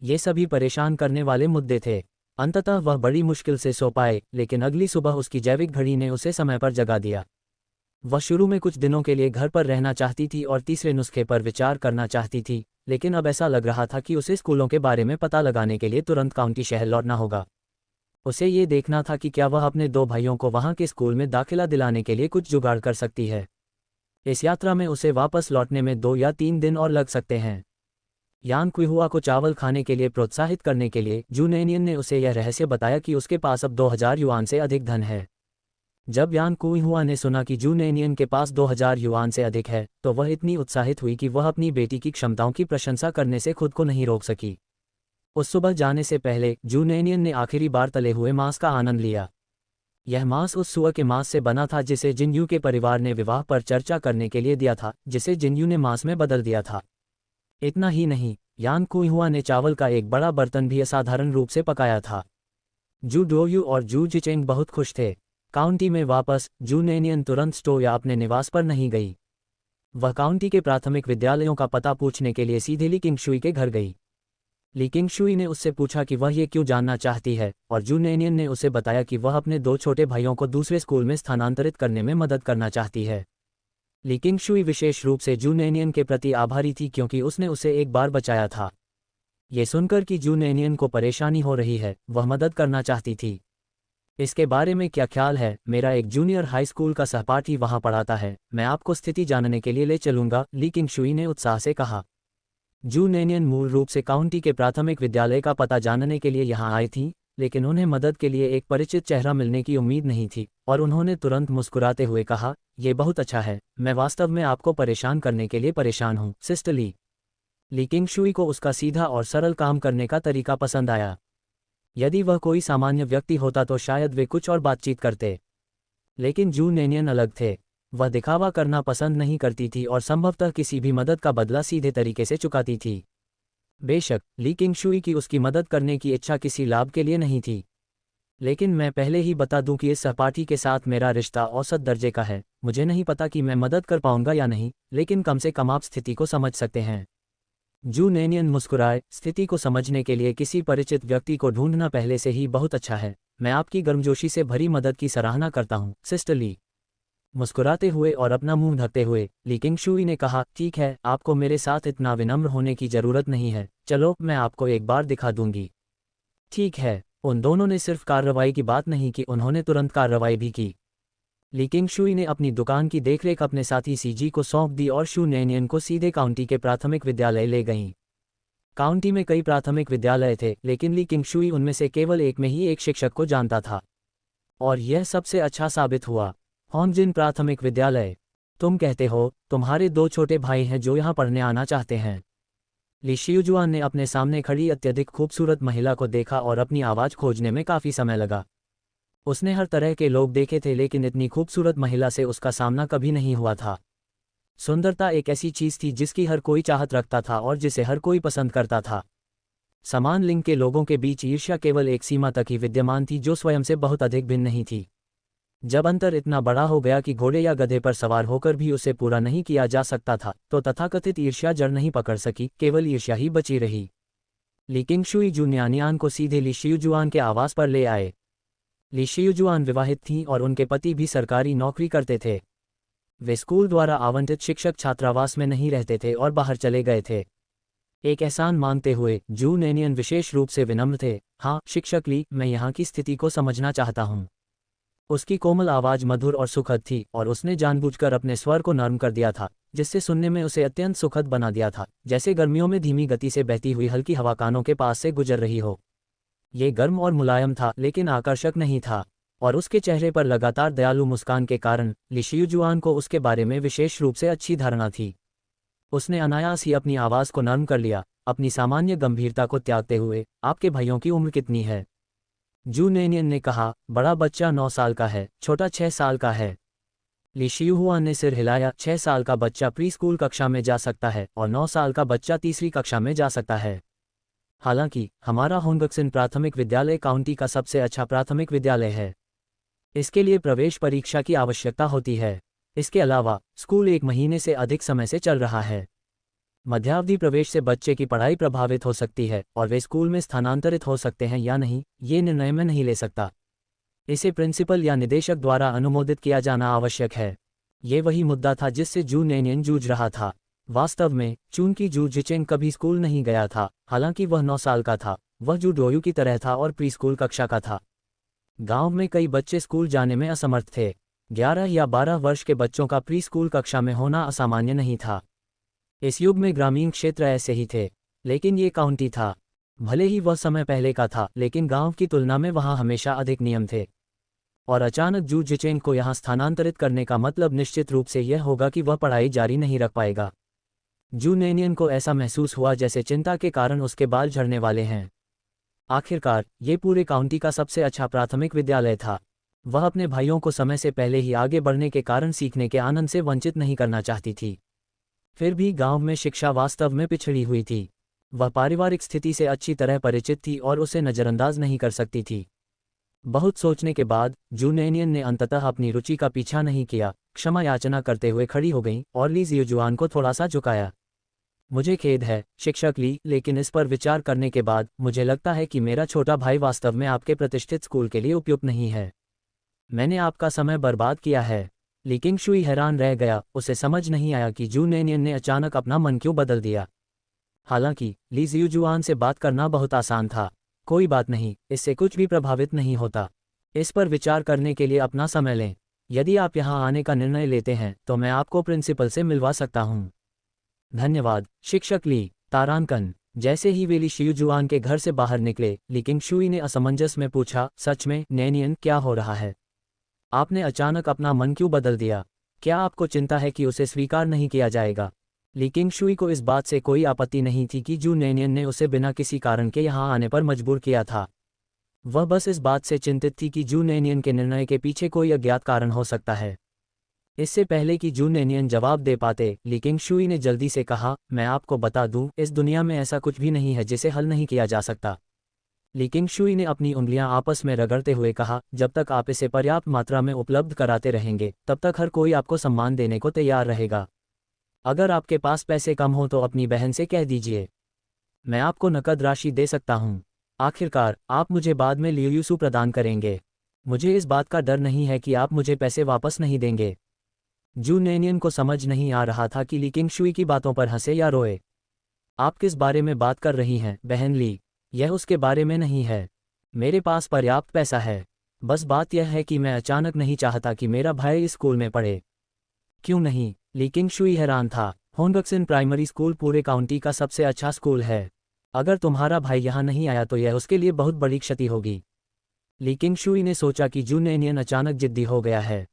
ये सभी परेशान करने वाले मुद्दे थे। अंततः वह बड़ी मुश्किल से सो पाए, लेकिन अगली सुबह उसकी जैविक घड़ी ने उसे समय पर जगा दिया। वह शुरू में कुछ दिनों के लिए घर पर रहना चाहती थी और तीसरे नुस्खे पर विचार करना चाहती थी, लेकिन अब ऐसा लग रहा था कि उसे स्कूलों के बारे में पता लगाने के लिए तुरंत काउंटी शहर लौटना होगा। उसे ये देखना था कि क्या वह अपने 2 भाइयों को वहाँ के स्कूल में दाखिला दिलाने के लिए कुछ जुगाड़ कर सकती है। इस यात्रा में उसे वापस लौटने में 2 या 3 दिन और लग सकते हैं। यान कुइहुआ को चावल खाने के लिए प्रोत्साहित करने के लिए जू नेनियन ने उसे यह रहस्य बताया कि उसके पास अब 2000 युआन से अधिक धन है। जब यान कुइहुआ ने सुना कि जू नेनियन के पास 2000 युआन से अधिक है, तो वह इतनी उत्साहित हुई कि वह अपनी बेटी की क्षमताओं की प्रशंसा करने से खुद को नहीं रोक सकी। उस सुबह जाने से पहले जू नेनियन ने आखिरी बार तले हुए मांस का आनंद लिया। यह मांस उस सुअर के मांस से बना था जिसे जिनयू के परिवार ने विवाह पर चर्चा करने के लिए दिया था, जिसे जिनयू ने मांस में बदल दिया था। इतना ही नहीं, यान कुइहुआ ने चावल का एक बड़ा बर्तन भी असाधारण रूप से पकाया था। जू डोयू और जू जिचेंग बहुत खुश थे। काउंटी में वापस जू नेनियन तुरंत स्टो या अपने निवास पर नहीं गई। वह काउंटी के प्राथमिक विद्यालयों का पता पूछने के लिए सीधे ली किंगशुई के घर गई। ली किंगशुई ने उससे पूछा कि वह ये क्यों जानना चाहती है, और जू नेनियन ने उसे बताया कि वह अपने 2 छोटे भाइयों को दूसरे स्कूल में स्थानांतरित करने में मदद करना चाहती है। ली किंगशुई विशेष रूप से जू नेनियन के प्रति आभारी थी क्योंकि उसने उसे एक बार बचाया था। ये सुनकर कि जू नेनियन को परेशानी हो रही है, वह मदद करना चाहती थी। इसके बारे में क्या ख्याल है? मेरा एक जूनियर हाई स्कूल का सहपाठी वहां पढ़ाता है, मैं आपको स्थिति जानने के लिए ले चलूंगा, ली किंगशुई ने उत्साह से कहा। जू नेनियन मूल रूप से काउंटी के प्राथमिक विद्यालय का पता जानने के लिए यहाँ आई थी, लेकिन उन्हें मदद के लिए एक परिचित चेहरा मिलने की उम्मीद नहीं थी, और उन्होंने तुरंत मुस्कुराते हुए कहा, यह बहुत अच्छा है, मैं वास्तव में आपको परेशान करने के लिए परेशान हूँ, सिस्टर ली। ली किंगशुई को उसका सीधा और सरल काम करने का तरीका पसंद आया। यदि वह कोई सामान्य व्यक्ति होता तो शायद वे कुछ और बातचीत करते, लेकिन जू नेनियन अलग थे। वह दिखावा करना पसंद नहीं करती थी और संभवतः किसी भी मदद का बदला सीधे तरीके से चुकाती थी। बेशक ली किंगशुई की उसकी मदद करने की इच्छा किसी लाभ के लिए नहीं थी, लेकिन मैं पहले ही बता दूं कि इस सहपाठी के साथ मेरा रिश्ता औसत दर्जे का है। मुझे नहीं पता कि मैं मदद कर पाऊंगा या नहीं, लेकिन कम से कम आप स्थिति को समझ सकते हैं। जू नेनियन मुस्कुराए, स्थिति को समझने के लिए किसी परिचित व्यक्ति को ढूंढना पहले से ही बहुत अच्छा है। मैं आपकी गर्मजोशी से भरी मदद की सराहना करता हूँ, सिस्टर ली। मुस्कुराते हुए और अपना मुंह ढकते हुए ली किंगशुई ने कहा, ठीक है, आपको मेरे साथ इतना विनम्र होने की जरूरत नहीं है, चलो मैं आपको एक बार दिखा दूंगी। ठीक है। उन दोनों ने सिर्फ कार्रवाई की बात नहीं की, उन्होंने तुरंत कार्रवाई भी की। ली किंगशुई ने अपनी दुकान की देखरेख अपने साथी सीजी को सौंप दी और शू नेनियन को सीधे काउंटी के प्राथमिक विद्यालय ले गईं। काउंटी में कई प्राथमिक विद्यालय थे, लेकिन ली किंगशुई उनमें से केवल एक में ही एक शिक्षक को जानता था, और यह सबसे अच्छा साबित हुआ। होंगजिन प्राथमिक विद्यालय। तुम कहते हो तुम्हारे 2 छोटे भाई हैं जो यहाँ पढ़ने आना चाहते हैं। ली शियुजुआन ने अपने सामने खड़ी अत्यधिक खूबसूरत महिला को देखा और अपनी आवाज़ खोजने में काफ़ी समय लगा। उसने हर तरह के लोग देखे थे, लेकिन इतनी खूबसूरत महिला से उसका सामना कभी नहीं हुआ था। सुंदरता एक ऐसी चीज़ थी जिसकी हर कोई चाहत रखता था और जिसे हर कोई पसंद करता था। समान लिंग के लोगों के बीच ईर्ष्या केवल एक सीमा तक ही विद्यमान थी जो स्वयं से बहुत अधिक भिन्न नहीं थी। जब अंतर इतना बड़ा हो गया कि घोड़े या गधे पर सवार होकर भी उसे पूरा नहीं किया जा सकता था, तो तथाकथित ईर्ष्या जड़ नहीं पकड़ सकी, केवल ईर्ष्या ही बची रही। ली किंगशुई जू न्यानियान को सीधे ली शियुजुआन के आवास पर ले आए। ली शियुजुआन विवाहित थीं और उनके पति भी सरकारी नौकरी करते थे। वे स्कूल द्वारा आवंटित शिक्षक छात्रावास में नहीं रहते थे और बाहर चले गए थे। एक एहसान मांगते हुए जू नेनियन विशेष रूप से विनम्र थे। हाँ शिक्षक ली, मैं यहाँ की स्थिति को समझना चाहता हूँ। उसकी कोमल आवाज़ मधुर और सुखद थी, और उसने जानबूझकर अपने स्वर को नरम कर दिया था, जिससे सुनने में उसे अत्यंत सुखद बना दिया था, जैसे गर्मियों में धीमी गति से बहती हुई हल्की हवा कानों के पास से गुजर रही हो। ये गर्म और मुलायम था, लेकिन आकर्षक नहीं था, और उसके चेहरे पर लगातार दयालु मुस्कान के कारण ली शियुजुआन को उसके बारे में विशेष रूप से अच्छी धारणा थी। उसने अनायास ही अपनी आवाज़ को नरम कर लिया, अपनी सामान्य गंभीरता को त्यागते हुए। आपके भाइयों की उम्र कितनी है? जू नेनियन ने कहा, बड़ा बच्चा 9 साल का है, छोटा 6 साल का है। ली शियुहुआन ने सिर हिलाया। 6 साल का बच्चा प्री स्कूल कक्षा में जा सकता है और 9 साल का बच्चा तीसरी कक्षा में जा सकता है। हालांकि हमारा होंगक्सिन प्राथमिक विद्यालय काउंटी का सबसे अच्छा प्राथमिक विद्यालय है। इसके लिए प्रवेश परीक्षा की आवश्यकता होती है। इसके अलावा स्कूल 1 महीने से अधिक समय से चल रहा है। मध्यावधि प्रवेश से बच्चे की पढ़ाई प्रभावित हो सकती है और वे स्कूल में स्थानांतरित हो सकते हैं या नहीं, ये निर्णय मैं नहीं ले सकता। इसे प्रिंसिपल या निदेशक द्वारा अनुमोदित किया जाना आवश्यक है। ये वही मुद्दा था जिससे जू नेनियन जूझ रहा था। वास्तव में चून की जू जिचेंग कभी स्कूल नहीं गया था, हालांकि वह 9 साल का था। वह जू डोयू की तरह था और प्री स्कूल कक्षा का था। गांव में कई बच्चे स्कूल जाने में असमर्थ थे। 11 या 12 वर्ष के बच्चों का प्री स्कूल कक्षा में होना असामान्य नहीं था। इस युग में ग्रामीण क्षेत्र ऐसे ही थे, लेकिन ये काउंटी था। भले ही वह समय पहले का था, लेकिन गांव की तुलना में वहां हमेशा अधिक नियम थे। और अचानक जू जिचेंग को यहां स्थानांतरित करने का मतलब निश्चित रूप से यह होगा कि वह पढ़ाई जारी नहीं रख पाएगा। जू नेनियन को ऐसा महसूस हुआ जैसे चिंता के कारण उसके बाल झड़ने वाले हैं। आखिरकार ये पूरे काउंटी का सबसे अच्छा प्राथमिक विद्यालय था। वह अपने भाइयों को समय से पहले ही आगे बढ़ने के कारण सीखने के आनंद से वंचित नहीं करना चाहती थी। फिर भी गांव में शिक्षा वास्तव में पिछड़ी हुई थी। वह पारिवारिक स्थिति से अच्छी तरह परिचित थी और उसे नज़रअंदाज नहीं कर सकती थी। बहुत सोचने के बाद जू नेनियन ने अंततः अपनी रुचि का पीछा नहीं किया। क्षमा याचना करते हुए खड़ी हो गईं और ली जियोजुआन को थोड़ा सा झुकाया। मुझे खेद है शिक्षक ली, लेकिन इस पर विचार करने के बाद मुझे लगता है कि मेरा छोटा भाई वास्तव में आपके प्रतिष्ठित स्कूल के लिए उपयुक्त नहीं है। मैंने आपका समय बर्बाद किया है। ली किंगशुई हैरान रह गया। उसे समझ नहीं आया कि जू नेनियन ने अचानक अपना मन क्यों बदल दिया। हालांकि ली जियोजुआन से बात करना बहुत आसान था। कोई बात नहीं, इससे कुछ भी प्रभावित नहीं होता। इस पर विचार करने के लिए अपना समय लें। यदि आप यहाँ आने का निर्णय लेते हैं तो मैं आपको प्रिंसिपल से मिलवा सकता हूँ। धन्यवाद शिक्षक ली। तारांकन। जैसे ही वे ली शियुजुआन के घर से बाहर निकले, ली किंगशुई ने असमंजस में पूछा, सच में नेनियन क्या हो रहा है? आपने अचानक अपना मन क्यों बदल दिया? क्या आपको चिंता है कि उसे स्वीकार नहीं किया जाएगा? ली किंगशुई को इस बात से कोई आपत्ति नहीं थी कि जू नेनियन ने उसे बिना किसी कारण के यहाँ आने पर मजबूर किया था। वह बस इस बात से चिंतित थी कि जू नेनियन के निर्णय के पीछे कोई अज्ञात कारण हो सकता है। इससे पहले कि जू नेनियन जवाब दे पाते, ली किंगशुई ने जल्दी से कहा, मैं आपको बता दूं, इस दुनिया में ऐसा कुछ भी नहीं है जिसे हल नहीं किया जा सकता। ली किंगशुई ने अपनी उंगलियां आपस में रगड़ते हुए कहा, जब तक आप इसे पर्याप्त मात्रा में उपलब्ध कराते रहेंगे तब तक हर कोई आपको सम्मान देने को तैयार रहेगा। अगर आपके पास पैसे कम हो तो अपनी बहन से कह दीजिए, मैं आपको नकद राशि दे सकता हूँ। आखिरकार आप मुझे बाद में लियुसु प्रदान करेंगे। मुझे इस बात का डर नहीं है कि आप मुझे पैसे वापस नहीं देंगे। जू नेनियन को समझ नहीं आ रहा था कि ली किंगशुई की बातों पर हंसे या रोए। आप किस बारे में बात कर रही हैं बहन ली? यह उसके बारे में नहीं है। मेरे पास पर्याप्त पैसा है। बस बात यह है कि मैं अचानक नहीं चाहता कि मेरा भाई इस स्कूल में पढ़े। क्यों नहीं? ली किंगशुई हैरान था। होनगक्सिन प्राइमरी स्कूल पूरे काउंटी का सबसे अच्छा स्कूल है। अगर तुम्हारा भाई यहाँ नहीं आया तो यह उसके लिए बहुत बड़ी क्षति होगी। ली किंगशुई ने सोचा कि जू नेनियन अचानक जिद्दी हो गया है,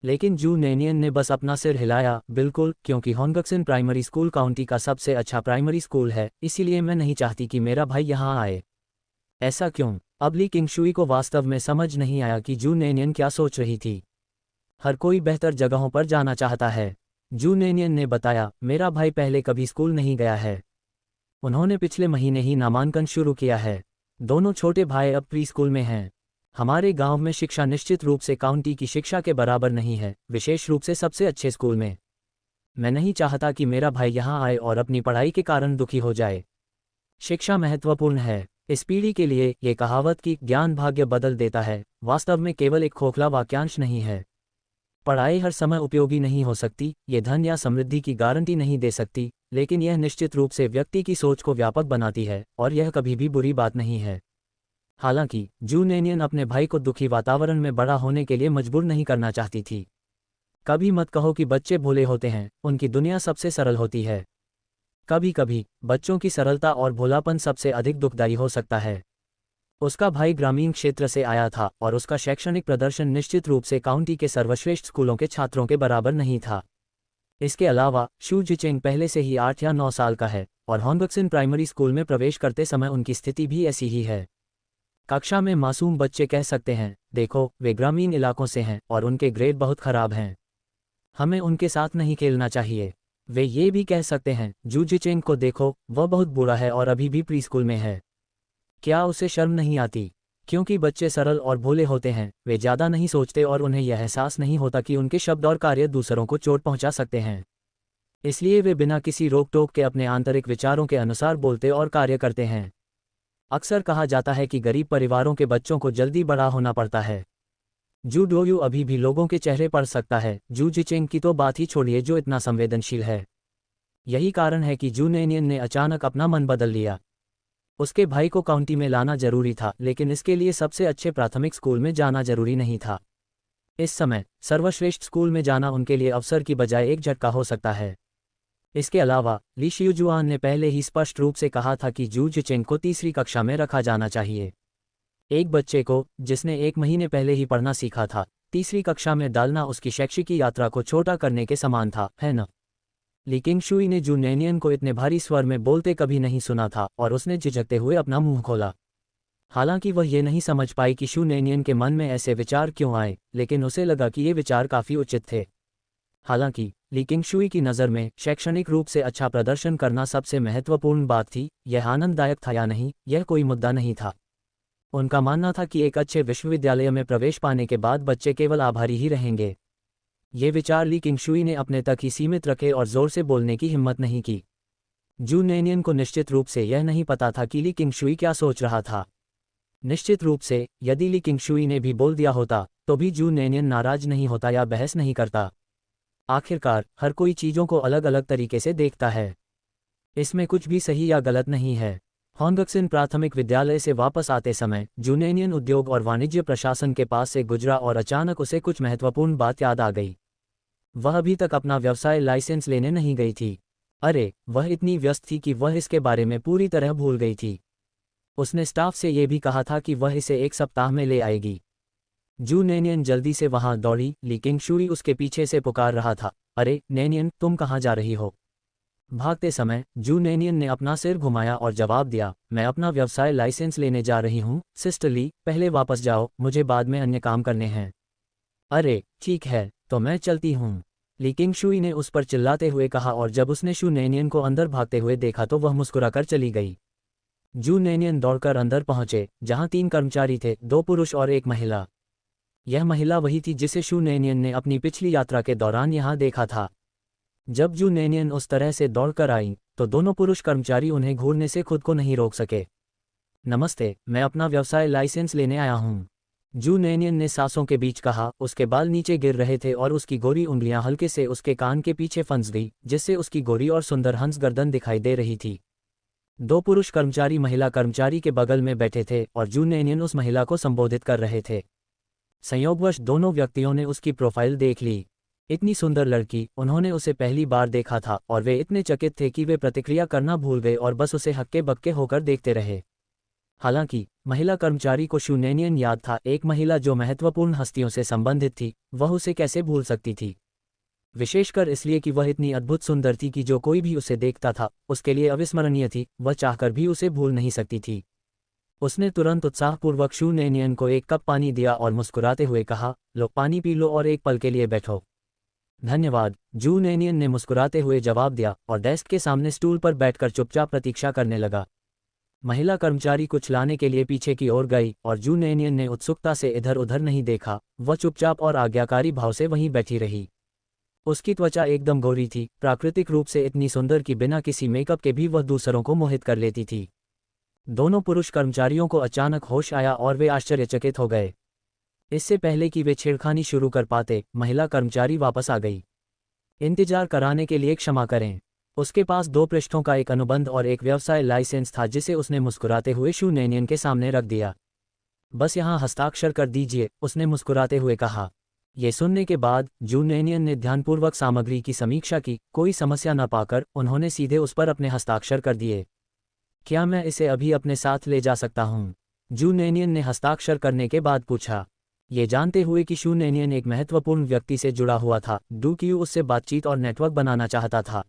लेकिन जू नेनियन ने बस अपना सिर हिलाया, बिल्कुल, क्योंकि होनगक्सिन प्राइमरी स्कूल काउंटी का सबसे अच्छा प्राइमरी स्कूल है, इसीलिए मैं नहीं चाहती कि मेरा भाई यहाँ आए। ऐसा क्यों? अब ली किंगशुई को वास्तव में समझ नहीं आया कि जू नेनियन क्या सोच रही थी। हर कोई बेहतर जगहों पर जाना चाहता है। जू नेनियन ने बताया, मेरा भाई पहले कभी स्कूल नहीं गया है। उन्होंने पिछले महीने ही नामांकन शुरू किया है। दोनों छोटे भाई अब प्री स्कूल में हैं। हमारे गांव में शिक्षा निश्चित रूप से काउंटी की शिक्षा के बराबर नहीं है, विशेष रूप से सबसे अच्छे स्कूल में। मैं नहीं चाहता कि मेरा भाई यहाँ आए और अपनी पढ़ाई के कारण दुखी हो जाए। शिक्षा महत्वपूर्ण है। इस पीढ़ी के लिए ये कहावत कि ज्ञान भाग्य बदल देता है, वास्तव में केवल एक खोखला वाक्यांश नहीं है। पढ़ाई हर समय उपयोगी नहीं हो सकती, ये धन या समृद्धि की गारंटी नहीं दे सकती, लेकिन यह निश्चित रूप से व्यक्ति की सोच को व्यापक बनाती है, और यह कभी भी बुरी बात नहीं है। हालांकि जू नेनियन अपने भाई को दुखी वातावरण में बड़ा होने के लिए मजबूर नहीं करना चाहती थी। कभी मत कहो कि बच्चे भोले होते हैं, उनकी दुनिया सबसे सरल होती है। कभी कभी बच्चों की सरलता और भोलापन सबसे अधिक दुखदायी हो सकता है। उसका भाई ग्रामीण क्षेत्र से आया था और उसका शैक्षणिक प्रदर्शन निश्चित रूप से काउंटी के सर्वश्रेष्ठ स्कूलों के छात्रों के बराबर नहीं था। इसके अलावा शू जिचेंग पहले से ही 8 या 9 साल का है, और होनगक्सिन प्राइमरी स्कूल में प्रवेश करते समय उनकी स्थिति भी ऐसी ही है। कक्षा में मासूम बच्चे कह सकते हैं, देखो वे ग्रामीण इलाकों से हैं और उनके ग्रेड बहुत खराब हैं, हमें उनके साथ नहीं खेलना चाहिए। वे ये भी कह सकते हैं, जू जिचेंग को देखो, वह बहुत बुरा है और अभी भी प्री स्कूल में है। क्या उसे शर्म नहीं आती? क्योंकि बच्चे सरल और भोले होते हैं, वे ज़्यादा नहीं सोचते और उन्हें यह एहसास नहीं होता कि उनके शब्द और कार्य दूसरों को चोट पहुंचा सकते हैं। इसलिए वे बिना किसी रोक टोक के अपने आंतरिक विचारों के अनुसार बोलते और कार्य करते हैं। अक्सर कहा जाता है कि गरीब परिवारों के बच्चों को जल्दी बड़ा होना पड़ता है। जू डोयू अभी भी लोगों के चेहरे पढ़ सकता है, जू जिचेंग की तो बात ही छोड़िए जो इतना संवेदनशील है। यही कारण है कि जू नेनियन ने अचानक अपना मन बदल लिया। उसके भाई को काउंटी में लाना जरूरी था, लेकिन इसके लिए सबसे अच्छे प्राथमिक स्कूल में जाना जरूरी नहीं था। इस समय सर्वश्रेष्ठ स्कूल में जाना उनके लिए अवसर की बजाय एक झटका हो सकता है। इसके अलावा ली शियुजुआन ने पहले ही स्पष्ट रूप से कहा था कि जू जिचेंग को तीसरी कक्षा में रखा जाना चाहिए। एक बच्चे को, जिसने 1 महीने पहले ही पढ़ना सीखा था, तीसरी कक्षा में डालना उसकी शैक्षिक यात्रा को छोटा करने के समान था, है न? ली किंगशुई ने जू नेनियन को इतने भारी स्वर में बोलते कभी नहीं सुना था और उसने झिझकते हुए अपना मुंह खोला। हालांकि वह ये नहीं समझ पाई कि शू नेनियन के मन में ऐसे विचार क्यों आए, लेकिन उसे लगा कि ये विचार काफ़ी उचित थे। हालांकि ली किंगशुई की नज़र में शैक्षणिक रूप से अच्छा प्रदर्शन करना सबसे महत्वपूर्ण बात थी। यह आनंददायक था या नहीं, यह कोई मुद्दा नहीं था। उनका मानना था कि एक अच्छे विश्वविद्यालय में प्रवेश पाने के बाद बच्चे केवल आभारी ही रहेंगे। ये विचार ली किंगशुई ने अपने तक ही सीमित रखे और जोर से बोलने की हिम्मत नहीं की। जू नेनियन को निश्चित रूप से यह नहीं पता था कि ली किंगशुई क्या सोच रहा था। निश्चित रूप से यदि ली किंगशुई ने भी बोल दिया होता तो भी जू नेनियन नाराज नहीं होता या बहस नहीं करता। आखिरकार हर कोई चीज़ों को अलग अलग तरीके से देखता है। इसमें कुछ भी सही या गलत नहीं है। होंगक्सिन प्राथमिक विद्यालय से वापस आते समय जू नेनियन उद्योग और वाणिज्य प्रशासन के पास से गुजरा और अचानक उसे कुछ महत्वपूर्ण बात याद आ गई। वह अभी तक अपना व्यवसाय लाइसेंस लेने नहीं गई थी। अरे, वह इतनी व्यस्त थी कि वह इसके बारे में पूरी तरह भूल गई थी। उसने स्टाफ से यह भी कहा था कि वह इसे 1 सप्ताह में ले आएगी। जू नेनियन जल्दी से वहां दौड़ी। ली किंगशुई उसके पीछे से पुकार रहा था, अरे नेनियन, तुम कहाँ जा रही हो? भागते समय जू नेनियन ने अपना सिर घुमाया और जवाब दिया, मैं अपना व्यवसाय लाइसेंस लेने जा रही हूँ सिस्टर ली, पहले वापस जाओ, मुझे बाद में अन्य काम करने हैं। अरे ठीक है, तो मैं चलती हूँ, ली किंगशुई ने उस पर चिल्लाते हुए कहा और जब उसने शू नेनियन को अंदर भागते हुए देखा तो वह मुस्कुराकर चली गई। जू नेनियन दौड़कर अंदर पहुंचे, जहां 3 कर्मचारी थे, 2 पुरुष और 1 महिला। यह महिला वही थी जिसे शू नेनियन ने अपनी पिछली यात्रा के दौरान यहां देखा था। जब जू नेनियन उस तरह से दौड़कर आई तो दोनों पुरुष कर्मचारी उन्हें घूरने से खुद को नहीं रोक सके। नमस्ते, मैं अपना व्यवसाय लाइसेंस लेने आया हूँ, जू नेनियन ने सांसों के बीच कहा। उसके बाल नीचे गिर रहे थे और उसकी गोरी उंगलियां हल्के से उसके कान के पीछे फंस गई, जिससे उसकी गोरी और सुंदर हंस गर्दन दिखाई दे रही थी। 2 पुरुष कर्मचारी महिला कर्मचारी के बगल में बैठे थे और जू नेनियन उस महिला को संबोधित कर रहे थे। संयोगवश दोनों व्यक्तियों ने उसकी प्रोफाइल देख ली। इतनी सुंदर लड़की, उन्होंने उसे पहली बार देखा था और वे इतने चकित थे कि वे प्रतिक्रिया करना भूल गए और बस उसे हक्के बक्के होकर देखते रहे। हालांकि महिला कर्मचारी को शू नेनियन याद था, एक महिला जो महत्वपूर्ण हस्तियों से संबंधित थी, वह उसे कैसे भूल सकती थी? विशेषकर इसलिए कि वह इतनी अद्भुत सुंदर थी कि जो कोई भी उसे देखता था उसके लिए अविस्मरणीय थी, वह चाहकर भी उसे भूल नहीं सकती थी। उसने तुरंत उत्साहपूर्वक शू नेनियन को 1 कप पानी दिया और मुस्कुराते हुए कहा, लो पानी पी लो और एक पल के लिए बैठो। धन्यवाद, जू नेनियन ने मुस्कुराते हुए जवाब दिया और डेस्क के सामने स्टूल पर बैठकर चुपचाप प्रतीक्षा करने लगा। महिला कर्मचारी कुछ लाने के लिए पीछे की ओर गई और जू नेनियन ने उत्सुकता से इधर उधर नहीं देखा, वह चुपचाप और आज्ञाकारी भाव से वहीं बैठी रही। उसकी त्वचा एकदम गोरी थी, प्राकृतिक रूप से इतनी सुंदर कि बिना किसी मेकअप के भी वह दूसरों को मोहित कर लेती थी। दोनों पुरुष कर्मचारियों को अचानक होश आया और वे आश्चर्यचकित हो गए। इससे पहले कि वे छेड़खानी शुरू कर पाते, महिला कर्मचारी वापस आ गई। इंतजार कराने के लिए क्षमा करें। उसके पास 2 पृष्ठों का एक अनुबंध और एक व्यवसाय लाइसेंस था जिसे उसने मुस्कुराते हुए शू नेनियन के सामने रख दिया। बस यहाँ हस्ताक्षर कर दीजिए, उसने मुस्कुराते हुए कहा। ये सुनने के बाद जू नेनियन ने ध्यानपूर्वक सामग्री की समीक्षा की। कोई समस्या न पाकर उन्होंने सीधे उस पर अपने हस्ताक्षर कर दिए। क्या मैं इसे अभी अपने साथ ले जा सकता हूँ? जू नेनियन ने हस्ताक्षर करने के बाद पूछा, ये जानते हुए कि शू नेनियन एक महत्वपूर्ण व्यक्ति से जुड़ा हुआ था। डू क्यू उससे बातचीत और नेटवर्क बनाना चाहता था।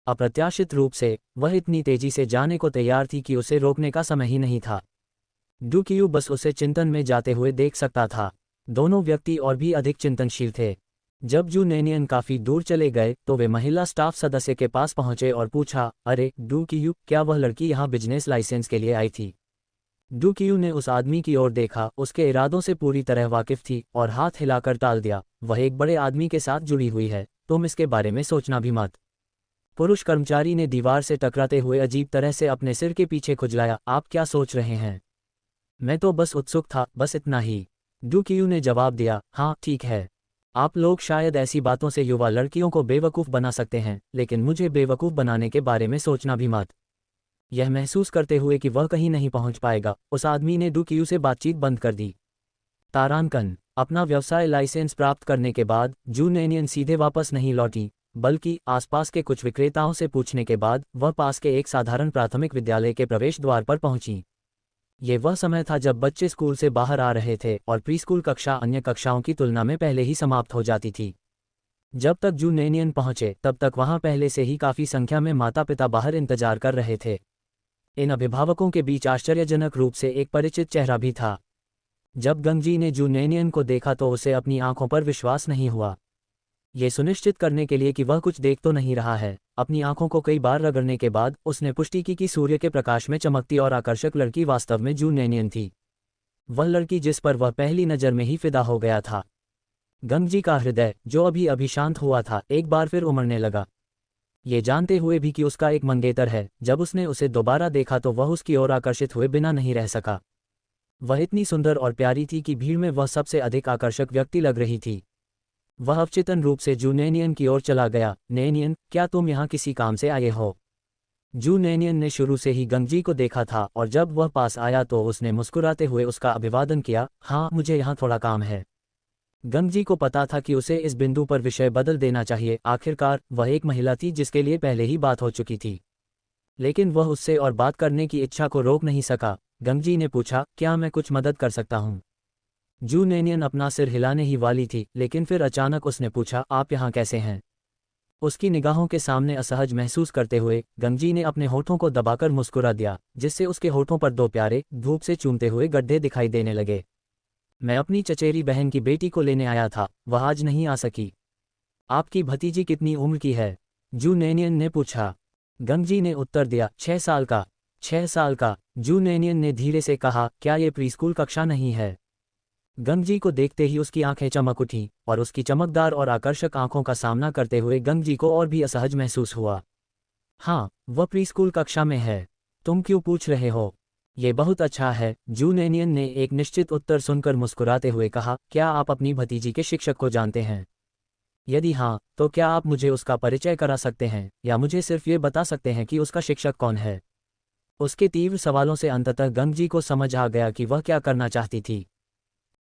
अप्रत्याशित रूप से वह इतनी तेजी से जाने को तैयार थी कि उसे रोकने का समय ही नहीं था। डू क्यू बस उसे चिंतन में जाते हुए देख सकता था। दोनों व्यक्ति और भी अधिक चिंतनशील थे। जब जू नेनियन काफी दूर चले गए तो वे महिला स्टाफ सदस्य के पास पहुंचे और पूछा, अरे डू क्यू, क्या वह लड़की यहाँ बिजनेस लाइसेंस के लिए आई थी? डू क्यू ने उस आदमी की ओर देखा, उसके इरादों से पूरी तरह वाकिफ थी और हाथ हिलाकर टाल दिया। वह एक बड़े आदमी के साथ जुड़ी हुई है, तुम इसके बारे में सोचना भी मत। पुरुष कर्मचारी ने दीवार से टकराते हुए अजीब तरह से अपने सिर के पीछे खुजलाया, आप क्या सोच रहे हैं? मैं तो बस उत्सुक था, बस इतना ही। डू क्यू ने जवाब दिया, हाँ ठीक है। आप लोग शायद ऐसी बातों से युवा लड़कियों को बेवकूफ़ बना सकते हैं, लेकिन मुझे बेवकूफ़ बनाने के बारे में सोचना भी मत। यह महसूस करते हुए कि वह कहीं नहीं पहुंच पाएगा, उस आदमी ने डू क्यू से बातचीत बंद कर दी। तारांकन। अपना व्यवसाय लाइसेंस प्राप्त करने के बाद जू नैनियन सीधे वापस नहीं लौटी, बल्कि आसपास के कुछ विक्रेताओं से पूछने के बाद वह पास के एक साधारण प्राथमिक विद्यालय के प्रवेश द्वार पर पहुंची। ये वह समय था जब बच्चे स्कूल से बाहर आ रहे थे और प्रीस्कूल कक्षा अन्य कक्षाओं की तुलना में पहले ही समाप्त हो जाती थी। जब तक जू नैनियन पहुंचे तब तक वहां पहले से ही काफ़ी संख्या में माता पिता बाहर इंतजार कर रहे थे। इन अभिभावकों के बीच आश्चर्यजनक रूप से एक परिचित चेहरा भी था। जब गंगजी ने जू नैनियन को देखा तो उसे अपनी आंखों पर विश्वास नहीं हुआ। ये सुनिश्चित करने के लिए कि वह कुछ देख तो नहीं रहा है, अपनी आंखों को कई बार रगड़ने के बाद उसने पुष्टि की कि सूर्य के प्रकाश में चमकती और आकर्षक लड़की वास्तव में जू नैनियन थी। वह लड़की जिस पर वह पहली नज़र में ही फिदा हो गया था। गंगजी का हृदय, जो अभी अभी शांत हुआ था, एक बार फिर उमड़ने लगा। ये जानते हुए भी कि उसका एक मंगेतर है, जब उसने उसे दोबारा देखा तो वह उसकी ओर आकर्षित हुए बिना नहीं रह सका। वह इतनी सुंदर और प्यारी थी कि भीड़ में वह सबसे अधिक आकर्षक व्यक्ति लग रही थी। वह अवचेतन रूप से जू नैनियन की ओर चला गया। नैनियन, क्या तुम यहाँ किसी काम से आए हो? जू नैनियन ने शुरू से ही गंगजी को देखा था और जब वह पास आया तो उसने मुस्कुराते हुए उसका अभिवादन किया, हाँ मुझे यहाँ थोड़ा काम है। गंगजी को पता था कि उसे इस बिंदु पर विषय बदल देना चाहिए, आखिरकार वह एक महिला थी जिसके लिए पहले ही बात हो चुकी थी। लेकिन वह उससे और बात करने की इच्छा को रोक नहीं सका। गंगजी ने पूछा, क्या मैं कुछ मदद कर सकता हूँ? जू नैनियन अपना सिर हिलाने ही वाली थी, लेकिन फिर अचानक उसने पूछा, आप यहाँ कैसे हैं? उसकी निगाहों के सामने असहज महसूस करते हुए गंगजी ने अपने होठों को दबाकर मुस्कुरा दिया, जिससे उसके होठों पर दो प्यारे, धूप से चूमते हुए गड्ढे दिखाई देने लगे। मैं अपनी चचेरी बहन की बेटी को लेने आया था, वह आज नहीं आ सकी। आपकी भतीजी कितनी उम्र की है? जू नैनियन ने पूछा। गंगजी ने उत्तर दिया, 6 साल का। 6 साल का? जू नैनियन ने धीरे से कहा, क्या ये प्रीस्कूल कक्षा नहीं है? गंगजी को देखते ही उसकी आंखें चमक उठीं और उसकी चमकदार और आकर्षक आंखों का सामना करते हुए गंगजी को और भी असहज महसूस हुआ। हाँ, वह प्रीस्कूल कक्षा में है। तुम क्यों पूछ रहे हो? ये बहुत अच्छा है, जू नैनियन ने एक निश्चित उत्तर सुनकर मुस्कुराते हुए कहा, क्या आप अपनी भतीजी के शिक्षक को जानते हैं? यदि हाँ, तो क्या आप मुझे उसका परिचय करा सकते हैं, या मुझे सिर्फ ये बता सकते हैं कि उसका शिक्षक कौन है? उसके तीव्र सवालों से अंततः गंगजी को समझ आ गया कि वह क्या करना चाहती थी।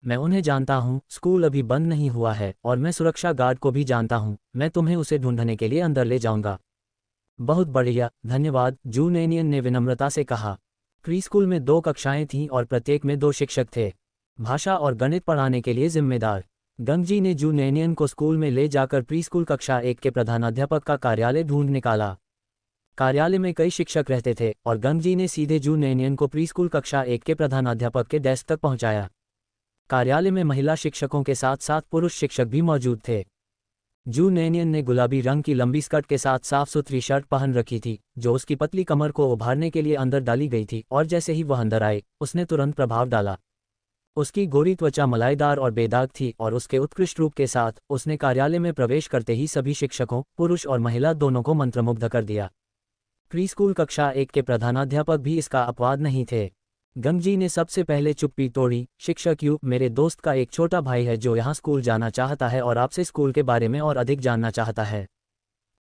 मैं उन्हें जानता हूँ, स्कूल अभी बंद नहीं हुआ है और मैं सुरक्षा गार्ड को भी जानता हूँ, मैं तुम्हें उसे ढूंढने के लिए अंदर ले जाऊंगा। बहुत बढ़िया, धन्यवाद, जू नैनियन ने विनम्रता से कहा। प्रीस्कूल में 2 कक्षाएं थीं और प्रत्येक में 2 शिक्षक थे, भाषा और गणित पढ़ाने के लिए जिम्मेदार। गंगजी ने जू नैनियन को स्कूल में ले जाकर प्रीस्कूल कक्षा 1 के प्रधानाध्यापक का कार्यालय ढूंढ निकाला। कार्यालय में कई शिक्षक रहते थे और गंगजी ने सीधे जू नैनियन को प्रीस्कूल कक्षा 1 के प्रधानाध्यापक के डेस्क तक पहुंचाया। कार्यालय में महिला शिक्षकों के साथ साथ पुरुष शिक्षक भी मौजूद थे। जू नैनियन ने गुलाबी रंग की लंबी स्कर्ट के साथ साफ सुथरी शर्ट पहन रखी थी, जो उसकी पतली कमर को उभारने के लिए अंदर डाली गई थी, और जैसे ही वह अंदर आए, उसने तुरंत प्रभाव डाला। उसकी गोरी त्वचा मलाईदार और बेदाग थी और उसके उत्कृष्ट रूप के साथ उसने कार्यालय में प्रवेश करते ही सभी शिक्षकों, पुरुष और महिला दोनों को मंत्रमुग्ध कर दिया। प्रीस्कूल कक्षा 1 के प्रधानाध्यापक भी इसका अपवाद नहीं थे। गंगजी ने सबसे पहले चुप्पी तोड़ी, शिक्षक यू, मेरे दोस्त का एक छोटा भाई है जो यहाँ स्कूल जाना चाहता है और आपसे स्कूल के बारे में और अधिक जानना चाहता है।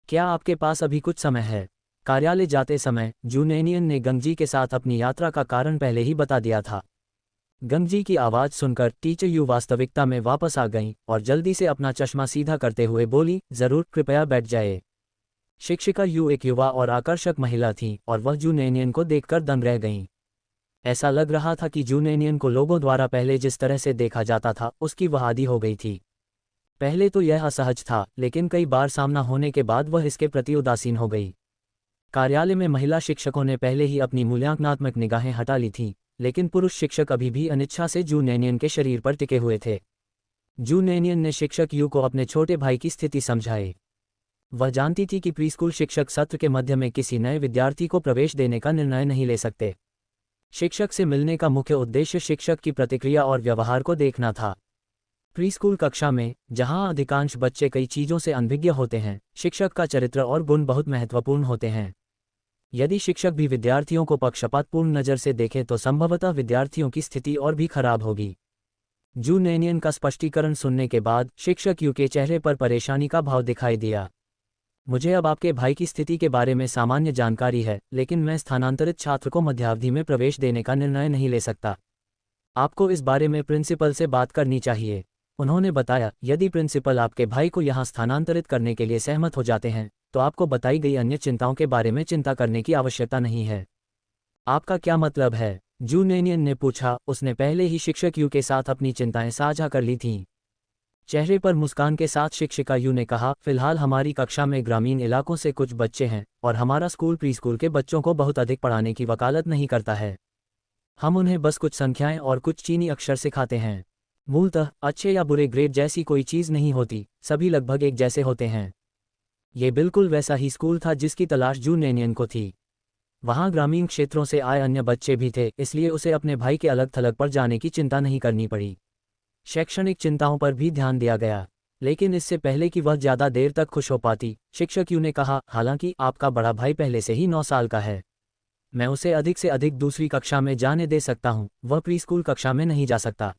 क्या आपके पास अभी कुछ समय है? कार्यालय जाते समय जू नैनियन ने गंगजी के साथ अपनी यात्रा का कारण पहले ही बता दिया था। गंगजी की आवाज़ सुनकर टीचर यू वास्तविकता में वापस आ गईं और जल्दी से अपना चश्मा सीधा करते हुए बोली, ज़रूर, कृपया बैठ जाए। शिक्षिका यू एक युवा और आकर्षक महिला थी और वह जू नैनियन को देखकर दंग रह गईं। ऐसा लग रहा था कि जू नैनियन को लोगों द्वारा पहले जिस तरह से देखा जाता था उसकी वह आदी हो गई थी। पहले तो यह असहज था, लेकिन कई बार सामना होने के बाद वह इसके प्रति उदासीन हो गई। कार्यालय में महिला शिक्षकों ने पहले ही अपनी मूल्यांकनात्मक निगाहें हटा ली थीं, लेकिन पुरुष शिक्षक अभी भी अनिच्छा से जू नैनियन के शरीर पर टिके हुए थे। जू नैनियन ने शिक्षक यू को अपने छोटे भाई की स्थिति समझाई। वह जानती थी कि प्रीस्कूल शिक्षक सत्र के मध्य में किसी नए विद्यार्थी को प्रवेश देने का निर्णय नहीं ले सकते। शिक्षक से मिलने का मुख्य उद्देश्य शिक्षक की प्रतिक्रिया और व्यवहार को देखना था। प्रीस्कूल कक्षा में, जहां अधिकांश बच्चे कई चीज़ों से अनभिज्ञ होते हैं, शिक्षक का चरित्र और गुण बहुत महत्वपूर्ण होते हैं। यदि शिक्षक भी विद्यार्थियों को पक्षपातपूर्ण नज़र से देखें तो संभवतः विद्यार्थियों की स्थिति और भी खराब होगी। जू नैनियन का स्पष्टीकरण सुनने के बाद शिक्षक यू के चेहरे पर परेशानी का भाव दिखाई दिया। मुझे अब आपके भाई की स्थिति के बारे में सामान्य जानकारी है, लेकिन मैं स्थानांतरित छात्र को मध्यावधि में प्रवेश देने का निर्णय नहीं ले सकता। आपको इस बारे में प्रिंसिपल से बात करनी चाहिए। उन्होंने बताया, यदि प्रिंसिपल आपके भाई को यहाँ स्थानांतरित करने के लिए सहमत हो जाते हैं, तो आपको बताई गई अन्य चिंताओं के बारे में चिंता करने की आवश्यकता नहीं है। आपका क्या मतलब है? जू नैनियन ने पूछा। उसने पहले ही शिक्षक यू के साथ अपनी चिंताएं साझा कर ली थीं। चेहरे पर मुस्कान के साथ शिक्षिका यू ने कहा, फिलहाल हमारी कक्षा में ग्रामीण इलाकों से कुछ बच्चे हैं और हमारा स्कूल प्रीस्कूल के बच्चों को बहुत अधिक पढ़ाने की वकालत नहीं करता है। हम उन्हें बस कुछ संख्याएं और कुछ चीनी अक्षर सिखाते हैं। मूलतः अच्छे या बुरे ग्रेड जैसी कोई चीज़ नहीं होती, सभी लगभग एक जैसे होते हैं। ये बिल्कुल वैसा ही स्कूल था जिसकी तलाश जू नैनियन को थी। वहाँ ग्रामीण क्षेत्रों से आए अन्य बच्चे भी थे, इसलिए उसे अपने भाई के अलग थलग पर जाने की चिंता नहीं करनी पड़ी। शैक्षणिक चिंताओं पर भी ध्यान दिया गया, लेकिन इससे पहले कि वह ज़्यादा देर तक खुश हो पाती, शिक्षक यू ने कहा, हालांकि आपका बड़ा भाई पहले से ही 9 साल का है। मैं उसे अधिक से अधिक दूसरी कक्षा में जाने दे सकता हूँ, वह प्रीस्कूल कक्षा में नहीं जा सकता।